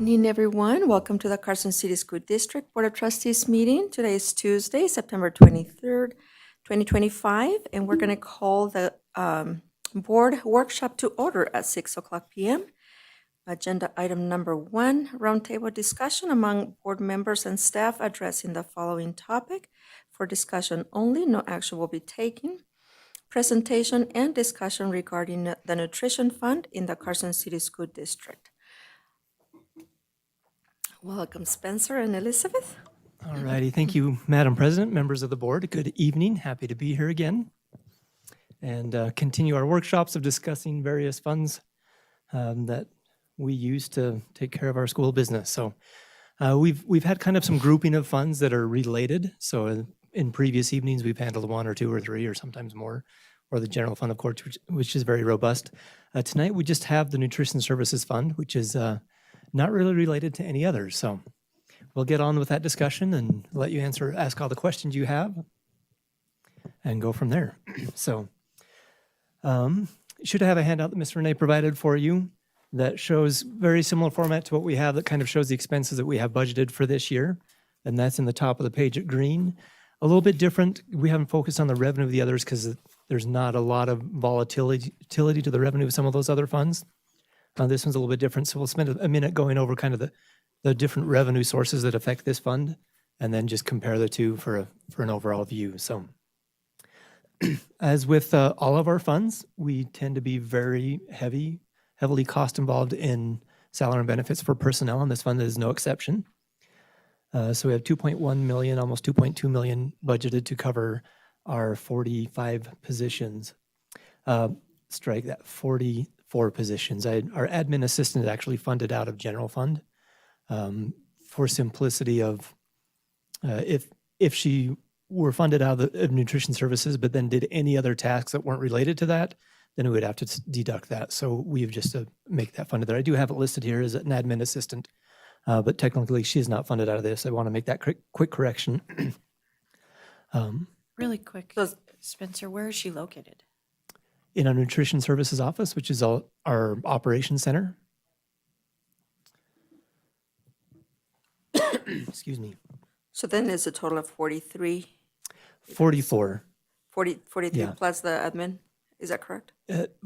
Evening, everyone. Welcome to the Carson City School District Board of Trustees meeting. Today is Tuesday, September 23rd, 2025, and we're going to call the board workshop to order at 6 o'clock p.m. Agenda item number 1, roundtable discussion among board members and staff addressing the following topic. For discussion only, no action will be taken. Presentation and discussion regarding the nutrition fund in the Carson City School District. Welcome, Spencer and Elizabeth. All righty. Thank you, Madam President, members of the board. Good evening. Happy to be here again and continue our workshops of discussing various funds that we use to take care of our school business. So we've had kind of some grouping of funds that are related. So in previous evenings, we've handled 1 or 2 or 3 or sometimes more, or the general fund, of course, which is very robust. Tonight, we just have the Nutrition Services Fund, which is not really related to any others. So we'll get on with that discussion and let you ask all the questions you have and go from there. So you should have a handout that Ms. Renee provided for you that shows very similar format to what we have, that kind of shows the expenses that we have budgeted for this year. And that's in the top of the page at green. A little bit different. We haven't focused on the revenue of the others because there's not a lot of volatility to the revenue of some of those other funds. This one's a little bit different, so we'll spend a minute going over kind of the different revenue sources that affect this fund, and then just compare the two for an overall view. So, as with all of our funds, we tend to be very heavily cost involved in salary and benefits for personnel, and this fund is no exception. So we have 2.1 million, almost 2.2 million budgeted to cover our 45 positions. Strike that, 44 positions. Our admin assistant is actually funded out of general fund for simplicity of if she were funded out of nutrition services, but then did any other tasks that weren't related to that, then we would have to deduct that. So we have just to make that funded there. I do have it listed here as an admin assistant, but technically she is not funded out of this. I want to make that quick correction. Really quick, Spencer, where is she located? In our nutrition services office, which is our operations center. Excuse me. So then it's a total of 43? 44. 43 Yeah. plus the admin, is that correct?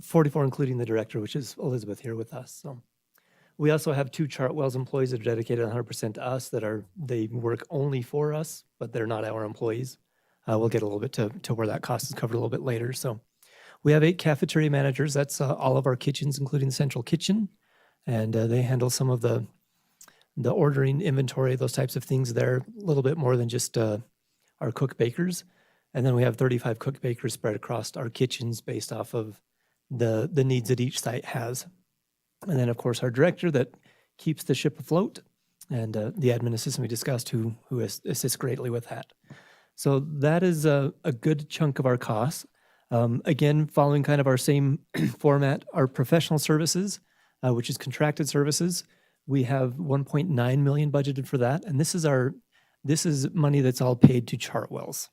44 including the director, which is Elizabeth here with us. So we also have 2 Chartwell's employees that are dedicated 100% to us they work only for us, but they're not our employees. We'll get a little bit to where that cost is covered a little bit later. So we have 8 cafeteria managers. That's all of our kitchens, including the central kitchen. And they handle some of the ordering, inventory, those types of things there, a little bit more than just our cook bakers. And then we have 35 cook bakers spread across our kitchens based off of the needs that each site has. And then, of course, our director that keeps the ship afloat, and the admin assistant we discussed who assists greatly with that. So that is a good chunk of our costs. Again, following kind of our same format, our professional services, which is contracted services, we have 1.9 million budgeted for that, and this is money that's all paid to Chartwell's.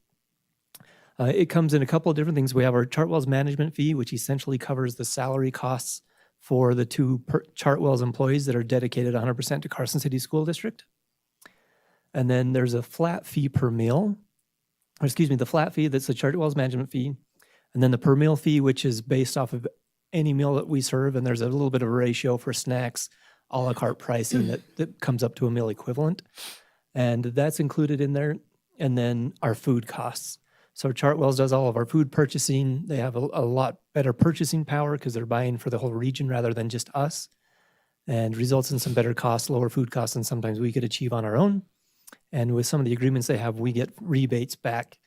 It comes in a couple of different things. We have our Chartwell's management fee, which essentially covers the salary costs for the 2 Chartwell's employees that are dedicated 100% to Carson City School District. And then there's a flat fee per meal, the flat fee that's the Chartwell's management fee. And then the per meal fee, which is based off of any meal that we serve, and there's a little bit of a ratio for snacks, a la carte pricing that comes up to a meal equivalent. And that's included in there. And then our food costs. So Chartwell's does all of our food purchasing. They have a lot better purchasing power because they're buying for the whole region rather than just us, and results in some better costs, lower food costs than sometimes we could achieve on our own. And with some of the agreements they have, we get rebates back.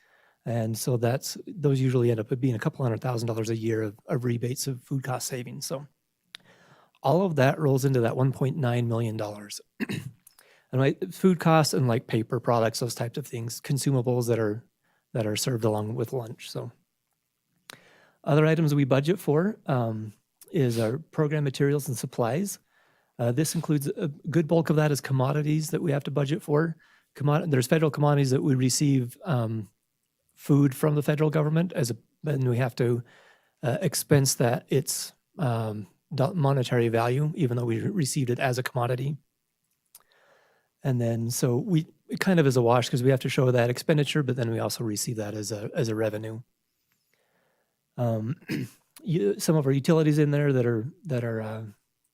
And so those usually end up being a couple $100,000 a year of rebates of food cost savings. So all of that rolls into that $1.9 million. And food costs and like paper products, those types of things, consumables that are served along with lunch. So other items we budget for is our program materials and supplies. This includes a good bulk of that is commodities that we have to budget for. There's federal commodities that we receive food from the federal government, and we have to expense its monetary value, even though we received it as a commodity. And then, so it kind of is a wash because we have to show that expenditure, but then we also receive that as a revenue. Some of our utilities in there that are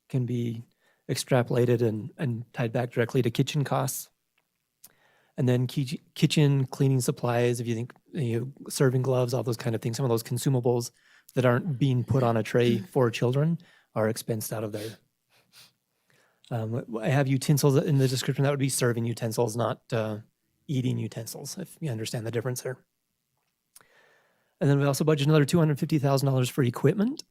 can be extrapolated and tied back directly to kitchen costs. And then kitchen cleaning supplies, if you think, serving gloves, all those kind of things, some of those consumables that aren't being put on a tray for children are expensed out of there. I have utensils in the description. That would be serving utensils, not eating utensils, if you understand the difference there. And then we also budget another $250,000 for equipment.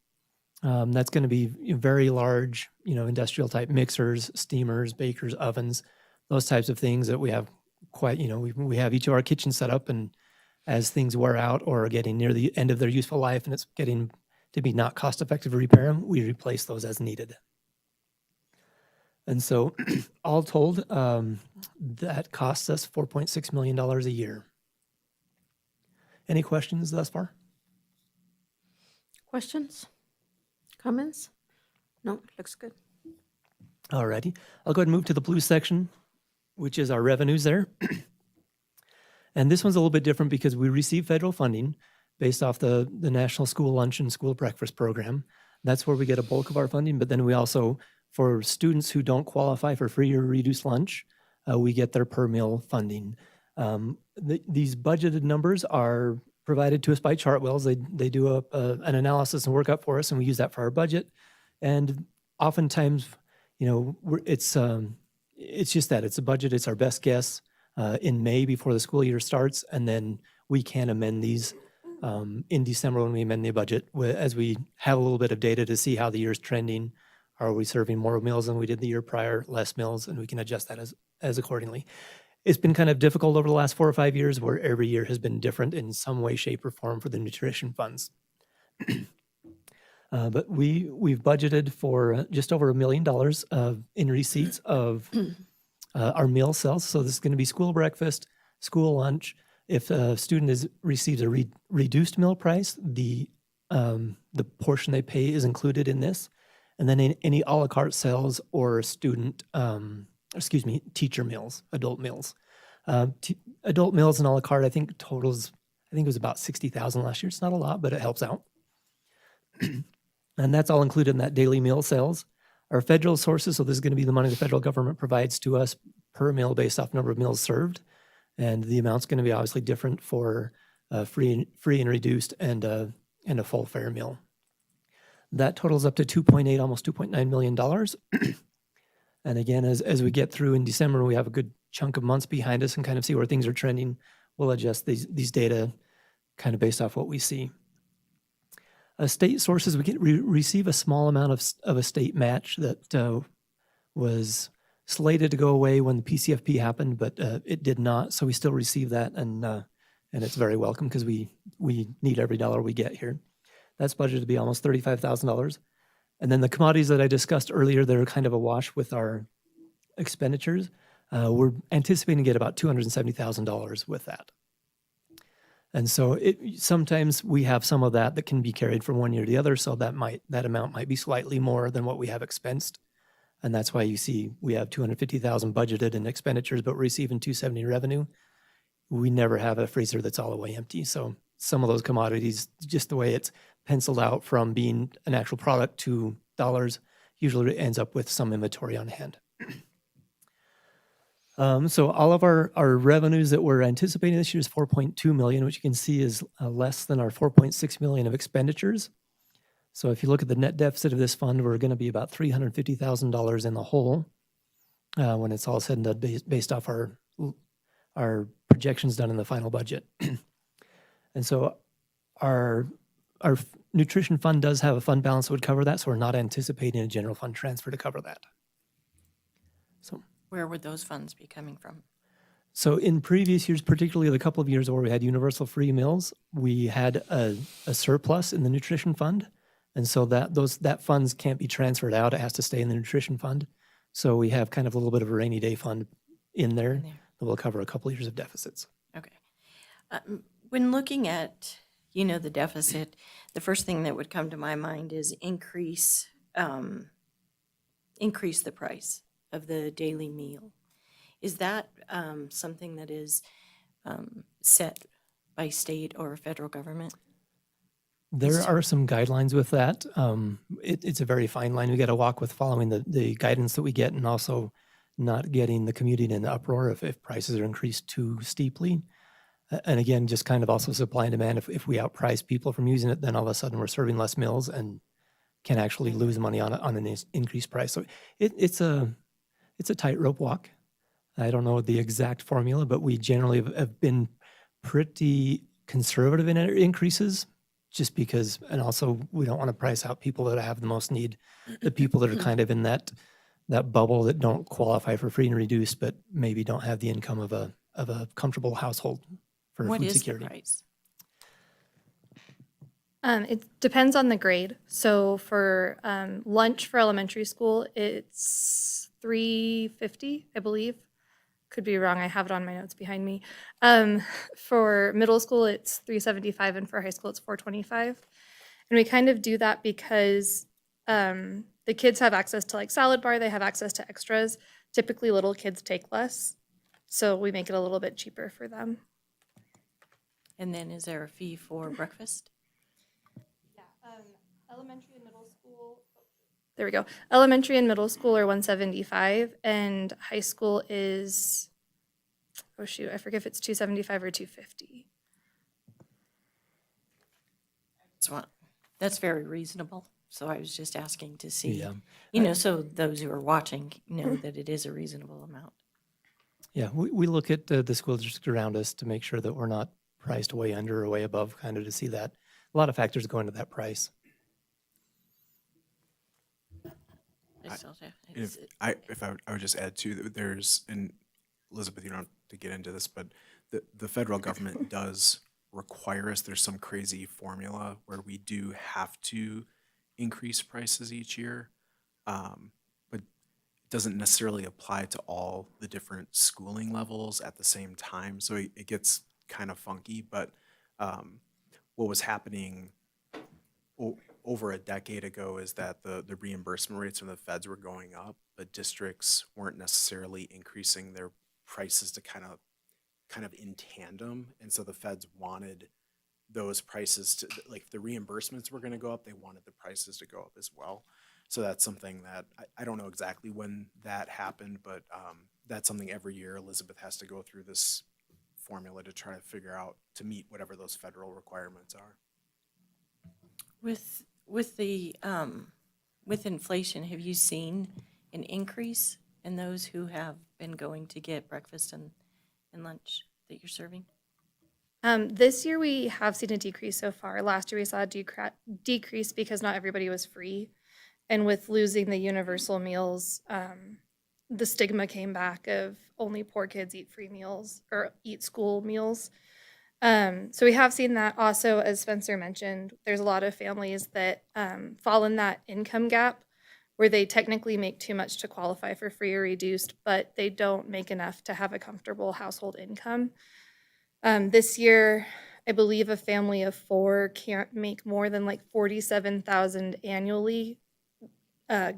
That's going to be very large, industrial type mixers, steamers, bakers, ovens, those types of things that we have quite, we have each of our kitchens set up, and as things wear out or are getting near the end of their useful life and it's getting to be not cost effective to repair them, we replace those as needed. And so all told, that costs us $4.6 million a year. Any questions thus far? Questions? Comments? No, looks good. All righty. I'll go ahead and move to the blue section, which is our revenues there. And this one's a little bit different because we receive federal funding based off the National School Lunch and School Breakfast Program. That's where we get a bulk of our funding, but then we also, for students who don't qualify for free or reduced lunch, we get their per meal funding. These budgeted numbers are provided to us by Chartwells. They do an analysis and workup for us, and we use that for our budget. And oftentimes, it's just that. It's a budget. It's our best guess in May before the school year starts, and then we can amend these in December when we amend the budget, as we have a little bit of data to see how the year's trending. Are we serving more meals than we did the year prior, less meals, and we can adjust that as accordingly. It's been kind of difficult over the last 4 or 5 years where every year has been different in some way, shape, or form for the nutrition funds. But we've budgeted for just over $1 million in receipts of our meal sales. So this is going to be school breakfast, school lunch. If a student receives a reduced meal price, the portion they pay is included in this. And then any a la carte sales or student, teacher meals, adult meals. Adult meals and a la carte, I think it was about $60,000 last year. It's not a lot, but it helps out. And that's all included in that daily meal sales. Our federal sources, so this is going to be the money the federal government provides to us per meal based off number of meals served. And the amount's going to be obviously different for free and reduced and a full fare meal. That totals up to $2.8, almost $2.9 million. And again, as we get through in December, we have a good chunk of months behind us and kind of see where things are trending. We'll adjust these data kind of based off what we see. State sources, we receive a small amount of a state match that was slated to go away when the PCFP happened, but it did not. So we still receive that, and it's very welcome because we need every dollar we get here. That's budgeted to be almost $35,000. And then the commodities that I discussed earlier, they're kind of a wash with our expenditures. We're anticipating to get about $270,000 with that. And so sometimes we have some of that can be carried from one year to the other, so that amount might be slightly more than what we have expensed. And that's why you see we have $250,000 budgeted in expenditures, but we're receiving $270,000 revenue. We never have a freezer that's all the way empty. So some of those commodities, just the way it's penciled out from being an actual product to dollars, usually ends up with some inventory on hand. So all of our revenues that we're anticipating this year is $4.2 million, which you can see is less than our $4.6 million of expenditures. So if you look at the net deficit of this fund, we're going to be about $350,000 in the hole when it's all said and done, based off our projections done in the final budget. And so our nutrition fund does have a fund balance that would cover that, so we're not anticipating a general fund transfer to cover that. So Where would those funds be coming from? So in previous years, particularly the couple of years where we had universal free meals, we had a surplus in the nutrition fund. And so that funds can't be transferred out. It has to stay in the nutrition fund. So we have kind of a little bit of a rainy day fund in there that will cover a couple of years of deficits. Okay. When looking at, the deficit, the first thing that would come to my mind is increase the price of the daily meal. Is that something that is set by state or federal government? There are some guidelines with that. It's a very fine line we got to walk with following the guidance that we get and also not getting the community in an uproar if prices are increased too steeply. And again, just kind of also supply and demand. If we outprice people from using it, then all of a sudden we're serving less meals and can actually lose money on an increased price. So it's a tightrope walk. I don't know the exact formula, but we generally have been pretty conservative in our increases just because, and also we don't want to price out people that have the most need, the people that are kind of in that bubble that don't qualify for free and reduced, but maybe don't have the income of a comfortable household for What food is the security. price? It depends on the grade. So for lunch for elementary school, it's $3.50, I believe. Could be wrong. I have it on my notes behind me. For middle school, it's $3.75, and for high school, it's $4.25. And we kind of do that because the kids have access to like salad bar. They have access to extras. Typically, little kids take less, so we make it a little bit cheaper for them. And then is there a fee for breakfast? Elementary and middle school. There we go. Elementary and middle school are $175, and high school is, oh shoot, I forget if it's $275 or $250. That's very reasonable. So I was just asking to see, Yeah. so those who are watching know that it is a reasonable amount. Yeah, we look at the school district around us to make sure that we're not priced way under or way above, kind of to see that. A lot of factors go into that price. I would just add too that there's, and Elizabeth, you don't have to get into this, but the federal government does require us. There's some crazy formula where we do have to increase prices each year, but it doesn't necessarily apply to all the different schooling levels at the same time. So it gets kind of funky. But what was happening over a decade ago is that the reimbursement rates from the feds were going up, but districts weren't necessarily increasing their prices to kind of in tandem. And so the feds wanted those prices to, like, if the reimbursements were going to go up, they wanted the prices to go up as well. So that's something that I don't know exactly when that happened, but that's something every year Elizabeth has to go through this formula to try to figure out to meet whatever those federal requirements are. With inflation, have you seen an increase in those who have been going to get breakfast and lunch that you're serving? This year we have seen a decrease so far. Last year we saw a decrease because not everybody was free. And with losing the universal meals, the stigma came back of only poor kids eat free meals or eat school meals. So we have seen that. Also, as Spencer mentioned, there's a lot of families that fall in that income gap where they technically make too much to qualify for free or reduced, but they don't make enough to have a comfortable household income. This year, I believe a family of 4 can't make more than like $47,000 annually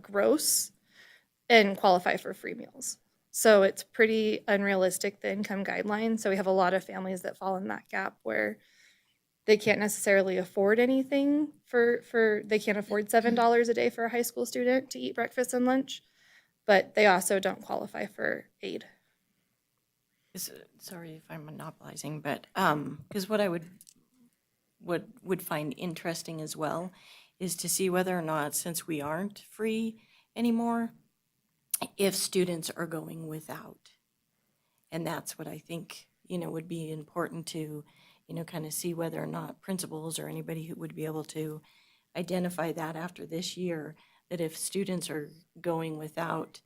gross and qualify for free meals. So it's pretty unrealistic, the income guideline. So we have a lot of families that fall in that gap where they can't necessarily afford anything they can't afford $7 a day for a high school student to eat breakfast and lunch, but they also don't qualify for aid. Sorry if I'm monopolizing, but because what I would find interesting as well is to see whether or not, since we aren't free anymore, if students are going without. And that's what I think, would be important to, kind of see whether or not principals or anybody who would be able to identify that after this year, that if students are going without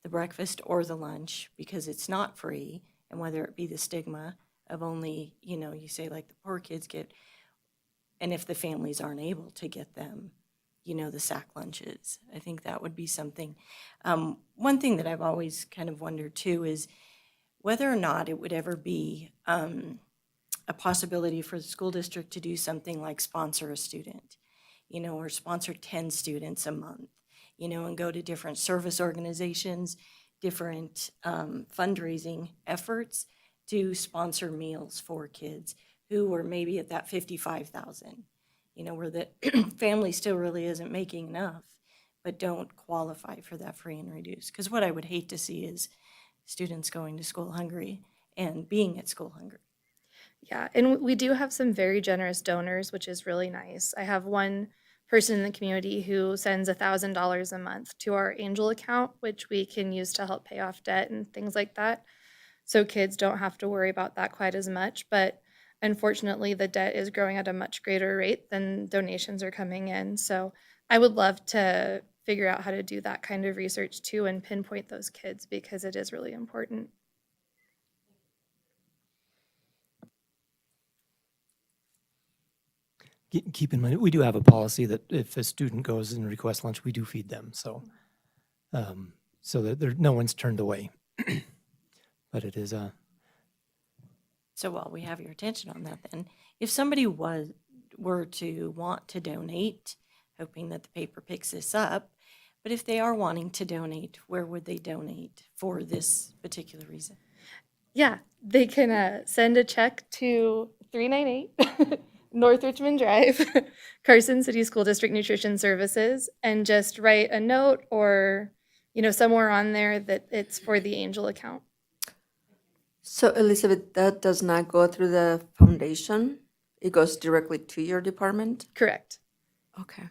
the breakfast or the lunch because it's not free, and whether it be the stigma of only, you say like the poor kids get, and if the families aren't able to get them, the sack lunches. I think that would be something. One thing that I've always kind of wondered too is whether or not it would ever be a possibility for the school district to do something like sponsor a student, or sponsor 10 students a month, and go to different service organizations different fundraising efforts to sponsor meals for kids who were maybe at that 55,000, where the family still really isn't making enough, but don't qualify for that free and reduced. Because what I would hate to see is students going to school hungry and being at school hungry. Yeah, and we do have some very generous donors, which is really nice. I have one person in the community who sends $1,000 a month to our Angel account, which we can use to help pay off debt and things like that. So kids don't have to worry about that quite as much. But unfortunately, the debt is growing at a much greater rate than donations are coming in. So I would love to figure out how to do that kind of research too and pinpoint those kids because it is really important. Keep in mind, we do have a policy that if a student goes and requests lunch, we do feed them. So, so that no one's turned away. But it is So while we have your attention on that, then, if somebody were to want to donate, hoping that the paper picks this up, but if they are wanting to donate, where would they donate for this particular reason? Yeah, they can send a check to 398 North Richmond Drive, Carson City School District Nutrition Services, and just write a note or, somewhere on there that it's for the Angel account. So Elizabeth, that does not go through the foundation? It goes directly to your department? Correct. Okay.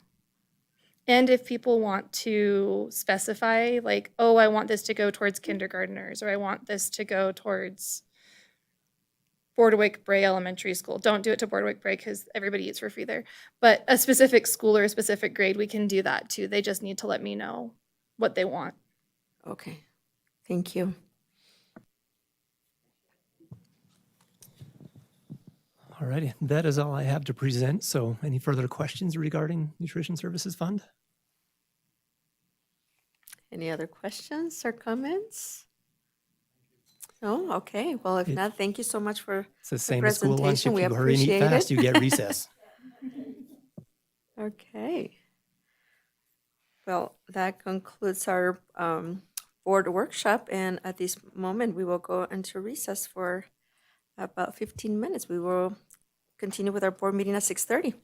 And if people want to specify, like, oh, I want this to go towards kindergartners, or I want this to go towards Bordewick Bray Elementary School. Don't do it to Bordewick Bray because everybody eats for free there. But a specific school or a specific grade, we can do that too. They just need to let me know what they want. Okay. Thank you. all righty. That is all I have to present. So any further questions regarding Nutrition Services Fund? Any other questions or comments? No? Okay. Well, if not, thank you so much for It's the same as school lunch. presentation. If We you hurry and eat appreciate fast, it. you get recess. Okay. Well, that concludes our board workshop, and at this moment, we will go into recess for about 15 minutes. We will continue with our board meeting at 6:30.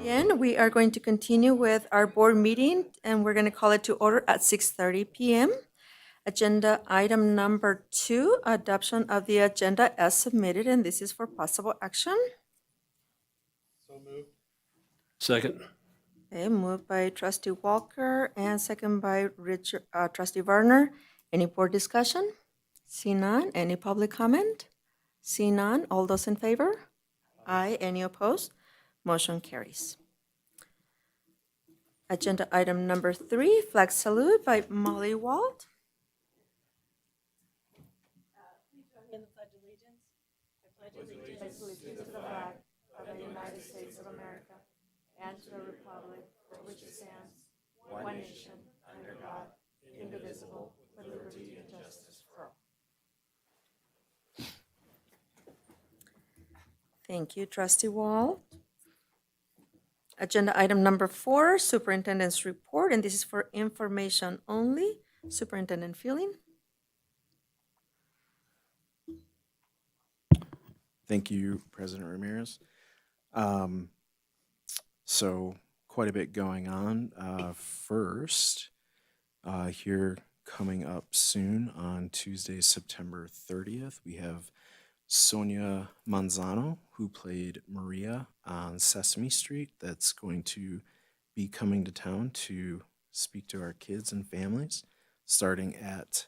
Again, we are going to continue with our board meeting, and we're going to call it to order at 6:30 PM. Agenda item number 2, adoption of the agenda as submitted, and this is for possible action. Second. Okay, moved by trustee Walker and second by trustee Werner. Any board discussion? See none. Any public comment? See none. All those in favor? Aye. Any opposed? Motion carries. Agenda item number 3, flag salute by Molly Walt. Thank you, trustee Walt. Agenda item number 4, superintendent's report, and this is for information only. Superintendent Feeling. Thank you, President Ramirez. So quite a bit going on. First, here coming up soon on Tuesday, September 30th, we have Sonia Manzano, who played Maria on Sesame Street, that's going to be coming to town to speak to our kids and families, starting at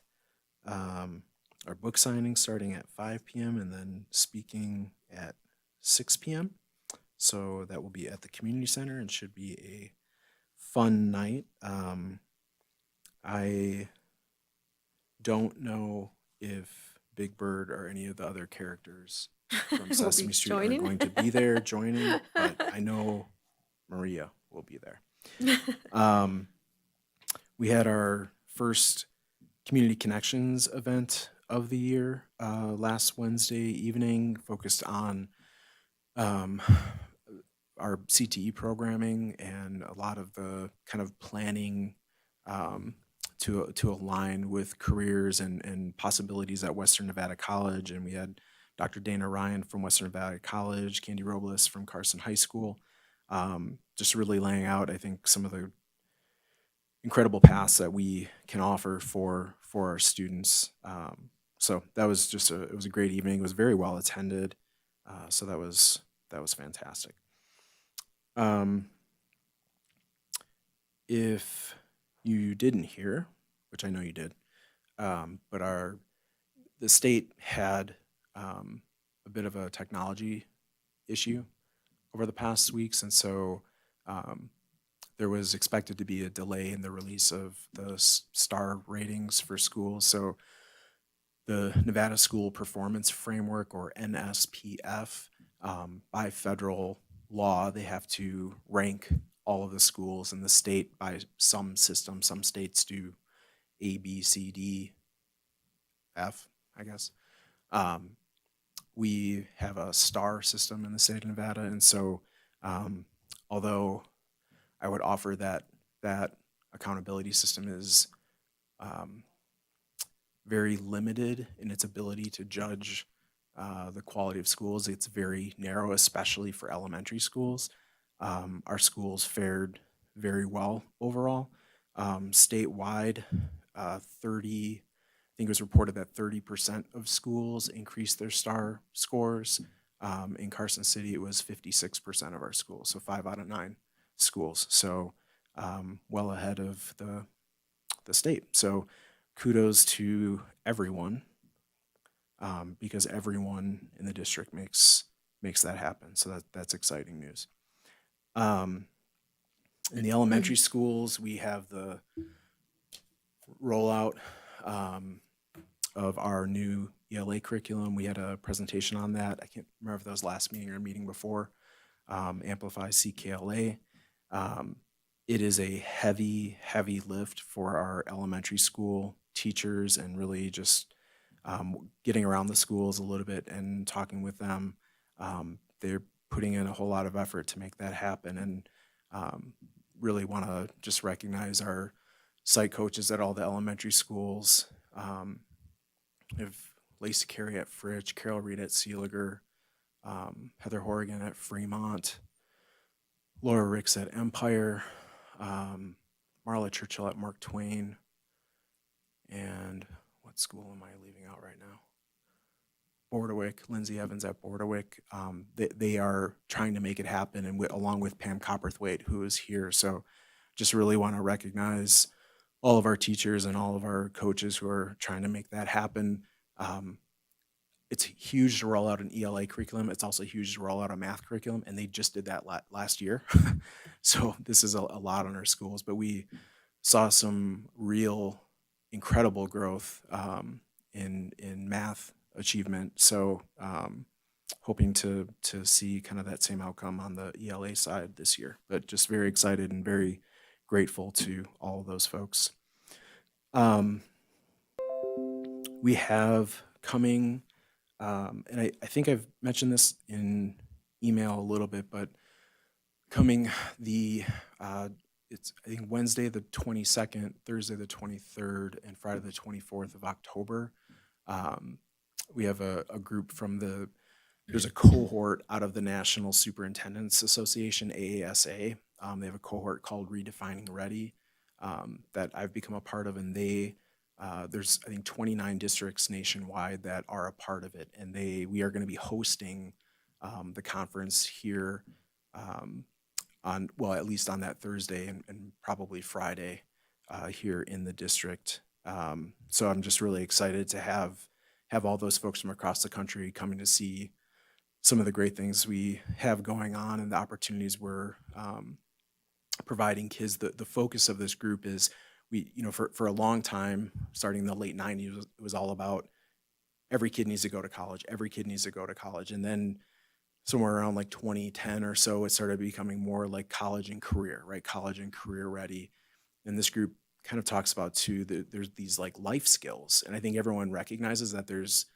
our book signing starting at 5 p.m. and then speaking at 6 p.m. So that will be at the community center and should be a fun night. I don't know if Big Bird or any of the other characters from be Sesame Street joining. are going to be there joining, but I know Maria will be there. We had our first Community Connections event of the year last Wednesday evening, focused on our CTE programming and a lot of the kind of planning to align with careers and possibilities at Western Nevada College. And we had Dr. Dana Ryan from Western Nevada College, Candy Robles from Carson High School, just really laying out, I think, some of the incredible paths that we can offer for our students. So that was just it was a great evening. It was very well attended. So that was fantastic. If you didn't hear, which I know you did, but the state had a bit of a technology issue over the past weeks, and so there was expected to be a delay in the release of the star ratings for schools. So the Nevada School Performance Framework, or NSPF, by federal law, they have to rank all of the schools in the state by some system. Some states do A, B, C, D, F, I guess. We have a star system in the state of Nevada, and so although I would offer that accountability system is very limited in its ability to judge the quality of schools. It's very narrow, especially for elementary schools. Our schools fared very well overall. Statewide, I think it was reported that 30% of schools increased their star scores. In Carson City, it was 56% of our schools, so 5 out of 9 schools. So well ahead of the state. So kudos to everyone, because everyone in the district makes that happen. So that's exciting news. In the elementary schools, we have the rollout of our new ELA curriculum. We had a presentation on that. I can't remember if that was last meeting or a meeting before. Amplify CKLA. It is a heavy lift for our elementary school teachers, and really just getting around the schools a little bit and talking with them. They're putting in a whole lot of effort to make that happen, and really want to just recognize our site coaches at all the elementary schools. We have Lacey Carey at Fritch, Carol Reed at Seeliger, Heather Horrigan at Fremont, Laura Ricks at Empire, Marla Churchill at Mark Twain, and what school am I leaving out right now? Bordewick, Lindsay Evans at Bordewick. They are trying to make it happen, and along with Pam Copperthwaite, who is here. So just really want to recognize all of our teachers and all of our coaches who are trying to make that happen. It's huge to roll out an ELA curriculum. It's also huge to roll out a math curriculum, and they just did that last year. So this is a lot on our schools, but we saw some real incredible growth in math achievement. So hoping to see kind of that same outcome on the ELA side this year, but just very excited and very grateful to all of those folks. We have coming, and I think I've mentioned this in email a little bit, but coming it's I think Wednesday the 22nd, Thursday the 23rd, and Friday the 24th of October. We have a group from there's a cohort out of the National Superintendents Association, AASA. They have a cohort called Redefining Ready that I've become a part of, and there's I think 29 districts nationwide that are a part of it, and we are going to be hosting the conference here at least on that Thursday and probably Friday here in the district. So I'm just really excited to have all those folks from across the country coming to see some of the great things we have going on and the opportunities we're providing kids. The focus of this group is for a long time, starting in the late 90s, it was all about every kid needs to go to college. Every kid needs to go to college. And then somewhere around like 2010 or so, it started becoming more like college and career, right? College and career ready. And this group kind of talks about too, there's these like life skills. And I think everyone recognizes that there's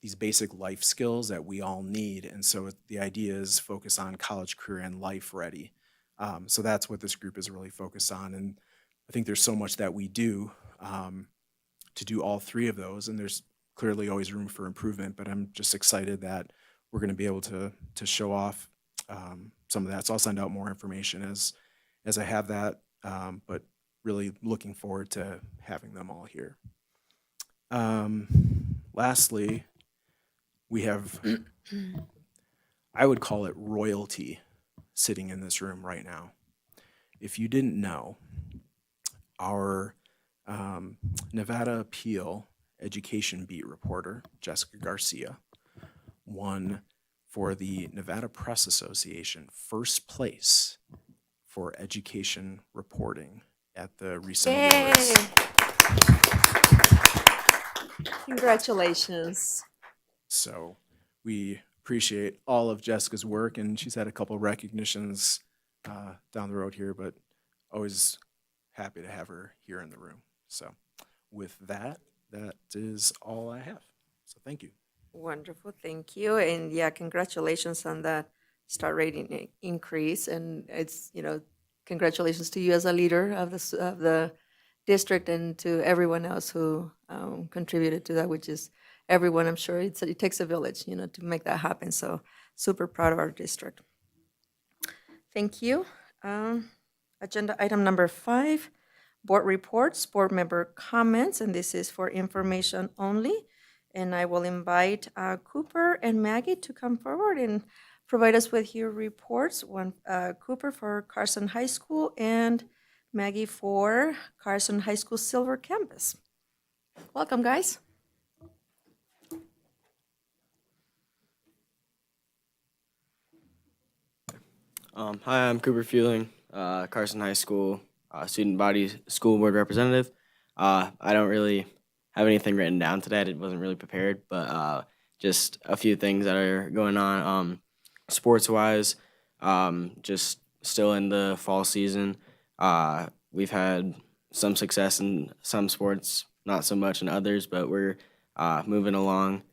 these basic life skills that we all need. And so the idea is focus on college, career, and life ready. So that's what this group is really focused on. And I think there's so much that we do to do all three of those. And there's clearly always room for improvement, but I'm just excited that we're going to be able to show off some of that. So I'll send out more information as I have that, but really looking forward to having them all here. Lastly, we have, I would call it royalty sitting in this room right now. If you didn't know, our Nevada Appeal education beat reporter, Jessica Garcia, won for the Nevada Press Association first place for education reporting at the recent awards. Congratulations. So we appreciate all of Jessica's work, and she's had a couple of recognitions down the road here, but always happy to have her here in the room. So with that is all I have. So thank you. Wonderful, thank you. And yeah, congratulations on that star rating increase. And it's, congratulations to you as a leader of the district and to everyone else who contributed to that, which is everyone. I'm sure it takes a village, to make that happen. So super proud of our district. Thank you. Agenda item number 5, board reports, board member comments, and this is for information only. And I will invite Cooper and Maggie to come forward and provide us with your reports. Cooper for Carson High School and Maggie for Carson High School Silver Campus. Welcome, guys. Hi, I'm Cooper Fueling, Carson High School student body school board representative. I don't really have anything written down today. I wasn't really prepared, but just a few things that are going on. Sports-wise, just still in the fall season. We've had some success in some sports, not so much in others, but we're moving along.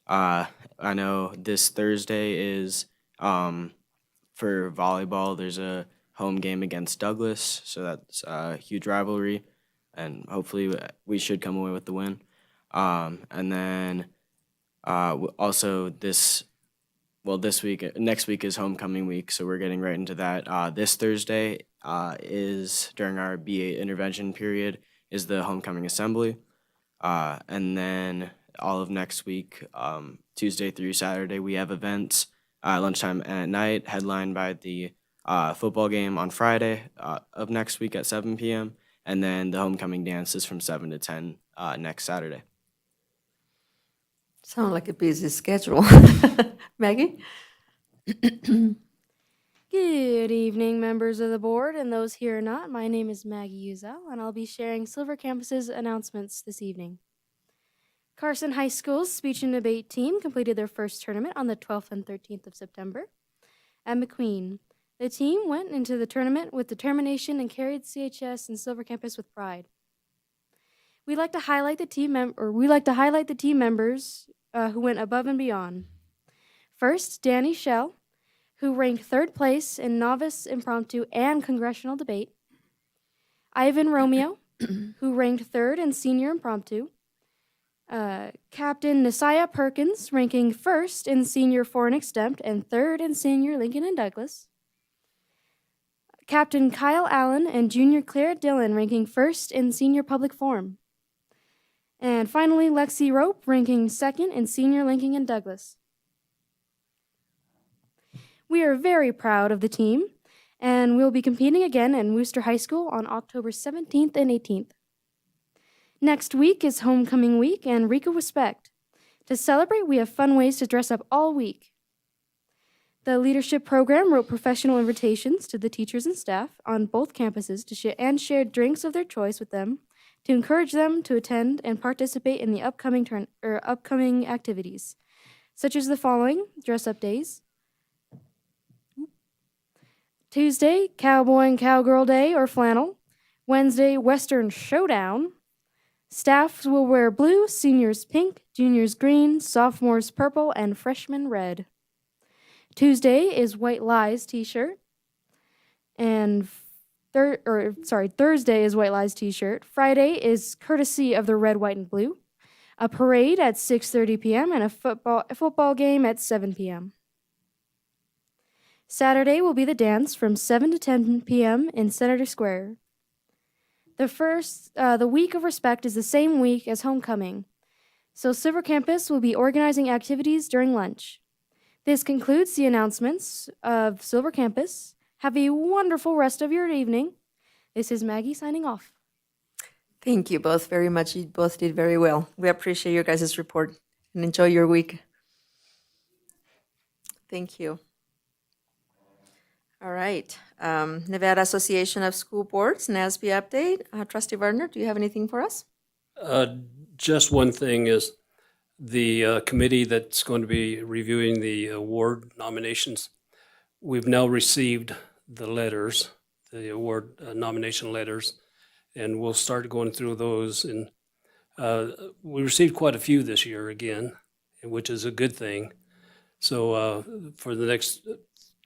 I know this Thursday is for volleyball. There's a home game against Douglas, so that's a huge rivalry, and hopefully we should come away with the win. And then also this well, next week is homecoming week, so we're getting right into that. This Thursday is during our BA intervention period is the homecoming assembly. And then all of next week, Tuesday through Saturday, we have events lunchtime and at night, headlined by the football game on Friday of next week at 7 p.m. And then the homecoming dance is from 7 to 10 next Saturday. Sound like a busy schedule. Maggie? Good evening, members of the board and those here or not. My name is Maggie Uzel, and I'll be sharing Silver Campus's announcements this evening. Carson High School's speech and debate team completed their first tournament on the 12th and 13th of September. At McQueen, the team went into the tournament with determination and carried CHS and Silver Campus with pride. We like to highlight the team members who went above and beyond. First, Danny Shell, who ranked third place in novice impromptu and congressional debate. Ivan Romeo, who ranked third in senior impromptu. Captain Nasiah Perkins, ranking first in senior foreign extempt and third in senior Lincoln and Douglas. Captain Kyle Allen and Junior Claire Dillon, ranking first in senior public forum. And finally, Lexi Rope, ranking second in senior Lincoln and Douglas. We are very proud of the team, and we'll be competing again in Wooster High School on October 17th and 18th. Next week is homecoming week and Week of Respect. To celebrate, we have fun ways to dress up all week. The leadership program wrote professional invitations to the teachers and staff on both campuses and shared drinks of their choice with them to encourage them to attend and participate in the upcoming activities, such as the following dress-up days. Tuesday, Cowboy and Cowgirl Day or flannel. Wednesday, Western Showdown. Staff will wear blue, seniors pink, juniors green, sophomores purple, and freshmen red. Tuesday is White Lies t-shirt. And Thursday is White Lies t-shirt. Friday is courtesy of the red, white, and blue. A parade at 6:30 p.m. and a football game at 7 p.m. Saturday will be the dance from 7 to 10 p.m. in Senator Square. The Week of Respect is the same week as homecoming, so Silver Campus will be organizing activities during lunch. This concludes the announcements of Silver Campus. Have a wonderful rest of your evening. This is Maggie signing off. Thank you both very much. You both did very well. We appreciate your guys' report and enjoy your week. Thank you. All right. Nevada Association of School Boards, NASB update. Trustee Werner, do you have anything for us? Just one thing is the committee that's going to be reviewing the award nominations. We've now received the letters, the award nomination letters, and we'll start going through those. And we received quite a few this year again, which is a good thing. So for the next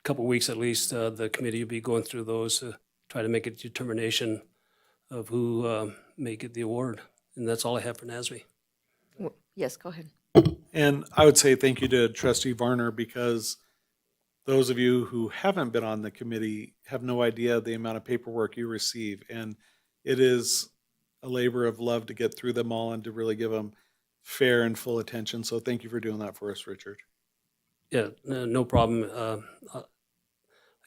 couple of weeks at least, the committee will be going through those to try to make a determination of who may get the award. And that's all I have for NASB. Yes, go ahead. And I would say thank you to Trustee Varner, because those of you who haven't been on the committee have no idea the amount of paperwork you receive. And it is a labor of love to get through them all and to really give them fair and full attention. So thank you for doing that for us, Richard. Yeah, no problem. I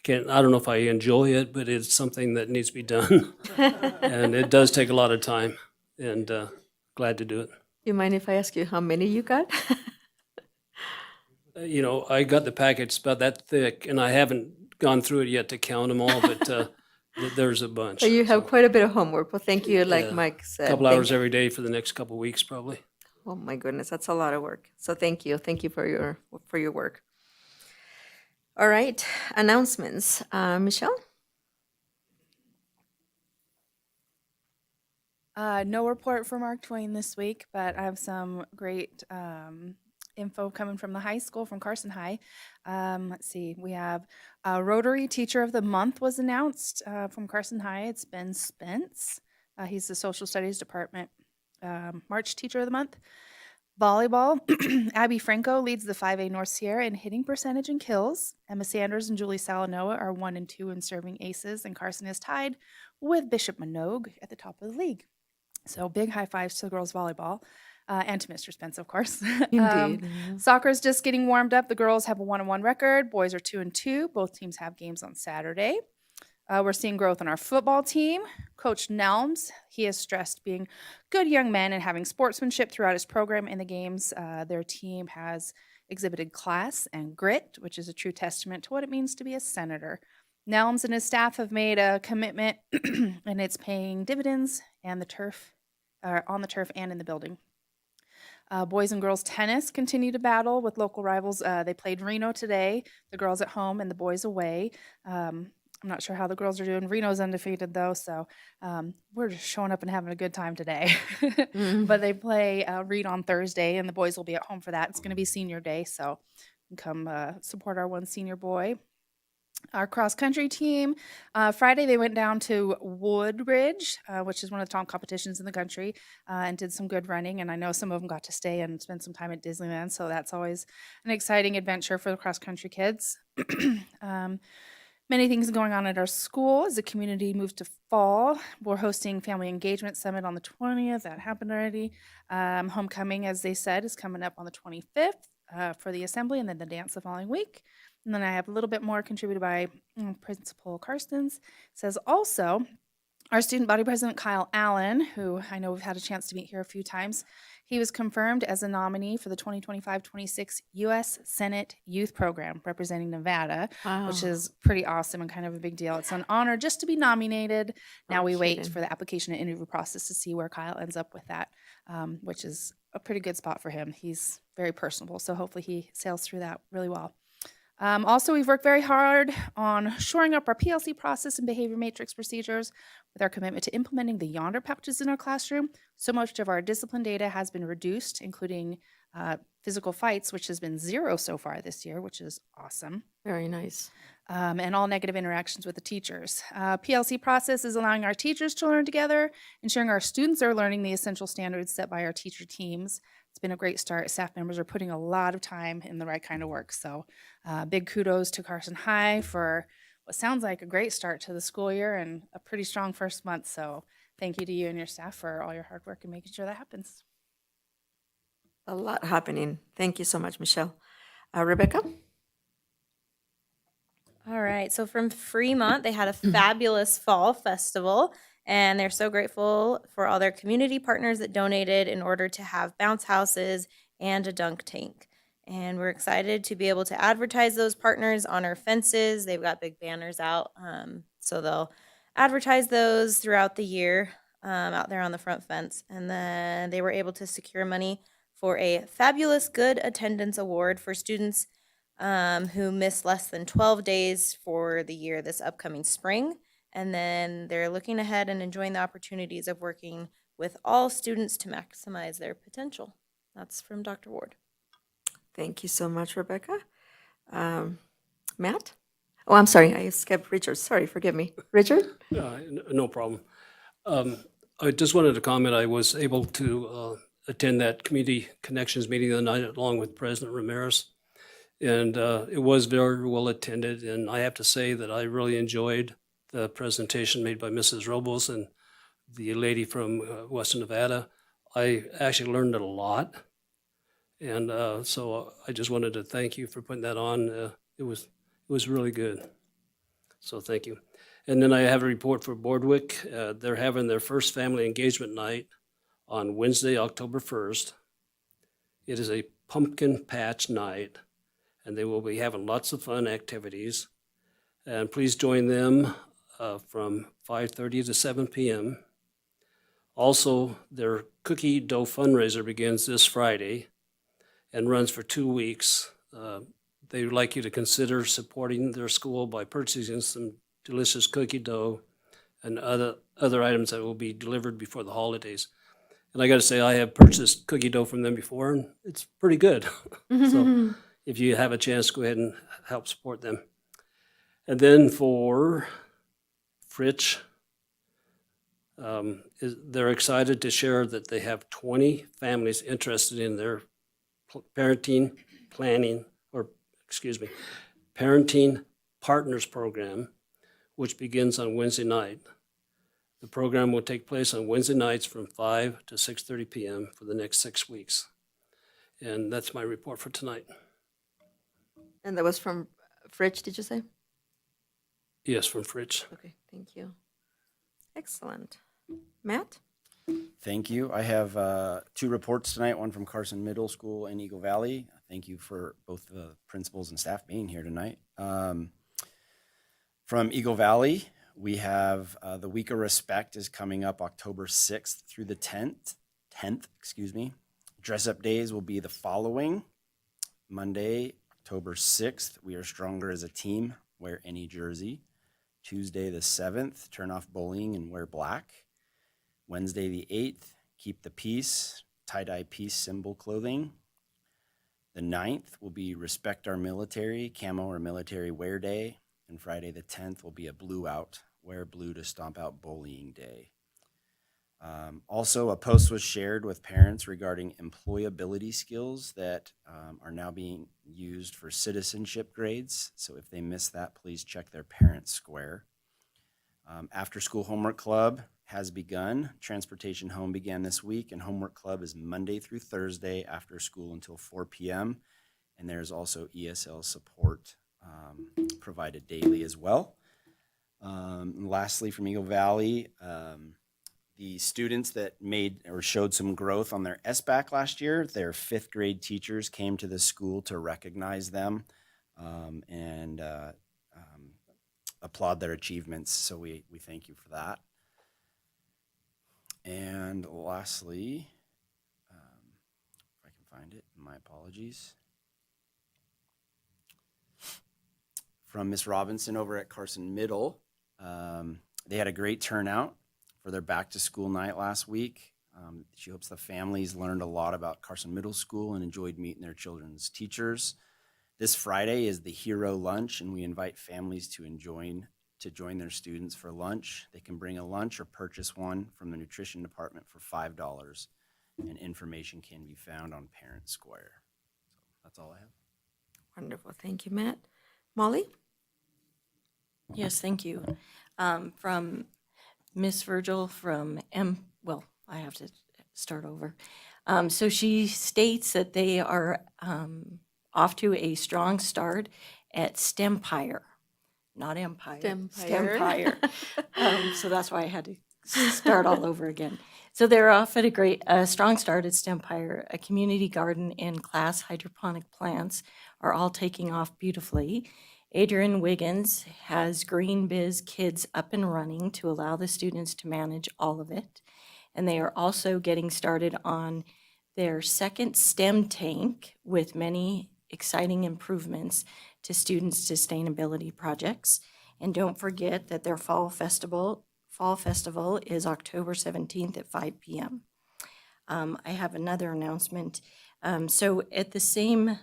don't know if I enjoy it, but it's something that needs to be done. And it does take a lot of time, and glad to do it. You mind if I ask you how many you got? I got the package about that thick, and I haven't gone through it yet to count them all, but there's a bunch. So you have quite a bit of homework. Well, thank you, like Yeah. Mike A said. couple Thank- hours every day for the next couple weeks, probably. Oh my goodness, that's a lot of work. So thank you for your work. All right, announcements. Michelle? No report for Mark Twain this week, but I have some great info coming from the high school, from Carson High. Let's see, we have Rotary Teacher of the Month was announced from Carson High. It's Ben Spence. He's the Social Studies Department March Teacher of the Month. Volleyball, Abby Franco leads the 5A North Sierra in hitting percentage and kills. Emma Sanders and Julie Salanoa are 1 and 2 in serving aces, and Carson is tied with Bishop Minogue at the top of the league. So big high fives to girls volleyball. And to Mr. Spence, of course. Indeed. Soccer is just getting warmed up. The girls have a 1-1 record. Boys are 2 and 2. Both teams have games on Saturday. We're seeing growth in our football team. Coach Nelms, he has stressed being good young men and having sportsmanship throughout his program in the games. Their team has exhibited class and grit, which is a true testament to what it means to be a senator. Nelms and his staff have made a commitment, and it's paying dividends on the turf and in the building. Boys and girls tennis continue to battle with local rivals. They played Reno today, the girls at home and the boys away. I'm not sure how the girls are doing. Reno's undefeated, though, so we're just showing up and having a good time today. But they play Reed on Thursday, and the boys will be at home for that. It's going to be senior day, so come support our one senior boy. Our cross-country team, Friday they went down to Woodridge, which is one of the top competitions in the country, and did some good running. And I know some of them got to stay and spend some time at Disneyland, so that's always an exciting adventure for the cross-country kids. Many things going on at our school as the community moves to fall. We're hosting Family Engagement Summit on the 20th. That happened already. Homecoming, as they said, is coming up on the 25th for the assembly, and then the dance the following week. And then I have a little bit more contributed by Principal Carson. Says also, our student body president, Kyle Allen, who I know we've had a chance to meet here a few times, he was confirmed as a nominee for the 2025-26 U.S. Senate Youth Program representing Nevada, which is pretty awesome and kind of a big deal. It's an honor just to be nominated. Now we wait for the application and interview process to see where Kyle ends up with that, which is a pretty good spot for him. He's very personable, so hopefully he sails through that really well. Also, we've worked very hard on shoring up our PLC process and behavior matrix procedures with our commitment to implementing the Yonder pouches in our classroom. So much of our discipline data has been reduced, including physical fights, which has been 0 so far this year, which is awesome. Very nice. And all negative interactions with the teachers. PLC process is allowing our teachers to learn together, ensuring our students are learning the essential standards set by our teacher teams. It's been a great start. Staff members are putting a lot of time in the right kind of work. So big kudos to Carson High for what sounds like a great start to the school year and a pretty strong first month. So thank you to you and your staff for all your hard work and making sure that happens. A lot happening. Thank you so much, Michelle. Rebecca? All right. So from Fremont, they had a fabulous fall festival, and they're so grateful for all their community partners that donated in order to have bounce houses and a dunk tank. And we're excited to be able to advertise those partners on our fences. They've got big banners out, so they'll advertise those throughout the year out there on the front fence. And then they were able to secure money for a fabulous good attendance award for students who missed less than 12 days for the year this upcoming spring. And then they're looking ahead and enjoying the opportunities of working with all students to maximize their potential. That's from Dr. Ward. Thank you so much, Rebecca. Matt? Oh, I'm sorry. I skipped Richard. Sorry, forgive me. Richard? No problem. I just wanted to comment, I was able to attend that Community Connections meeting the other night along with President Ramirez. And it was very well attended. And I have to say that I really enjoyed the presentation made by Mrs. Robles and the lady from Western Nevada. I actually learned a lot. And so I just wanted to thank you for putting that on. It was really good. So thank you. And then I have a report for Boardwick. They're having their first family engagement night on Wednesday, October 1st. It is a pumpkin patch night, and they will be having lots of fun activities. And please join them from 5:30 to 7 p.m. Also, their cookie dough fundraiser begins this Friday and runs for 2 weeks. They would like you to consider supporting their school by purchasing some delicious cookie dough and other items that will be delivered before the holidays. And I got to say, I have purchased cookie dough from them before, and it's pretty good. So if you have a chance, go ahead and help support them. And then for Fritch, they're excited to share that they have 20 families interested in their parenting partners program, which begins on Wednesday night. The program will take place on Wednesday nights from 5 to 6:30 p.m. for the next 6 weeks. And that's my report for tonight. And that was from Fridge, did you say? Yes, from Fritz. Okay, thank you. Excellent. Matt? Thank you. I have 2 reports tonight, one from Carson Middle School in Eagle Valley. Thank you for both the principals and staff being here tonight. From Eagle Valley, we have the Week of Respect is coming up October 6th through the 10th. Dress up days will be the following. Monday, October 6th, we are stronger as a team, wear any jersey. Tuesday the 7th, turn off bullying and wear black. Wednesday the 8th, keep the peace, tie-dye peace symbol clothing. The 9th will be respect our military, camo or military wear day. And Friday the 10th will be a blue out, wear blue to stomp out bullying day. Also, a post was shared with parents regarding employability skills that are now being used for citizenship grades. So if they miss that, please check their parent square. After school homework club has begun. Transportation Home began this week, and homework club is Monday through Thursday after school until 4 p.m. And there's also ESL support provided daily as well. And lastly, from Eagle Valley, the students that made or showed some growth on their SBAC last year, their 5th grade teachers came to the school to recognize them and applaud their achievements. So we thank you for that. And lastly, if I can find it, my apologies. From Miss Robinson over at Carson Middle, they had a great turnout for their back to school night last week. She hopes the families learned a lot about Carson Middle School and enjoyed meeting their children's teachers. This Friday is the Hero Lunch, and we invite families to join their students for lunch. They can bring a lunch or purchase one from the nutrition department for $5, and information can be found on Parent Square. So that's all I have. Wonderful. Thank you, Matt. Molly? Yes, thank you. From Miss Virgil from I have to start over. So she states that they are off to a strong start at STEMpire, not Empire. STEMpire. So that's why I had to start all over again. So they're off at a strong start at STEMpire. A community garden and class hydroponic plants are all taking off beautifully. Adrian Wiggins has Green Biz Kids up and running to allow the students to manage all of it. And they are also getting started on their second STEM tank with many exciting improvements to students' sustainability projects. And don't forget that their fall festival is October 17th at 5 p.m. I have another announcement. So at the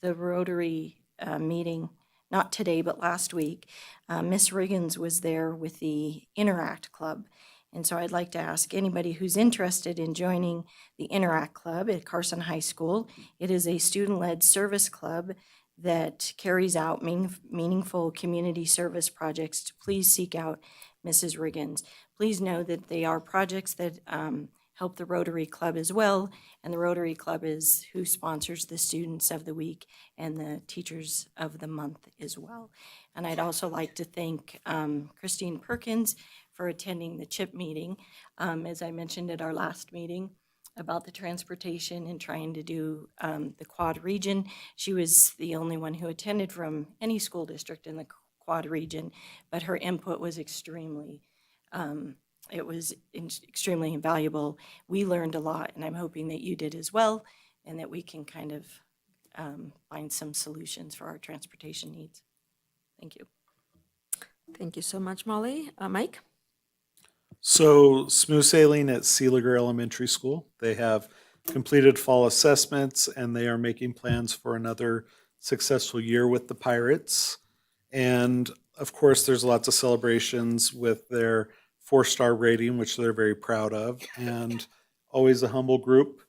Rotary meeting, not today, but last week, Miss Riggins was there with the Interact Club. And so I'd like to ask anybody who's interested in joining the Interact Club at Carson High School. It is a student-led service club that carries out meaningful community service projects. To please seek out Mrs. Riggins. Please know that they are projects that help the Rotary Club as well, and the Rotary Club is who sponsors the Students of the Week and the Teachers of the Month as well. And I'd also like to thank Christine Perkins for attending the CHIP meeting. As I mentioned at our last meeting about the transportation and trying to do the Quad region, she was the only one who attended from any school district in the Quad region, but her input was extremely invaluable. We learned a lot, and I'm hoping that you did as well, and that we can kind of find some solutions for our transportation needs. Thank you. Thank you so much, Molly. Mike? So smooth sailing at Seeliger Elementary School. They have completed fall assessments, and they are making plans for another successful year with the Pirates. And of course, there's lots of celebrations with their 4-star rating, which they're very proud of, and always a humble group.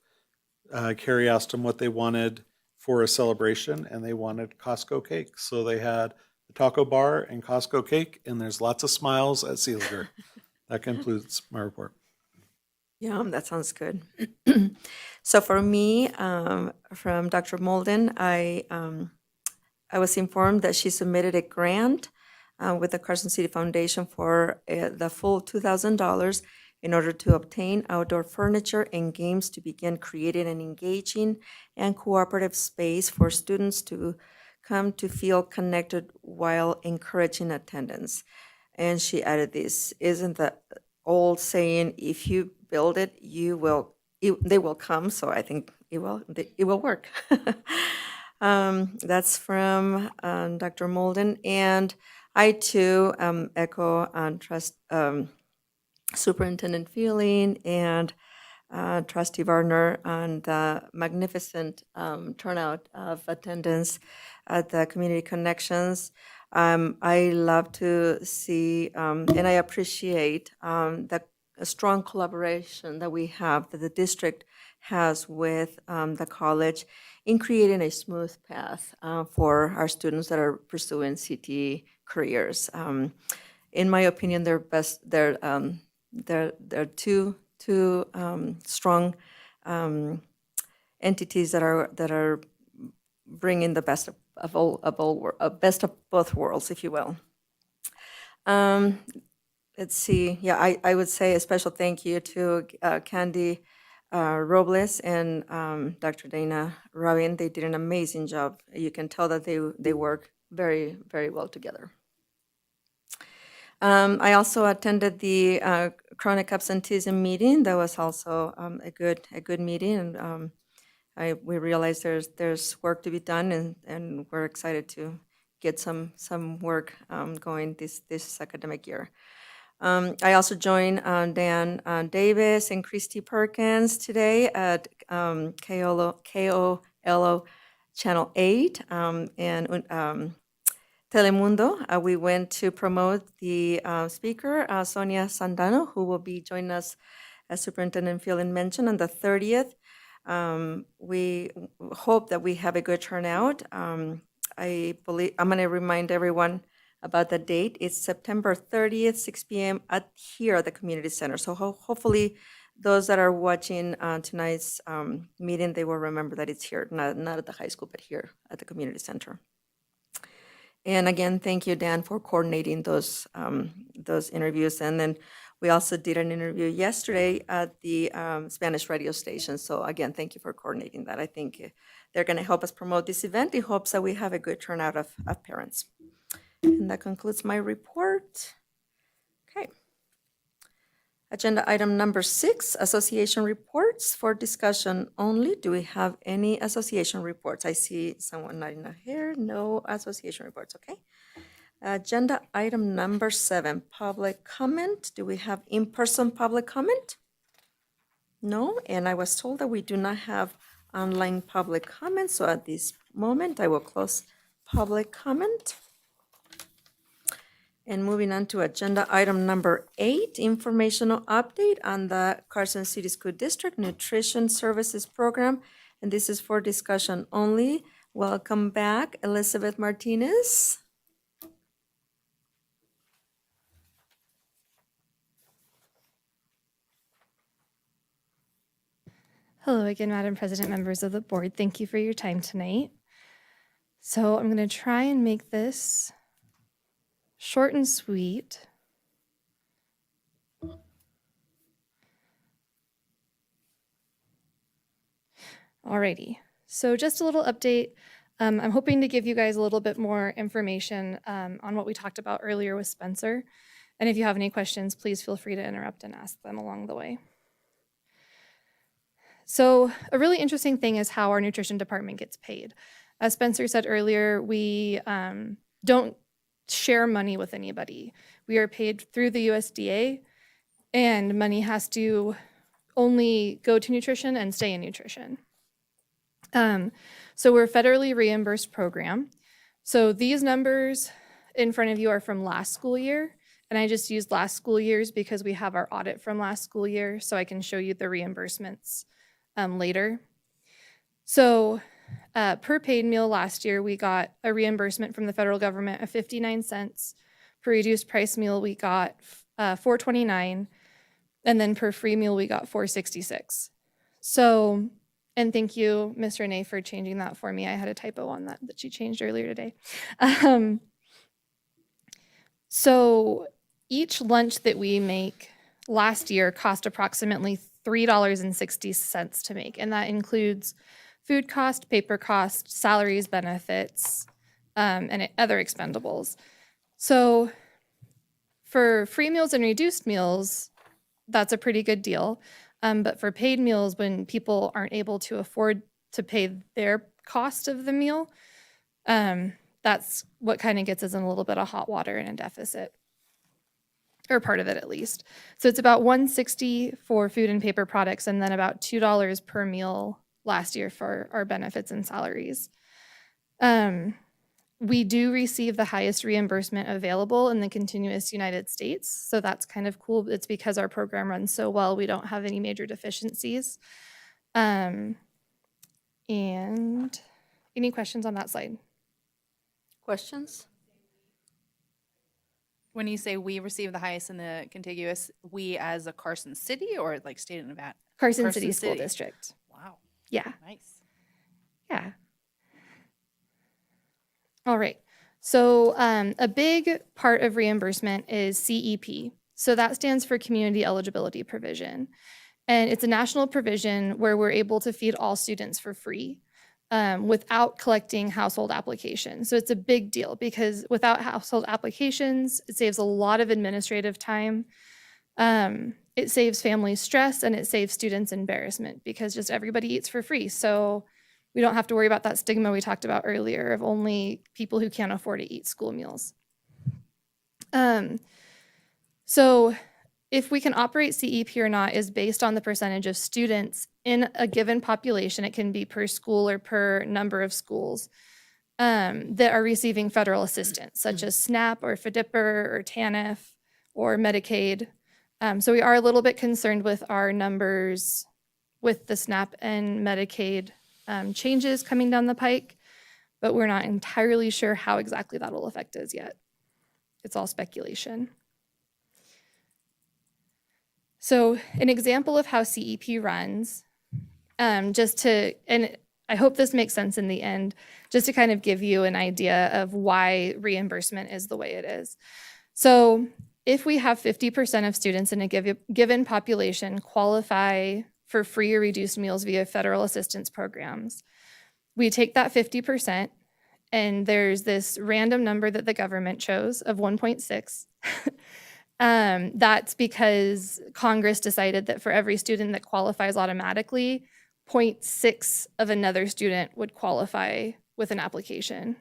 Carrie asked them what they wanted for a celebration, and they wanted Costco cake. So they had the taco bar and Costco cake, and there's lots of smiles at Seeliger. That concludes my report. Yum, that sounds good. So for me, from Dr. Molden, I was informed that she submitted a grant with the Carson City Foundation for the full $2,000 in order to obtain outdoor furniture and games to begin creating an engaging and cooperative space for students to come to feel connected while encouraging attendance. And she added this, isn't the old saying, if you build it, they will come. So I think it will work. That's from Dr. Molden. And I too echo Superintendent Feeling and Trustee Varner on the magnificent turnout of attendance at the Community Connections. I love to see, and I appreciate the strong collaboration that we have, that the district has with the college in creating a smooth path for our students that are pursuing CTE careers. In my opinion, they're two strong entities that are bringing the best best of both worlds, if you will. Let's see. Yeah, I would say a special thank you to Candy Robles and Dr. Dana Rabin. They did an amazing job. You can tell that they work very, very well together. I also attended the chronic absenteeism meeting. That was also a good meeting, and we realized there's work to be done, and we're excited to get some work going this academic year. I also joined Dan Davis and Christy Perkins today at KOLO Channel 8 and Telemundo. We went to promote the speaker, Sonia Sandano, who will be joining us, as Superintendent Phelan mentioned, on the 30th. We hope that we have a good turnout. I believe I'm going to remind everyone about the date. It's September 30th, 6 p.m. Here at the community center. So hopefully those that are watching tonight's meeting, they will remember that it's here, not at the high school, but here at the community center. And again, thank you, Dan, for coordinating those interviews. And then we also did an interview yesterday at the Spanish radio station. So again, thank you for coordinating that. I think they're going to help us promote this event in hopes that we have a good turnout of parents. And that concludes my report. Okay. Agenda item number 6, association reports for discussion only. Do we have any association reports? I see someone nodding their head. No association reports, okay. Agenda item number 7, public comment. Do we have in-person public comment? No, and I was told that we do not have online public comment. So at this moment, I will close public comment. And moving on to agenda item number 8, informational update on the Carson City School District Nutrition Services Program. And this is for discussion only. Welcome back, Elizabeth Martinez. Hello again, Madam President, members of the board. Thank you for your time tonight. So I'm going to try and make this short and sweet. Alrighty, so just a little update. I'm hoping to give you guys a little bit more information on what we talked about earlier with Spencer. And if you have any questions, please feel free to interrupt and ask them along the way. So a really interesting thing is how our nutrition department gets paid. As Spencer said earlier, we don't share money with anybody. We are paid through the USDA, and money has to only go to nutrition and stay in nutrition. So we're a federally reimbursed program. So these numbers in front of you are from last school year, And I just used last school year's because we have our audit from last school year, so I can show you the reimbursements later. So per paid meal last year, we got a reimbursement from the federal government of 59 cents. Per reduced price meal, we got $4.29. And then per free meal, we got $4.66. So, and thank you, Ms. Renee, for changing that for me. I had a typo on that she changed earlier today. So each lunch that we make last year cost approximately $3.60 to make, and that includes food cost, paper cost, salaries, benefits, and other expendables. So for free meals and reduced meals, that's a pretty good deal. But for paid meals, when people aren't able to afford to pay their cost of the meal, that's what kind of gets us in a little bit of hot water and a deficit, or part of it at least. So it's about $1.60 for food and paper products, and then about $2 per meal last year for our benefits and salaries. We do receive the highest reimbursement available in the continuous United States, so that's kind of cool. It's because our program runs so well, we don't have any major deficiencies. And any questions on that slide? Questions? When you say we receive the highest in the contiguous, we as a Carson City or like state of Nevada? Carson City School District. Wow. Yeah. Nice. Yeah. All right. So a big part of reimbursement is CEP. So that stands for Community Eligibility Provision. And it's a national provision where we're able to feed all students for free without collecting household applications. So it's a big deal because without household applications, it saves a lot of administrative time. It saves families stress, and it saves students embarrassment because just everybody eats for free. So we don't have to worry about that stigma we talked about earlier of only people who can't afford to eat school meals. So if we can operate CEP or not is based on the percentage of students in a given population. It can be per school or per number of schools that are receiving federal assistance, such as SNAP or FDIPR or TANF or Medicaid. So we are a little bit concerned with our numbers with the SNAP and Medicaid changes coming down the pike, but we're not entirely sure how exactly that will affect us yet. It's all speculation. So an example of how CEP runs, and I hope this makes sense in the end, just to kind of give you an idea of why reimbursement is the way it is. So if we have 50% of students in a given population qualify for free or reduced meals via federal assistance programs, we take that 50%, and there's this random number that the government chose of 1.6. That's because Congress decided that for every student that qualifies automatically, 0.6 of another student would qualify with an application.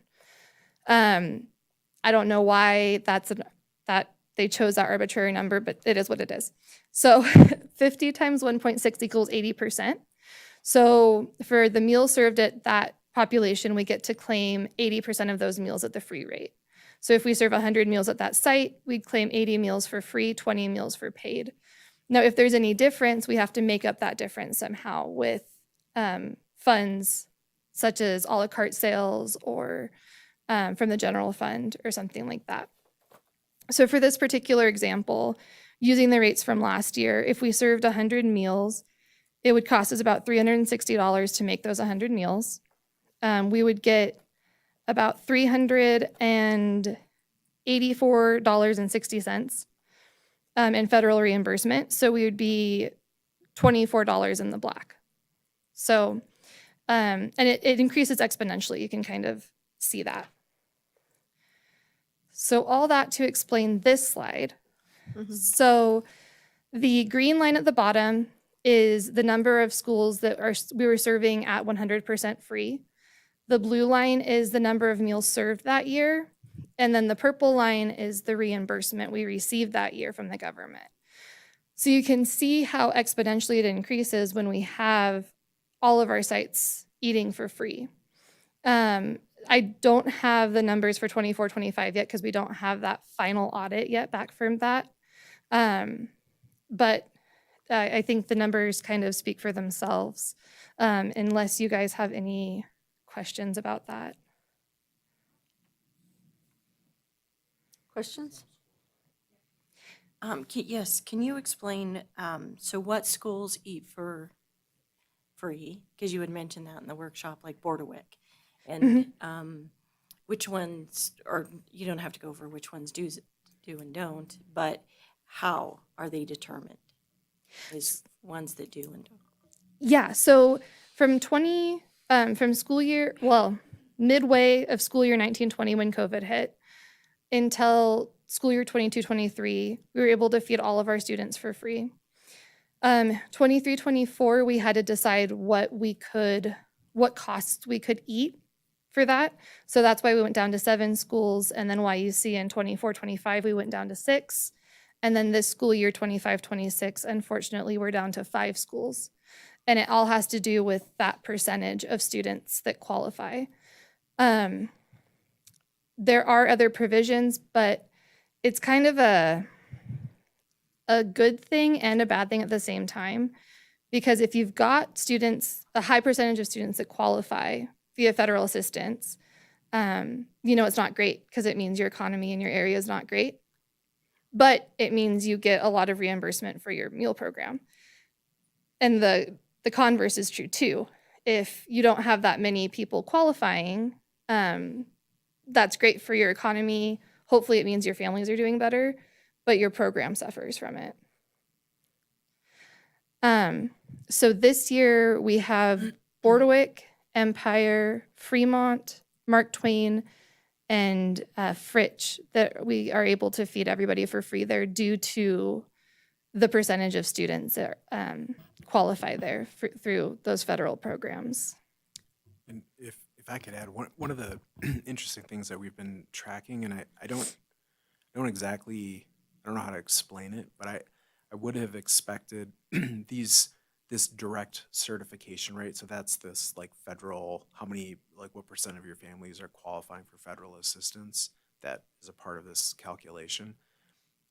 I don't know why that they chose that arbitrary number, but it is what it is. So 50 times 1.6 equals 80%. So for the meals served at that population, we get to claim 80% of those meals at the free rate. So if we serve 100 meals at that site, we'd claim 80 meals for free, 20 meals for paid. Now, if there's any difference, we have to make up that difference somehow with funds such as a la carte sales or from the general fund or something like that. So for this particular example, using the rates from last year, if we served 100 meals, it would cost us about $360 to make those 100 meals. We would get about $384.60 in federal reimbursement. So we would be $24 in the black. So, and it increases exponentially. You can kind of see that. So all that to explain this slide. So the green line at the bottom is the number of schools that we were serving at 100% free. The blue line is the number of meals served that year. And then the purple line is the reimbursement we received that year from the government. So you can see how exponentially it increases when we have all of our sites eating for free. I don't have the numbers for 24, 25 yet because we don't have that final audit yet back from that. But I think the numbers kind of speak for themselves, unless you guys have any questions about that. Questions? Yes, can you explain, so what schools eat for free? Because you had mentioned that in the workshop, like Bordewick. And which ones, or you don't have to go over which ones do and don't, but how are they determined? Is ones that do and don't? Yeah, so from from school year, well, midway of school year 1920 when COVID hit until school year 22-23, we were able to feed all of our students for free. 23-24, we had to decide what costs we could eat for that. So that's why we went down to 7 schools, and then YUC in 24-25, we went down to 6. And then this school year 25-26, unfortunately, we're down to 5 schools. And it all has to do with that percentage of students that qualify. There are other provisions, but it's kind of a good thing and a bad thing at the same time. Because if you've got students, a high percentage of students that qualify via federal assistance, it's not great because it means your economy in your area is not great. But it means you get a lot of reimbursement for your meal program. And the converse is true too. If you don't have that many people qualifying, that's great for your economy. Hopefully it means your families are doing better, but your program suffers from it. So this year we have Bordewick, Empire, Fremont, Mark Twain, and Fritch that we are able to feed everybody for free there due to the percentage of students that qualify there through those federal programs. And if I could add, one of the interesting things that we've been tracking, and I don't know how to explain it, but I would have expected this direct certification rate. So that's this like federal, what percent of your families are qualifying for federal assistance that is a part of this calculation.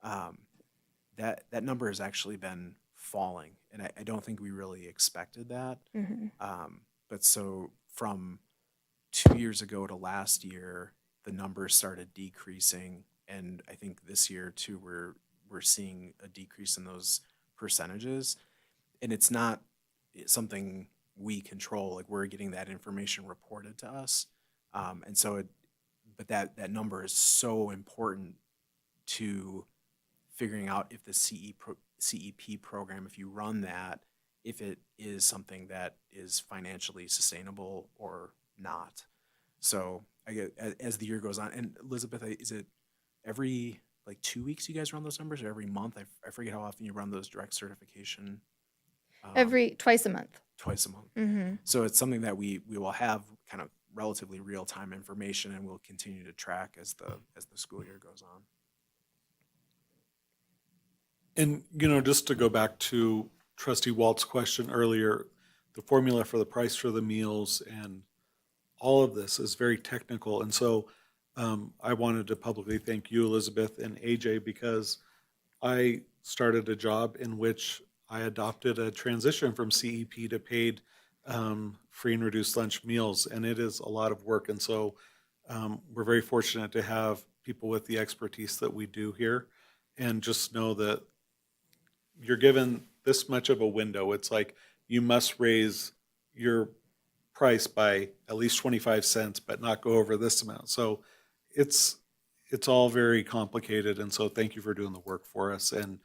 That number has actually been falling, and I don't think we really expected that. But so from 2 years ago to last year, the numbers started decreasing, and I think this year too we're seeing a decrease in those percentages. And it's not something we control. Like, we're getting that information reported to us, and so but that number is so important to figuring out if the CEP program, if you run that, if it is something that is financially sustainable or not. So I get, as the year goes on, and Elizabeth, is it every 2 weeks you guys run those numbers, or every month? I forget how often you run those direct certification. Twice a month. Twice a month. So it's something that we will have kind of relatively real-time information, and we'll continue to track as the school year goes on. And, just to go back to Trustee Walt's question earlier, the formula for the price for the meals and all of this is very technical. And so I wanted to publicly thank you, Elizabeth and AJ, because I started a job in which I adopted a transition from CEP to paid free and reduced lunch meals, and it is a lot of work. And so we're very fortunate to have people with the expertise that we do here, and just know that you're given this much of a window. It's like you must raise your price by at least 25 cents, but not go over this amount. So it's all very complicated. And so thank you for doing the work for us. And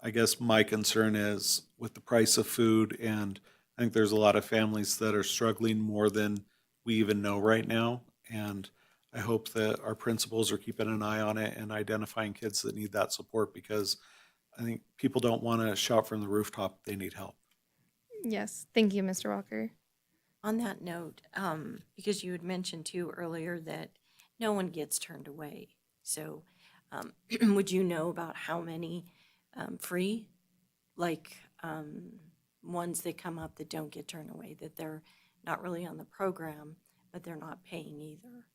I guess my concern is with the price of food, and I think there's a lot of families that are struggling more than we even know right now. And I hope that our principals are keeping an eye on it and identifying kids that need that support, because I think people don't want to shout from the rooftop they need help. Yes. Thank you, Mr. Walker. On that note, because you had mentioned too earlier that no one gets turned away. So would you know about how many free, ones that come up that don't get turned away, that they're not really on the program, but they're not paying either.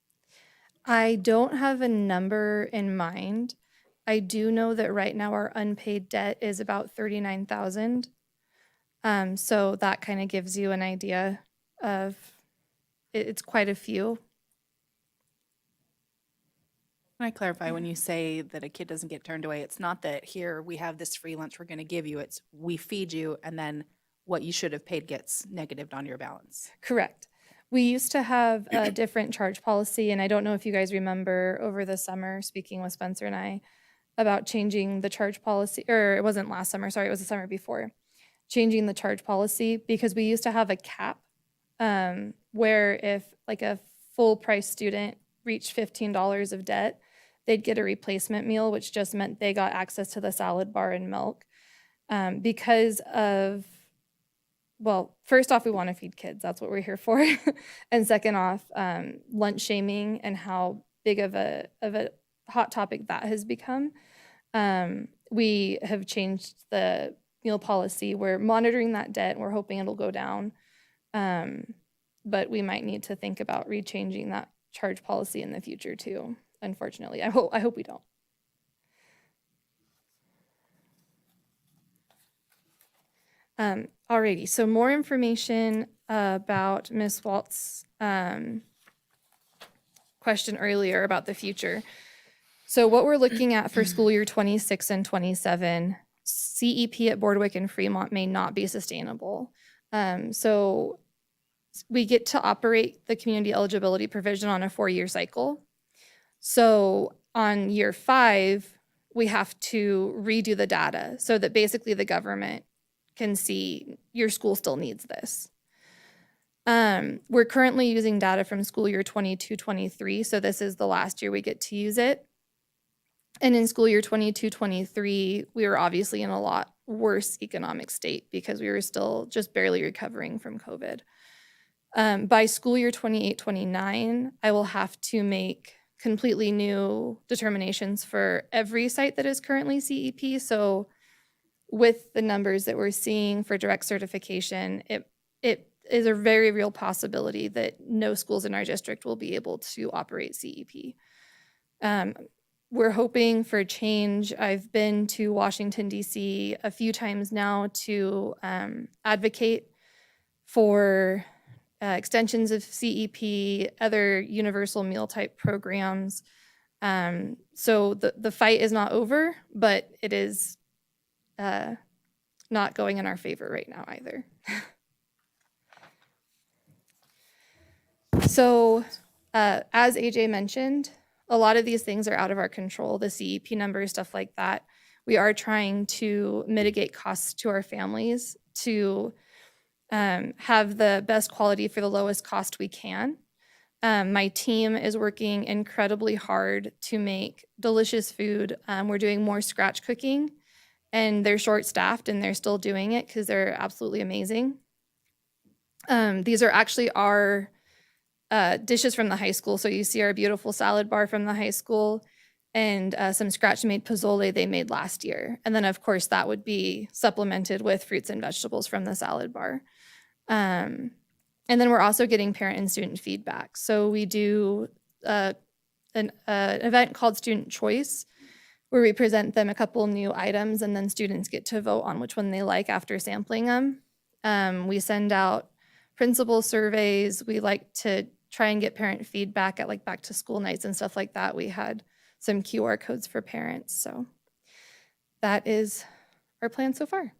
I don't have a number in mind. I do know that right now our unpaid debt is about 39,000. So that kind of gives you an idea of it's quite a few. Can I clarify, when you say that a kid doesn't get turned away, it's not that here we have this free lunch we're going to give you. It's we feed you and then what you should have paid gets negatived on your balance. Correct. We used to have a different charge policy, and I don't know if you guys remember over the summer speaking with Spencer and I about changing the charge policy, or it wasn't last summer, sorry, it was the summer before, changing the charge policy because we used to have a cap where if like a full price student reached $15 of debt, they'd get a replacement meal, which just meant they got access to the salad bar and milk. Because of, well, first off, we want to feed kids. That's what we're here for. And second off, lunch shaming and how big of a hot topic that has become. We have changed the meal policy. We're monitoring that debt and we're hoping it'll go down. But we might need to think about rechanging that charge policy in the future too. Unfortunately, I hope we don't. Alrighty, so more information about Ms. Walt's question earlier about the future. So what we're looking at for school year 26 and 27, CEP at Boardwick and Fremont may not be sustainable. So we get to operate the community eligibility provision on a 4-year cycle. So on year 5, we have to redo the data so that basically the government can see your school still needs this. We're currently using data from school year 22-23, so this is the last year we get to use it. And in school year 22-23, we were obviously in a lot worse economic state because we were still just barely recovering from COVID. By school year 28-29, I will have to make completely new determinations for every site that is currently CEP. So with the numbers that we're seeing for direct certification, it is a very real possibility that no schools in our district will be able to operate CEP. We're hoping for change. I've been to Washington, D.C. a few times now to advocate for extensions of CEP, other universal meal type programs. So the fight is not over, but it is not going in our favor right now either. So as AJ mentioned, a lot of these things are out of our control, the CEP numbers, stuff like that. We are trying to mitigate costs to our families to have the best quality for the lowest cost we can. My team is working incredibly hard to make delicious food. We're doing more scratch cooking, and they're short-staffed, and they're still doing it because they're absolutely amazing. These are actually our dishes from the high school. So you see our beautiful salad bar from the high school and some scratch-made pozole they made last year. And then, of course, that would be supplemented with fruits and vegetables from the salad bar. And then we're also getting parent and student feedback. So we do an event called Student Choice, where we present them a couple new items, and then students get to vote on which one they like after sampling them. We send out principal surveys. We like to try and get parent feedback at like back to school nights and stuff like that. We had some QR codes for parents. So that is our plan so far.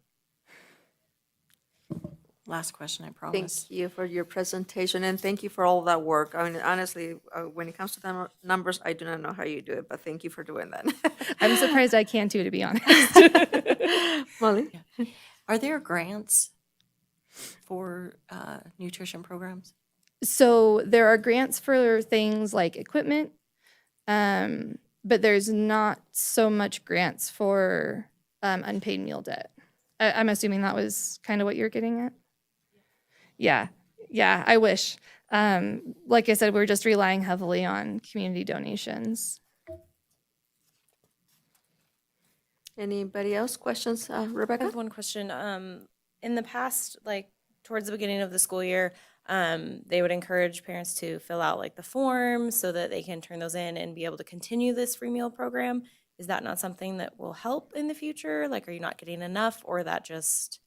Last question, I promise. Thank you for your presentation, and thank you for all that work. I mean, honestly, when it comes to the numbers, I do not know how you do it, but thank you for doing that. I'm surprised I can too, to be honest. Molly? Are there grants for nutrition programs? So there are grants for things like equipment, but there's not so much grants for unpaid meal debt. I'm assuming that was kind of what you're getting at? Yeah, I wish. Like I said, we're just relying heavily on community donations. Anybody else? Questions? I Rebecca? have one question. In the past, like towards the beginning of the school year, They would encourage parents to fill out like the forms so that they can turn those in and be able to continue this free meal program. Is that not something that will help in the future? Like, are you not getting enough, or that just,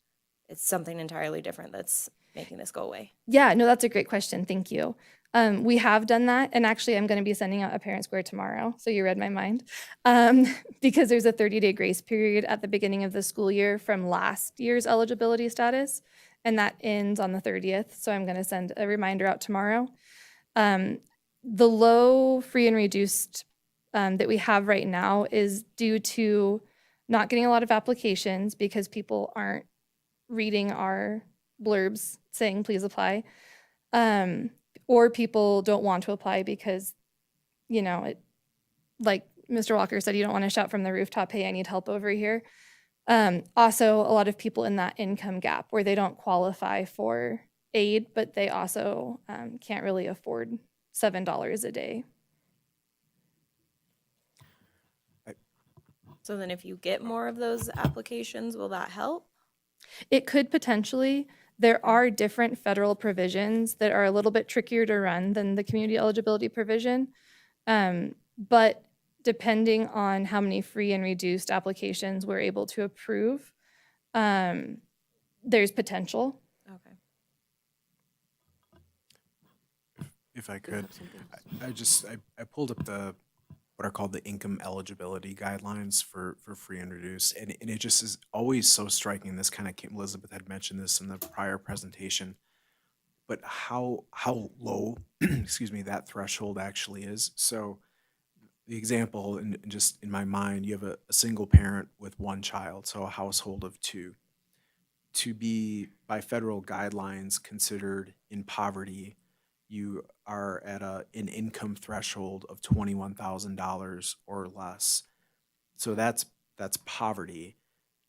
it's something entirely different that's making this go away? Yeah, no, that's a great question. Thank you. We have done that. And actually, I'm going to be sending out a parent square tomorrow. So you read my mind. Because there's a 30-day grace period at the beginning of the school year from last year's eligibility status. And that ends on the 30th. So I'm going to send a reminder out tomorrow. The low free and reduced that we have right now is due to not getting a lot of applications because people aren't reading our blurbs saying please apply, or people don't want to apply because, you know, it, like Mr. Walker said, you don't want to shout from the rooftop, hey, I need help over here. Also, a lot of people in that income gap where they don't qualify for aid, but they also can't really afford $7 a day. So then if you get more of those applications, will that help? It could potentially. There are different federal provisions that are a little bit trickier to run than the community eligibility provision. But depending on how many free and reduced applications we're able to approve, there's potential. Okay. If I could, I pulled up what are called the income eligibility guidelines for free and reduced, and it just is always so striking. This kind of came, Elizabeth had mentioned this in the prior presentation, but how low, excuse me, that threshold actually is. So the example, and just in my mind, you have a single parent with one child, so a household of two. To be, by federal guidelines, considered in poverty, you are at an income threshold of $21,000 or less. So that's poverty.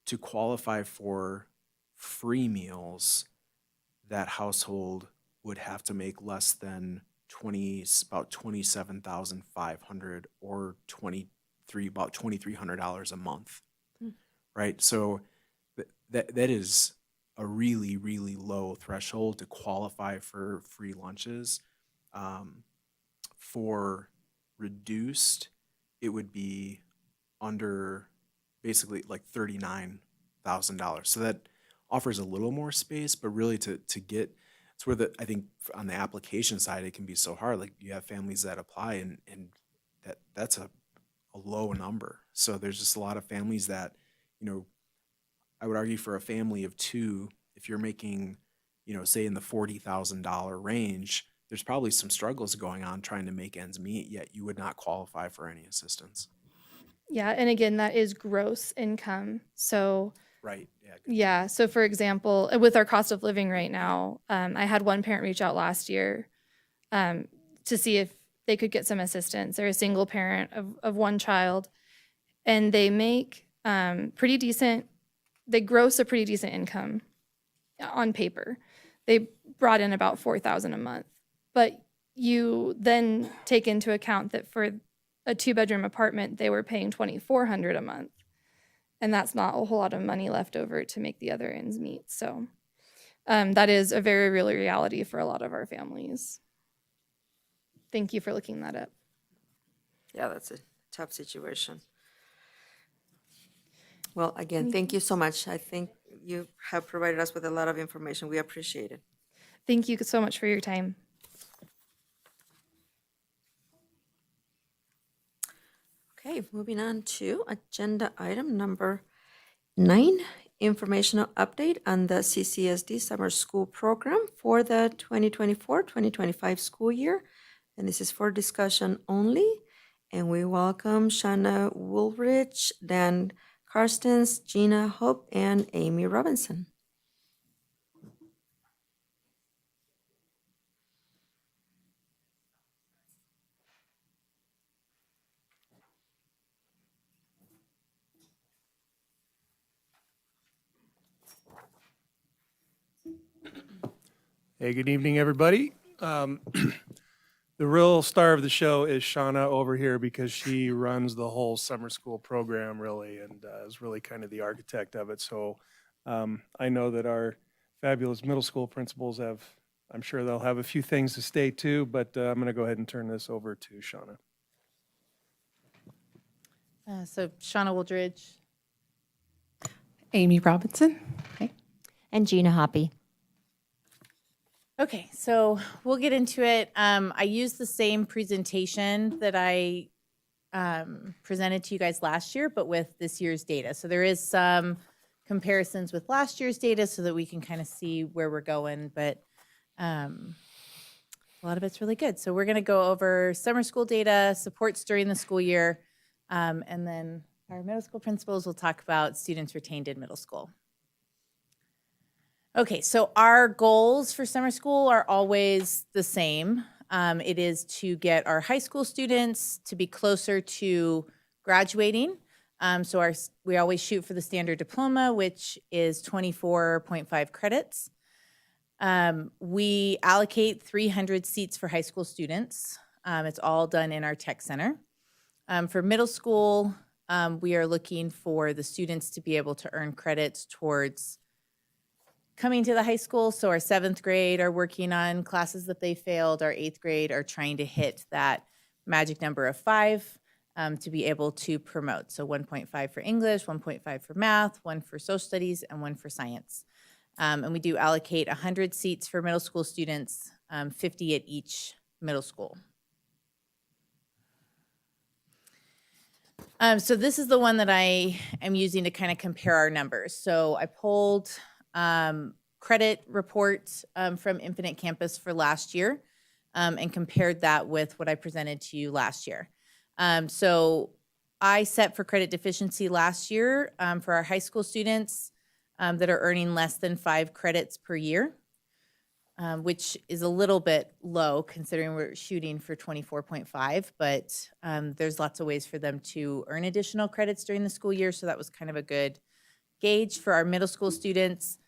To qualify for free meals, that household would have to make less than about $27,500 or about $2,300 a month, right? So that is a really, really low threshold to qualify for free lunches. For reduced, it would be under basically like $39,000. So that offers a little more space, but really to get, it's where I think on the application side, it can be so hard. Like you have families that apply and that's a low number. So there's just a lot of families that, I would argue for a family of two, if you're making, say in the $40,000 range, there's probably some struggles going on trying to make ends meet, yet you would not qualify for any assistance. Yeah, and again, that is gross income. So Right. Yeah. yeah, so for example, with our cost of living right now, I had one parent reach out last year to see if they could get some assistance. They're a single parent of one child, and they make pretty decent, they gross a pretty decent income on paper. They brought in about $4,000 a month. But you then take into account that for a 2-bedroom apartment, they were paying $2,400 a month. And that's not a whole lot of money left over to make the other ends meet. So that is a very real reality for a lot of our families. Thank you for looking that up. Yeah, that's a tough situation. Well, again, thank you so much. I think you have provided us with a lot of information. We appreciate it. Thank you so much for your time. Okay, moving on to agenda item number 9, informational update on the CCSD summer school program for the 2024-2025 school year. And this is for discussion only. And we welcome Shanna Woolrich, Dan Carstens, Gina Hope, and Amy Robinson. Hey, good evening, everybody. The real star of the show is Shauna over here because she runs the whole summer school program really and is really kind of the architect of it. So I know that our fabulous middle school principals have I'm sure they'll have a few things to say too, but I'm going to go ahead and turn this over to Shauna. So Shauna Wooldridge. Amy Robinson. Okay. And Gina Hoppy. Okay, so we'll get into it. I used the same presentation that I presented to you guys last year, but with this year's data. So there is some comparisons with last year's data so that we can kind of see where we're going, but a lot of it's really good. So we're going to go over summer school data, supports during the school year, and then our middle school principals will talk about students retained in middle school. Okay, so our goals for summer school are always the same. It is to get our high school students to be closer to graduating. So we always shoot for the standard diploma, which is 24.5 credits. We allocate 300 seats for high school students. It's all done in our tech center. For middle school, we are looking for the students to be able to earn credits towards coming to the high school. So our 7th grade are working on classes that they failed. Our 8th grade are trying to hit that magic number of 5 to be able to promote. So 1.5 for English, 1.5 for math, 1 for social studies, and 1 for science. And we do allocate 100 seats for middle school students, 50 at each middle school. So this is the one that I am using to kind of compare our numbers. So I pulled credit reports from Infinite Campus for last year and compared that with what I presented to you last year. So I set for credit deficiency last year for our high school students that are earning less than 5 credits per year, which is a little bit low considering we're shooting for 24.5, but there's lots of ways for them to earn additional credits during the school year. So that was kind of a good gauge for our middle school students.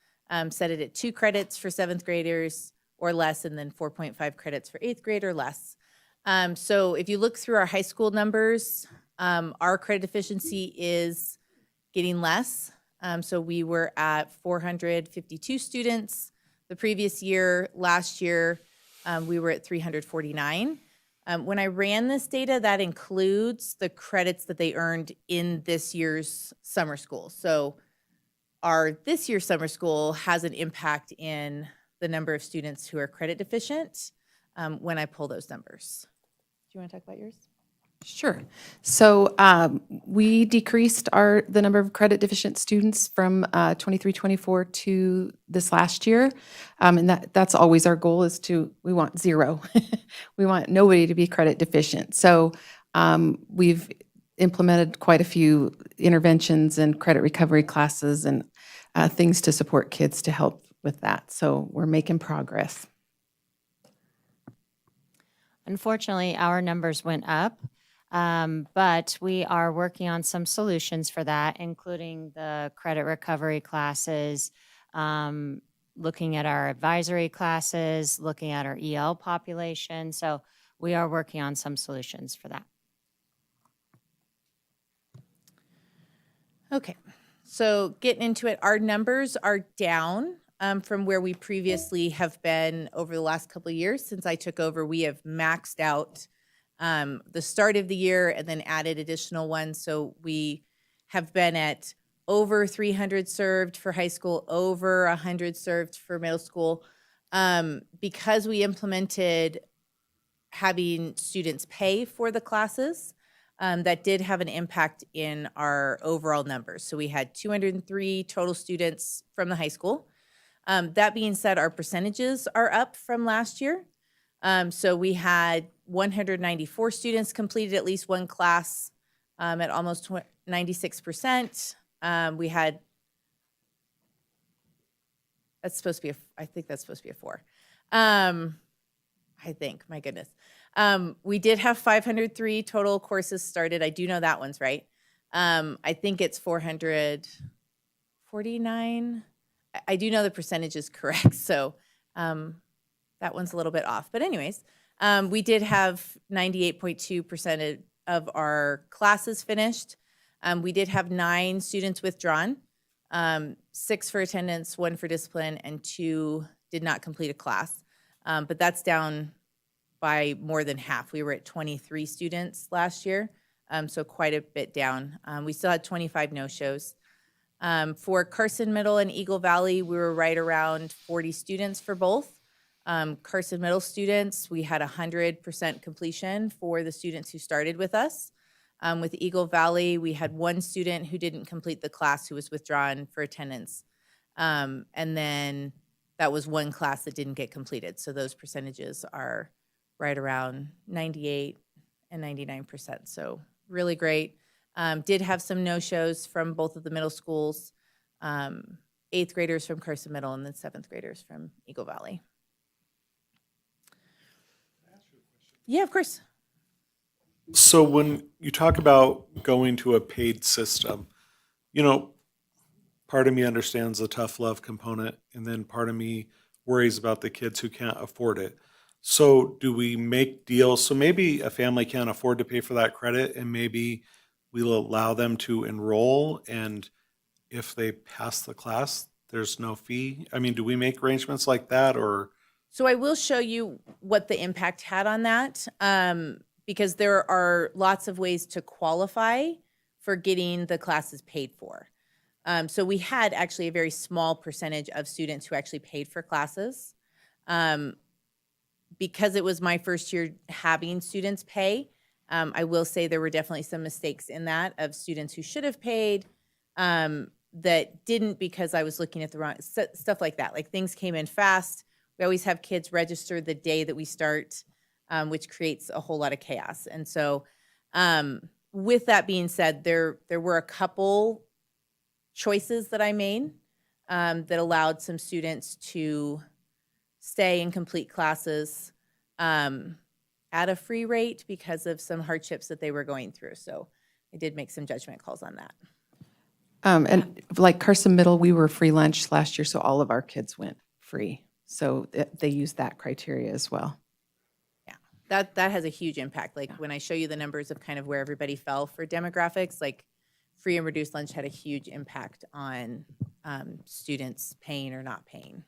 Set it at 2 credits for 7th graders or less, and then 4.5 credits for 8th grade or less. So if you look through our high school numbers, our credit deficiency is getting less. So we were at 452 students the previous year. Last year, we were at 349. When I ran this data, that includes the credits that they earned in this year's summer school. So this year's summer school has an impact in the number of students who are credit deficient when I pull those numbers. Do you want to talk about yours? Sure. So we decreased the number of credit deficient students from 23-24 to this last year. And that's always our goal we want 0. We want nobody to be credit deficient. So we've implemented quite a few interventions and credit recovery classes and things to support kids to help with that. So we're making progress. Unfortunately, our numbers went up, but we are working on some solutions for that, including the credit recovery classes, looking at our advisory classes, looking at our EL population. So we are working on some solutions for that. Okay, so getting into it, our numbers are down from where we previously have been over the last couple of years. Since I took over, we have maxed out the start of the year and then added additional ones. So we have been at over 300 served for high school, over 100 served for middle school. Because we implemented having students pay for the classes, that did have an impact in our overall numbers. So we had 203 total students from the high school. That being said, our percentages are up from last year. So we had 194 students completed at least one class at almost 96%. We had, that's supposed to be I think that's supposed to be a 4. I think, my goodness. We did have 503 total courses started. I do know that one's right. I think it's 449. I do know the percentage is correct, so that one's a little bit off. But anyways, we did have 98.2% of our classes finished. We did have 9 students withdrawn, 6 for attendance, 1 for discipline, and 2 did not complete a class. But that's down by more than half. We were at 23 students last year, so quite a bit down. We still had 25 no-shows. For Carson Middle and Eagle Valley, we were right around 40 students for both. Carson Middle students, we had 100% completion for the students who started with us. With Eagle Valley, we had one student who didn't complete the class who was withdrawn for attendance. And then that was one class that didn't get completed. So those percentages are right around 98 and 99%. So really great. Did have some no-shows from both of the middle schools, 8th graders from Carson Middle and then 7th graders from Eagle Valley. Yeah, of course. So when you talk about going to a paid system, you know, part of me understands the tough love component, and then part of me worries about the kids who can't afford it. So do we make deals? So maybe a family can't afford to pay for that credit, and maybe we'll allow them to enroll, and if they pass the class, there's no fee. I mean, do we make arrangements like that, or? So I will show you what the impact had on that, because there are lots of ways to qualify for getting the classes paid for. So we had actually a very small percentage of students who actually paid for classes. Because it was my first year having students pay, I will say there were definitely some mistakes in that of students who should have paid that didn't because I was looking at the wrong stuff like that. Like things came in fast. We always have kids register the day that we start, which creates a whole lot of chaos. And so with that being said, there were a couple choices that I made that allowed some students to stay and complete classes at a free rate because of some hardships that they were going through. So I did make some judgment calls on that. And like Carson Middle, we were free lunch last year, so all of our kids went free. So they used that criteria as well. Yeah, that has a huge impact. Like when I show you the numbers of kind of where everybody fell for demographics, like free and reduced lunch had a huge impact on students paying or not paying.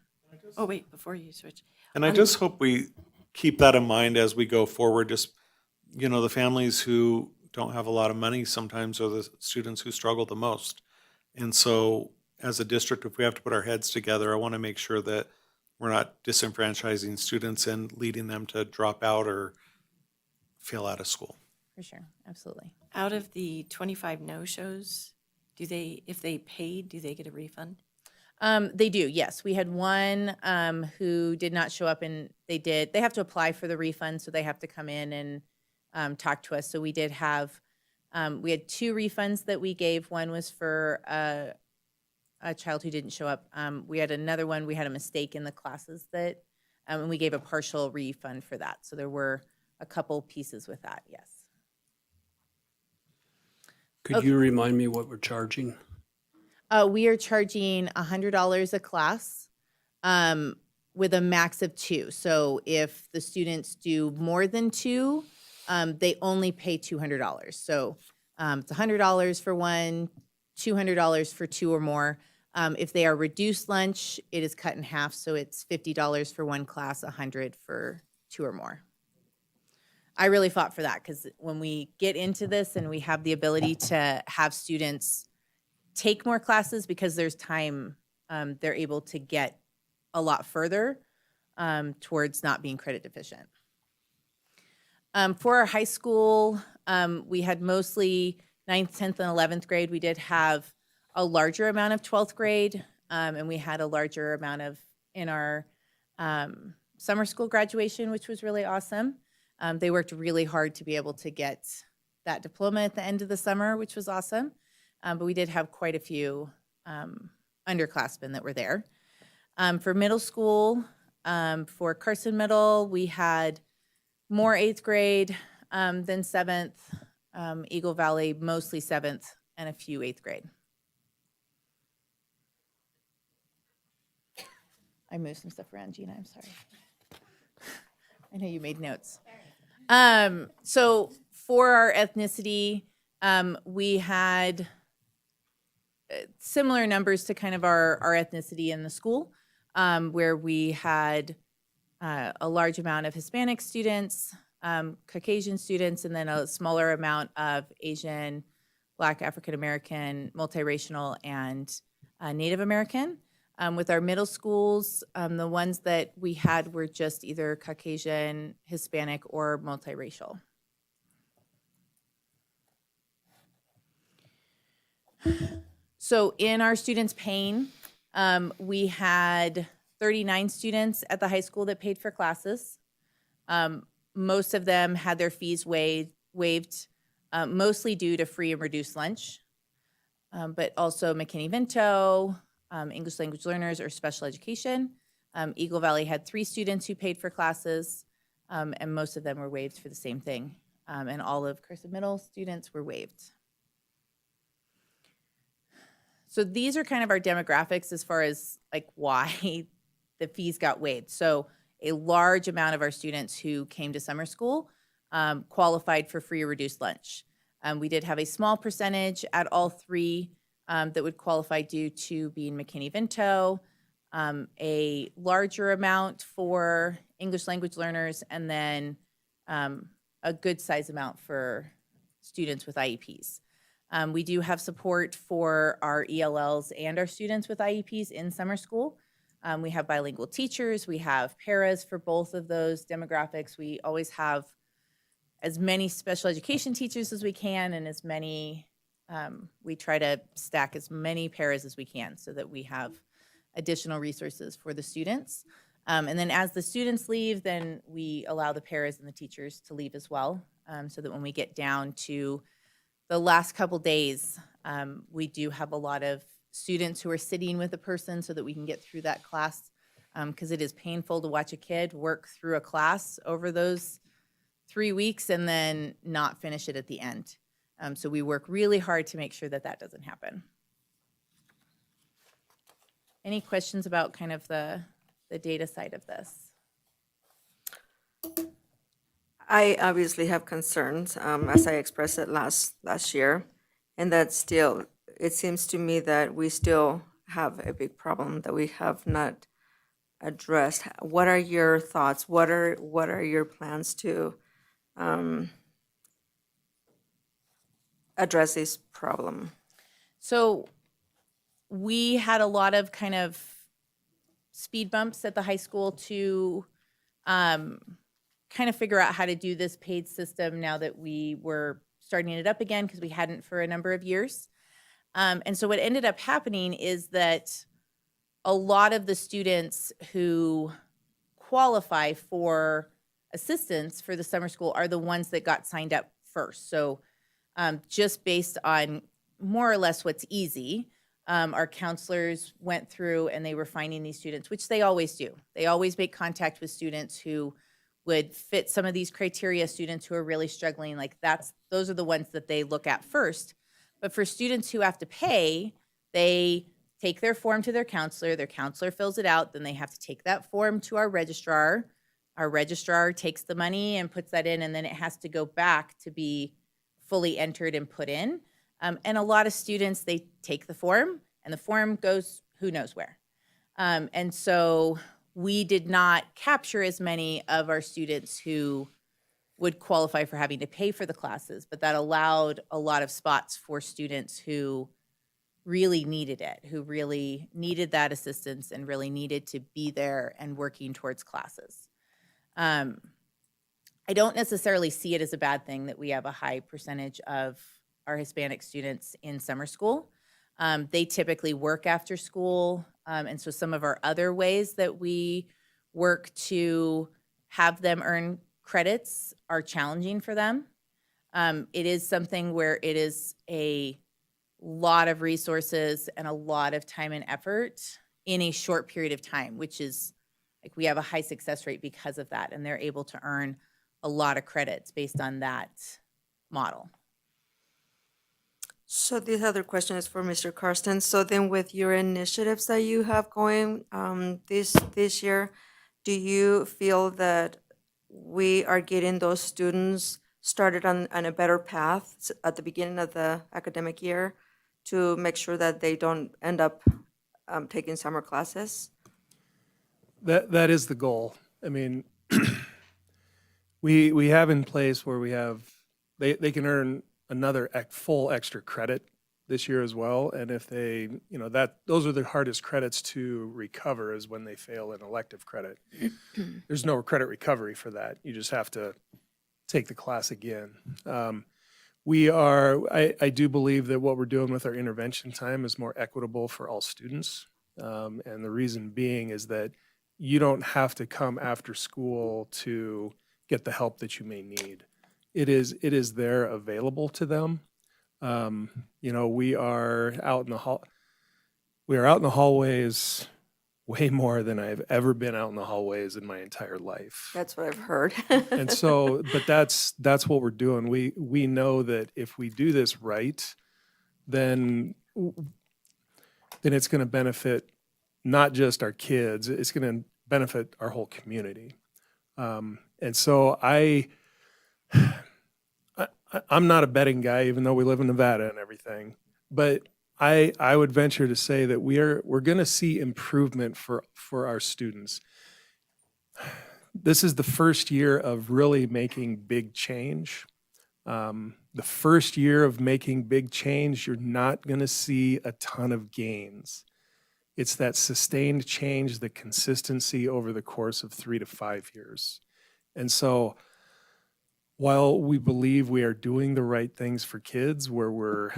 Oh, wait, before you switch. And I just hope we keep that in mind as we go forward. Just, you know, the families who don't have a lot of money sometimes are the students who struggle the most. And so as a district, if we have to put our heads together, I want to make sure that we're not disenfranchising students and leading them to drop out or fail out of school. For sure, absolutely. Out of the 25 no-shows, if they paid, do they get a refund? They do, yes. We had one who did not show up, and they have to apply for the refund, so they have to come in and talk to us. So we did have, we had 2 refunds that we gave. One was for a child who didn't show up. We had another one, we had a mistake in the classes that, and we gave a partial refund for that. So there were a couple pieces with that, yes. Could you remind me what we're charging? We are charging $100 a class with a max of 2. So if the students do more than 2, they only pay $200. So it's $100 for one, $200 for 2 or more. If they are reduced lunch, it is cut in half. So it's $50 for one class, $100 for 2 or more. I really fought for that because when we get into this and we have the ability to have students take more classes because there's time, they're able to get a lot further towards not being credit deficient. For our high school, we had mostly 9th, 10th, and 11th grade. We did have a larger amount of 12th grade, and we had a larger amount in our summer school graduation, which was really awesome. They worked really hard to be able to get that diploma at the end of the summer, which was awesome. But we did have quite a few underclassmen that were there. For middle school, for Carson Middle, we had more 8th grade than 7th. Eagle Valley, mostly 7th, and a few 8th grade. I moved some stuff around, Gina, I'm sorry. I know you made notes. So for our ethnicity, we had similar numbers to kind of our ethnicity in the school, where we had a large amount of Hispanic students, Caucasian students, and then a smaller amount of Asian, Black, African American, multiracial, and Native American. With our middle schools, the ones that we had were just either Caucasian, Hispanic, or multiracial. So in our students paying, we had 39 students at the high school that paid for classes. Most of them had their fees waived, mostly due to free and reduced lunch, but also McKinney-Vento, English language learners or special education. Eagle Valley had 3 students who paid for classes, and most of them were waived for the same thing. And all of Carson Middle students were waived. So these are kind of our demographics as far as like why the fees got waived. So a large amount of our students who came to summer school qualified for free or reduced lunch. We did have a small percentage at all 3 that would qualify due to being McKinney-Vento, a larger amount for English language learners, and then a good size amount for students with IEPs. We do have support for our ELLs and our students with IEPs in summer school. We have bilingual teachers. We have paras for both of those demographics. We always have as many special education teachers as we can, and as many, we try to stack as many paras as we can so that we have additional resources for the students. And then as the students leave, then we allow the paras and the teachers to leave as well, so that when we get down to the last couple days, we do have a lot of students who are sitting with a person so that we can get through that class, because it is painful to watch a kid work through a class over those 3 weeks and then not finish it at the end. So we work really hard to make sure that that doesn't happen. Any questions about kind of the data side of this? I obviously have concerns, as I expressed it last year, and that still, it seems to me that we still have a big problem that we have not addressed. What are your thoughts? What are your plans to address this problem? So we had a lot of kind of speed bumps at the high school to kind of figure out how to do this paid system now that we were starting it up again, because we hadn't for a number of years. And so what ended up happening is that a lot of the students who qualify for assistance for the summer school are the ones that got signed up first. So just based on more or less what's easy, our counselors went through and they were finding these students, which they always do. They always make contact with students who would fit some of these criteria, students who are really struggling. Like those are the ones that they look at first. But for students who have to pay, they take their form to their counselor fills it out, then they have to take that form to our registrar. Our registrar takes the money and puts that in, and then it has to go back to be fully entered and put in. And a lot of students, they take the form and the form goes who knows where. And so we did not capture as many of our students who would qualify for having to pay for the classes, but that allowed a lot of spots for students who really needed it, who really needed that assistance and really needed to be there and working towards classes. I don't necessarily see it as a bad thing that we have a high percentage of our Hispanic students in summer school. They typically work after school. And so some of our other ways that we work to have them earn credits are challenging for them. It is something where it is a lot of resources and a lot of time and effort in a short period of time, which is like we have a high success rate because of that. And they're able to earn a lot of credits based on that model. So this other question is for Mr. Carson. So then with your initiatives that you have going this year, do you feel that we are getting those students started on a better path at the beginning of the academic year to make sure that they don't end up taking summer classes? That is the goal. I mean, we have in place where we have, they can earn another full extra credit this year as well. And if they, those are the hardest credits to recover, is when they fail an elective credit. There's no credit recovery for that. You just have to take the class again. I do believe that what we're doing with our intervention time is more equitable for all students. And the reason being is that you don't have to come after school to get the help that you may need. It is there available to them. We are out in the hallways way more than I've ever been out in the hallways in my entire life. That's what I've heard. And so, but that's what we're doing. We know that if we do this right, then it's going to benefit not just our kids, it's going to benefit our whole community. And so I'm not a betting guy, even though we live in Nevada and everything, but I would venture to say that we're going to see improvement for our students. This is the first year of really making big change. The first year of making big change, you're not going to see a ton of gains. It's that sustained change, the consistency over the course of 3 to 5 years. And so while we believe we are doing the right things for kids, where we're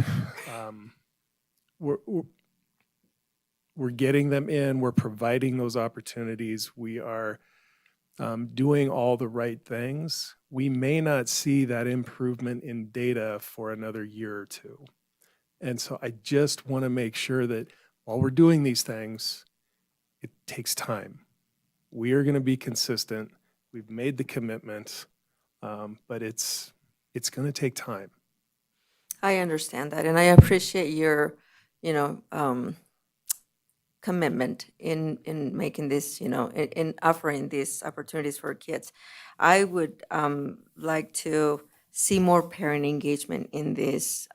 getting them in, we're providing those opportunities, we are doing all the right things, we may not see that improvement in data for another year or two. And so I just want to make sure that while we're doing these things, it takes time. We are going to be consistent. We've made the commitment, but it's going to take time. I understand that, and I appreciate your, commitment in making this, in offering these opportunities for kids. I would like to see more parent engagement in this,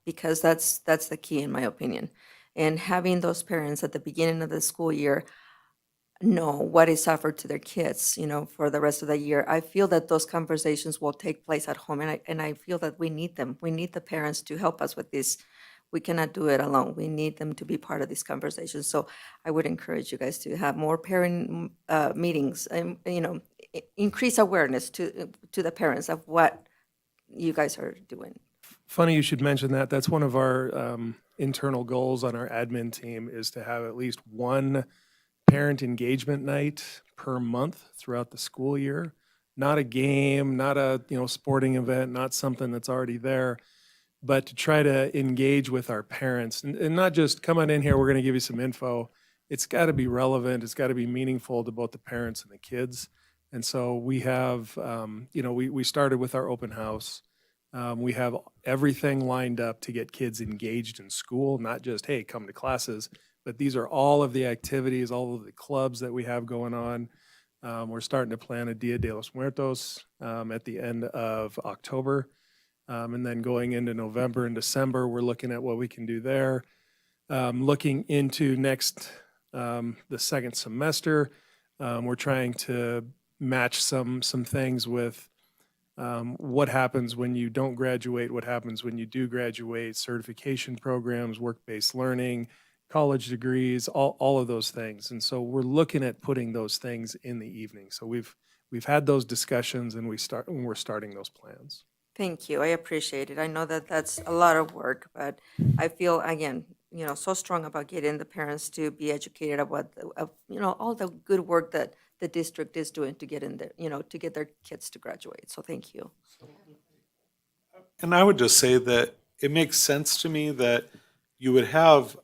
because that's the key, in my opinion. And having those parents at the beginning of the school year know what is offered to their kids, for the rest of the year. I feel that those conversations will take place at home, and I feel that we need them. We need the parents to help us with this. We cannot do it alone. We need them to be part of these conversations. So I would encourage you guys to have more parent meetings, and increase awareness to the parents of what you guys are doing. Funny you should mention that. That's one of our internal goals on our admin team, is to have at least one parent engagement night per month throughout the school year. Not a game, not a sporting event, not something that's already there, but to try to engage with our parents, and not just come on in here, we're going to give you some info. It's got to be relevant. It's got to be meaningful to both the parents and the kids. And so we have, we started with our open house. We have everything lined up to get kids engaged in school, not just, hey, come to classes, but these are all of the activities, all of the clubs that we have going on. We're starting to plan a Dia de los Muertos at the end of October. And then going into November and December, we're looking at what we can do there. Looking into the second semester, we're trying to match some things with what happens when you don't graduate, what happens when you do graduate, certification programs, work-based learning, college degrees, all of those things. And so we're looking at putting those things in the evening. So we've had those discussions, and we're starting those plans. Thank you. I appreciate it. I know that that's a lot of work, but I feel, again, so strong about getting the parents to be educated about, all the good work that the district is doing to get in there, to get their kids to graduate. So thank you. And I would just say that it makes sense to me that you would have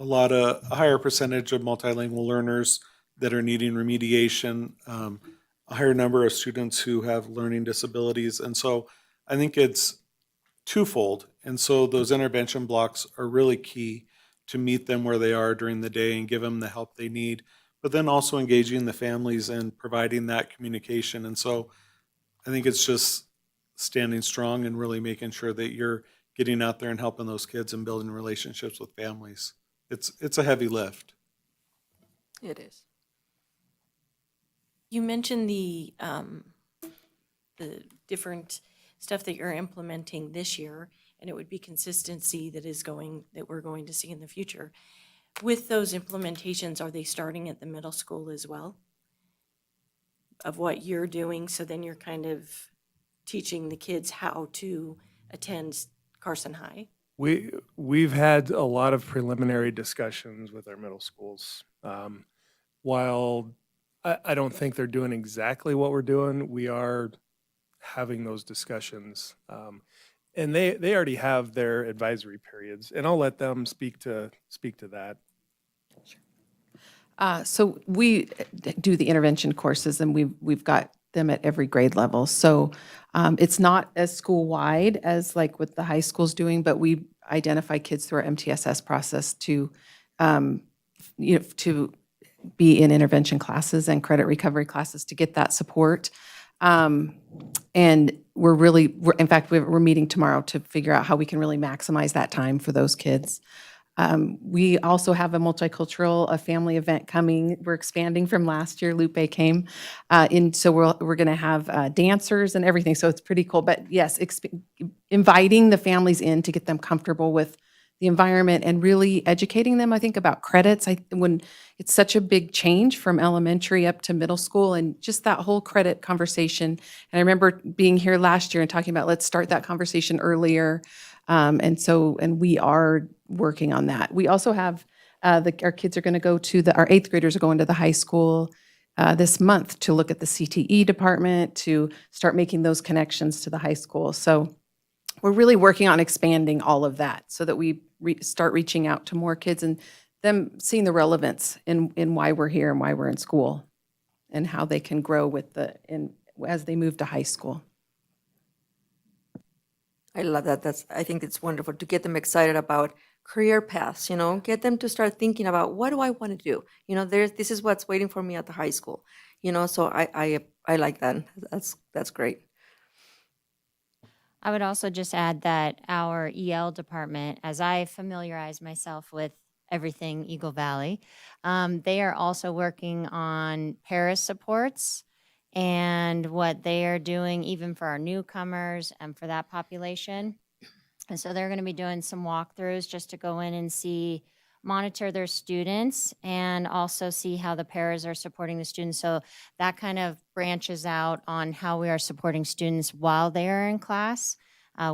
a higher percentage of multilingual learners that are needing remediation, a higher number of students who have learning disabilities. And so I think it's twofold. And so those intervention blocks are really key to meet them where they are during the day and give them the help they need, but then also engaging the families and providing that communication. And so I think it's just standing strong and really making sure that you're getting out there and helping those kids and building relationships with families. It's a heavy lift. It is. You mentioned the different stuff that you're implementing this year, and it would be consistency that we're going to see in the future. With those implementations, are they starting at the middle school as well? Of what you're doing, so then you're kind of teaching the kids how to attend Carson High? We've had a lot of preliminary discussions with our middle schools. While I don't think they're doing exactly what we're doing, we are having those discussions. And they already have their advisory periods, and I'll let them speak to that. So we do the intervention courses, and we've got them at every grade level. So it's not as school-wide as like what the high school's doing, but we identify kids through our MTSS process to, to be in intervention classes and credit recovery classes to get that support. And in fact, we're meeting tomorrow to figure out how we can really maximize that time for those kids. We also have a multicultural, a family event coming. We're expanding from last year. Lupe came so we're going to have dancers and everything. So it's pretty cool. But yes, inviting the families in to get them comfortable with the environment and really educating them, I think, about credits. When it's such a big change from elementary up to middle school, and just that whole credit conversation. And I remember being here last year and talking about, let's start that conversation earlier. And we are working on that. We also have, our kids are going to go to our 8th graders are going to the high school this month to look at the CTE department, to start making those connections to the high school. So we're really working on expanding all of that so that we start reaching out to more kids and them seeing the relevance in why we're here and why we're in school and how they can grow as they move to high school. I love that. I think it's wonderful to get them excited about career paths, get them to start thinking about, what do I want to do? This is what's waiting for me at the high school, so I like that. That's great. I would also just add that our EL department, as I familiarize myself with everything Eagle Valley, they are also working on Paris supports and what they are doing even for our newcomers and for that population. And so they're going to be doing some walkthroughs just to go in and monitor their students and also see how the paras are supporting the students. So that kind of branches out on how we are supporting students while they are in class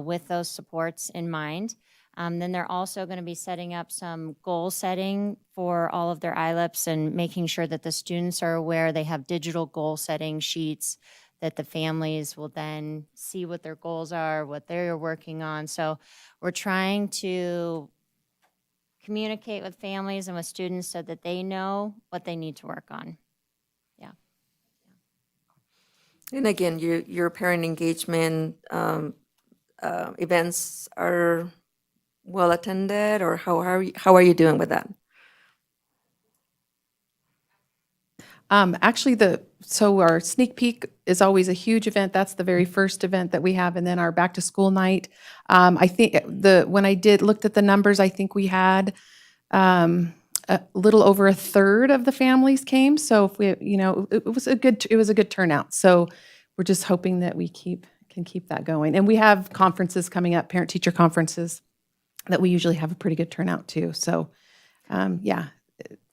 with those supports in mind. Then they're also going to be setting up some goal setting for all of their ILEPs and making sure that the students are aware they have digital goal setting sheets that the families will then see what their goals are, what they're working on. So we're trying to communicate with families and with students so that they know what they need to work on. Yeah. And again, your parent engagement events are well attended, or how are you doing with that? Actually, so our sneak peek is always a huge event. That's the very first event that we have, and then our back to school night. I think when I looked at the numbers, I think we had a little over a third of the families came. So if it was a good turnout. So we're just hoping that we can keep that going. And we have conferences coming up, parent teacher conferences, that we usually have a pretty good turnout too. So yeah.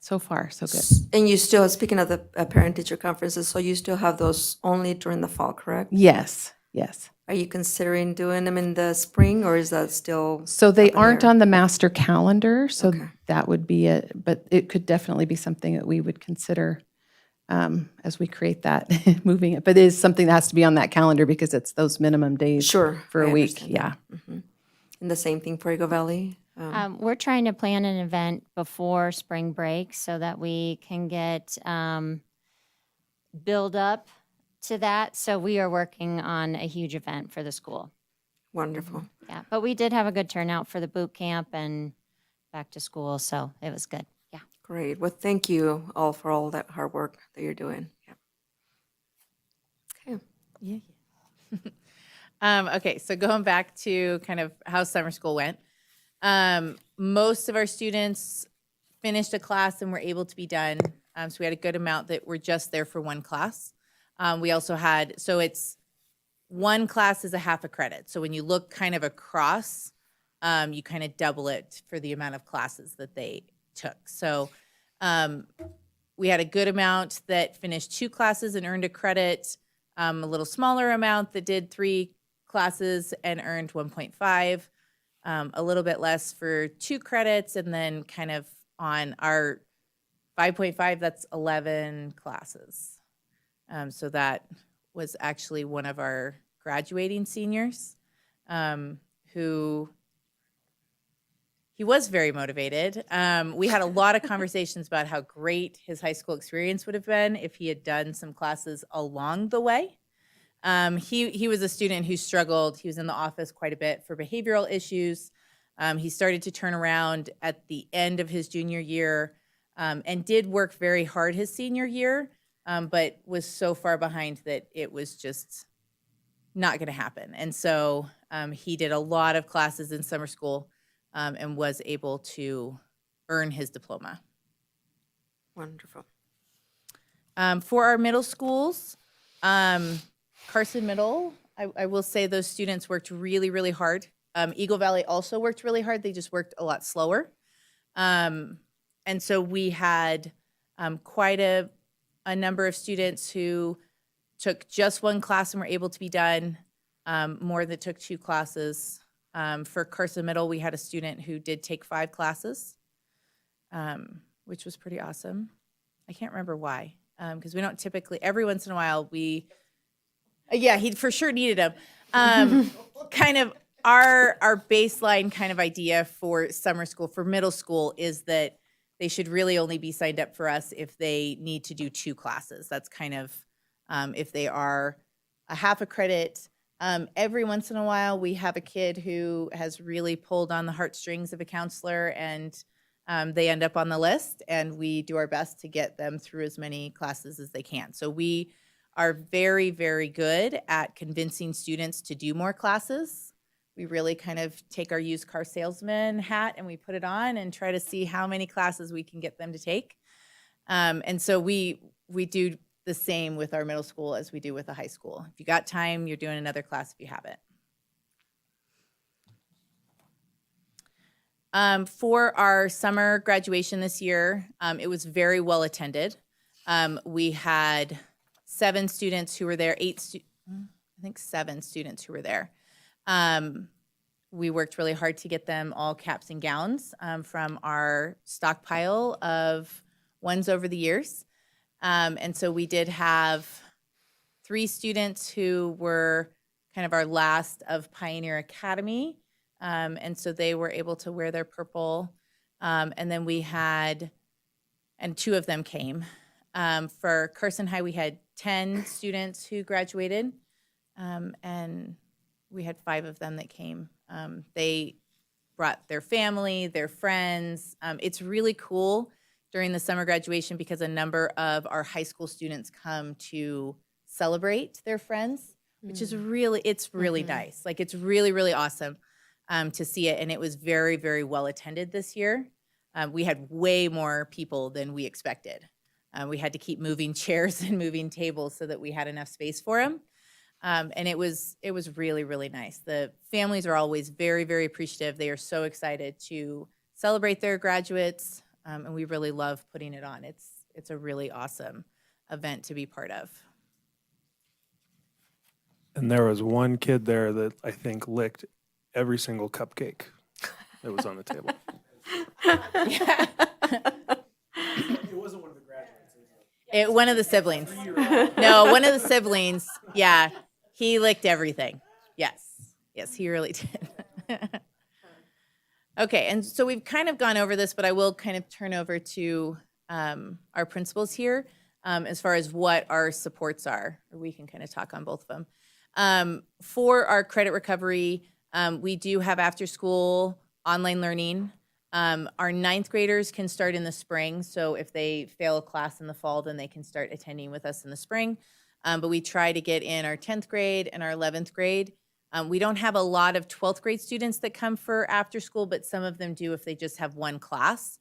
So far, so good. And you still, speaking of the parent-teacher conferences, so you still have those only during the fall, correct? Yes. Are you considering doing them in the spring, or is that still? So they up in aren't the air? on the master calendar, so Okay. that would be it. But it could definitely be something that we would consider as we create that, moving it. But it is something that has to be on that calendar because it's those minimum days Sure, for I a week. understand Yeah. that. And the same thing for Eagle Valley? We're trying to plan an event before spring break so that we can get build up to that. So we are working on a huge event for the school. Wonderful. Yeah, but we did have a good turnout for the boot camp and back to school, so it was good. Yeah. Great. Well, thank you all for all that hard work that you're doing. Yeah. Okay. Yeah. Okay, so going back to kind of how summer school went. Most of our students finished a class and were able to be done. So we had a good amount that were just there for one class. We also had, so it's one class is a half a credit. So when you look kind of across, you kind of double it for the amount of classes that they took. So we had a good amount that finished 2 classes and earned a credit, a little smaller amount that did 3 classes and earned 1.5, a little bit less for 2 credits, and then kind of on our 5.5, that's 11 classes. So that was actually one of our graduating seniors, who he was very motivated. We had a lot of conversations about how great his high school experience would have been if he had done some classes along the way. He was a student who struggled. He was in the office quite a bit for behavioral issues. He started to turn around at the end of his junior year, and did work very hard his senior year, but was so far behind that it was just not going to happen. And so he did a lot of classes in summer school, and was able to earn his diploma. Wonderful. For our middle schools, Carson Middle, I will say those students worked really, really hard. Eagle Valley also worked really hard. They just worked a lot slower. And so we had quite a number of students who took just 1 class and were able to be done, more that took 2 classes. For Carson Middle, we had a student who did take 5 classes, which was pretty awesome. I can't remember why, because we don't typically, every once in a while, he for sure needed them. Kind of our baseline kind of idea for summer school, for middle school, is that they should really only be signed up for us if they need to do 2 classes. That's kind of, if they are a half a credit. Every once in a while, we have a kid who has really pulled on the heartstrings of a counselor, and they end up on the list, and we do our best to get them through as many classes as they can. So we are very, very good at convincing students to do more classes. We really kind of take our used car salesman hat and we put it on and try to see how many classes we can get them to take. And so we do the same with our middle school as we do with the high school. If you got time, you're doing another class if you have it. For our summer graduation this year, it was very well attended. We had 7 students who were there, 7 students who were there. We worked really hard to get them all caps and gowns from our stockpile of ones over the years. And so we did have 3 students who were kind of our last of Pioneer Academy. And so they were able to wear their purple. And then we had, and 2 of them came. For Carson High, we had 10 students who graduated, and we had 5 of them that came. They brought their family, their friends. It's really cool during the summer graduation because a number of our high school students come to celebrate their friends, which is really, it's really nice. Like, it's really, really awesome to see it. And it was very, very well attended this year. We had way more people than we expected. We had to keep moving chairs and moving tables so that we had enough space for them. And it was really, really nice. The families are always very, very appreciative. They are so excited to celebrate their graduates, and we really love putting it on. It's a really awesome event to be part of. And there was one kid there that I think licked every single cupcake that was on the table. It wasn't one of the graduates. One of the siblings. No, one of the siblings. Yeah, he licked everything. Yes, he really did. Okay, and so we've kind of gone over this, but I will kind of turn over to our principals here as far as what our supports are, or we can kind of talk on both of them. For our credit recovery, we do have after-school online learning. Our 9th graders can start in the spring, so if they fail a class in the fall, then they can start attending with us in the spring. But we try to get in our 10th grade and our 11th grade. We don't have a lot of 12th grade students that come for after school, but some of them do if they just have one class.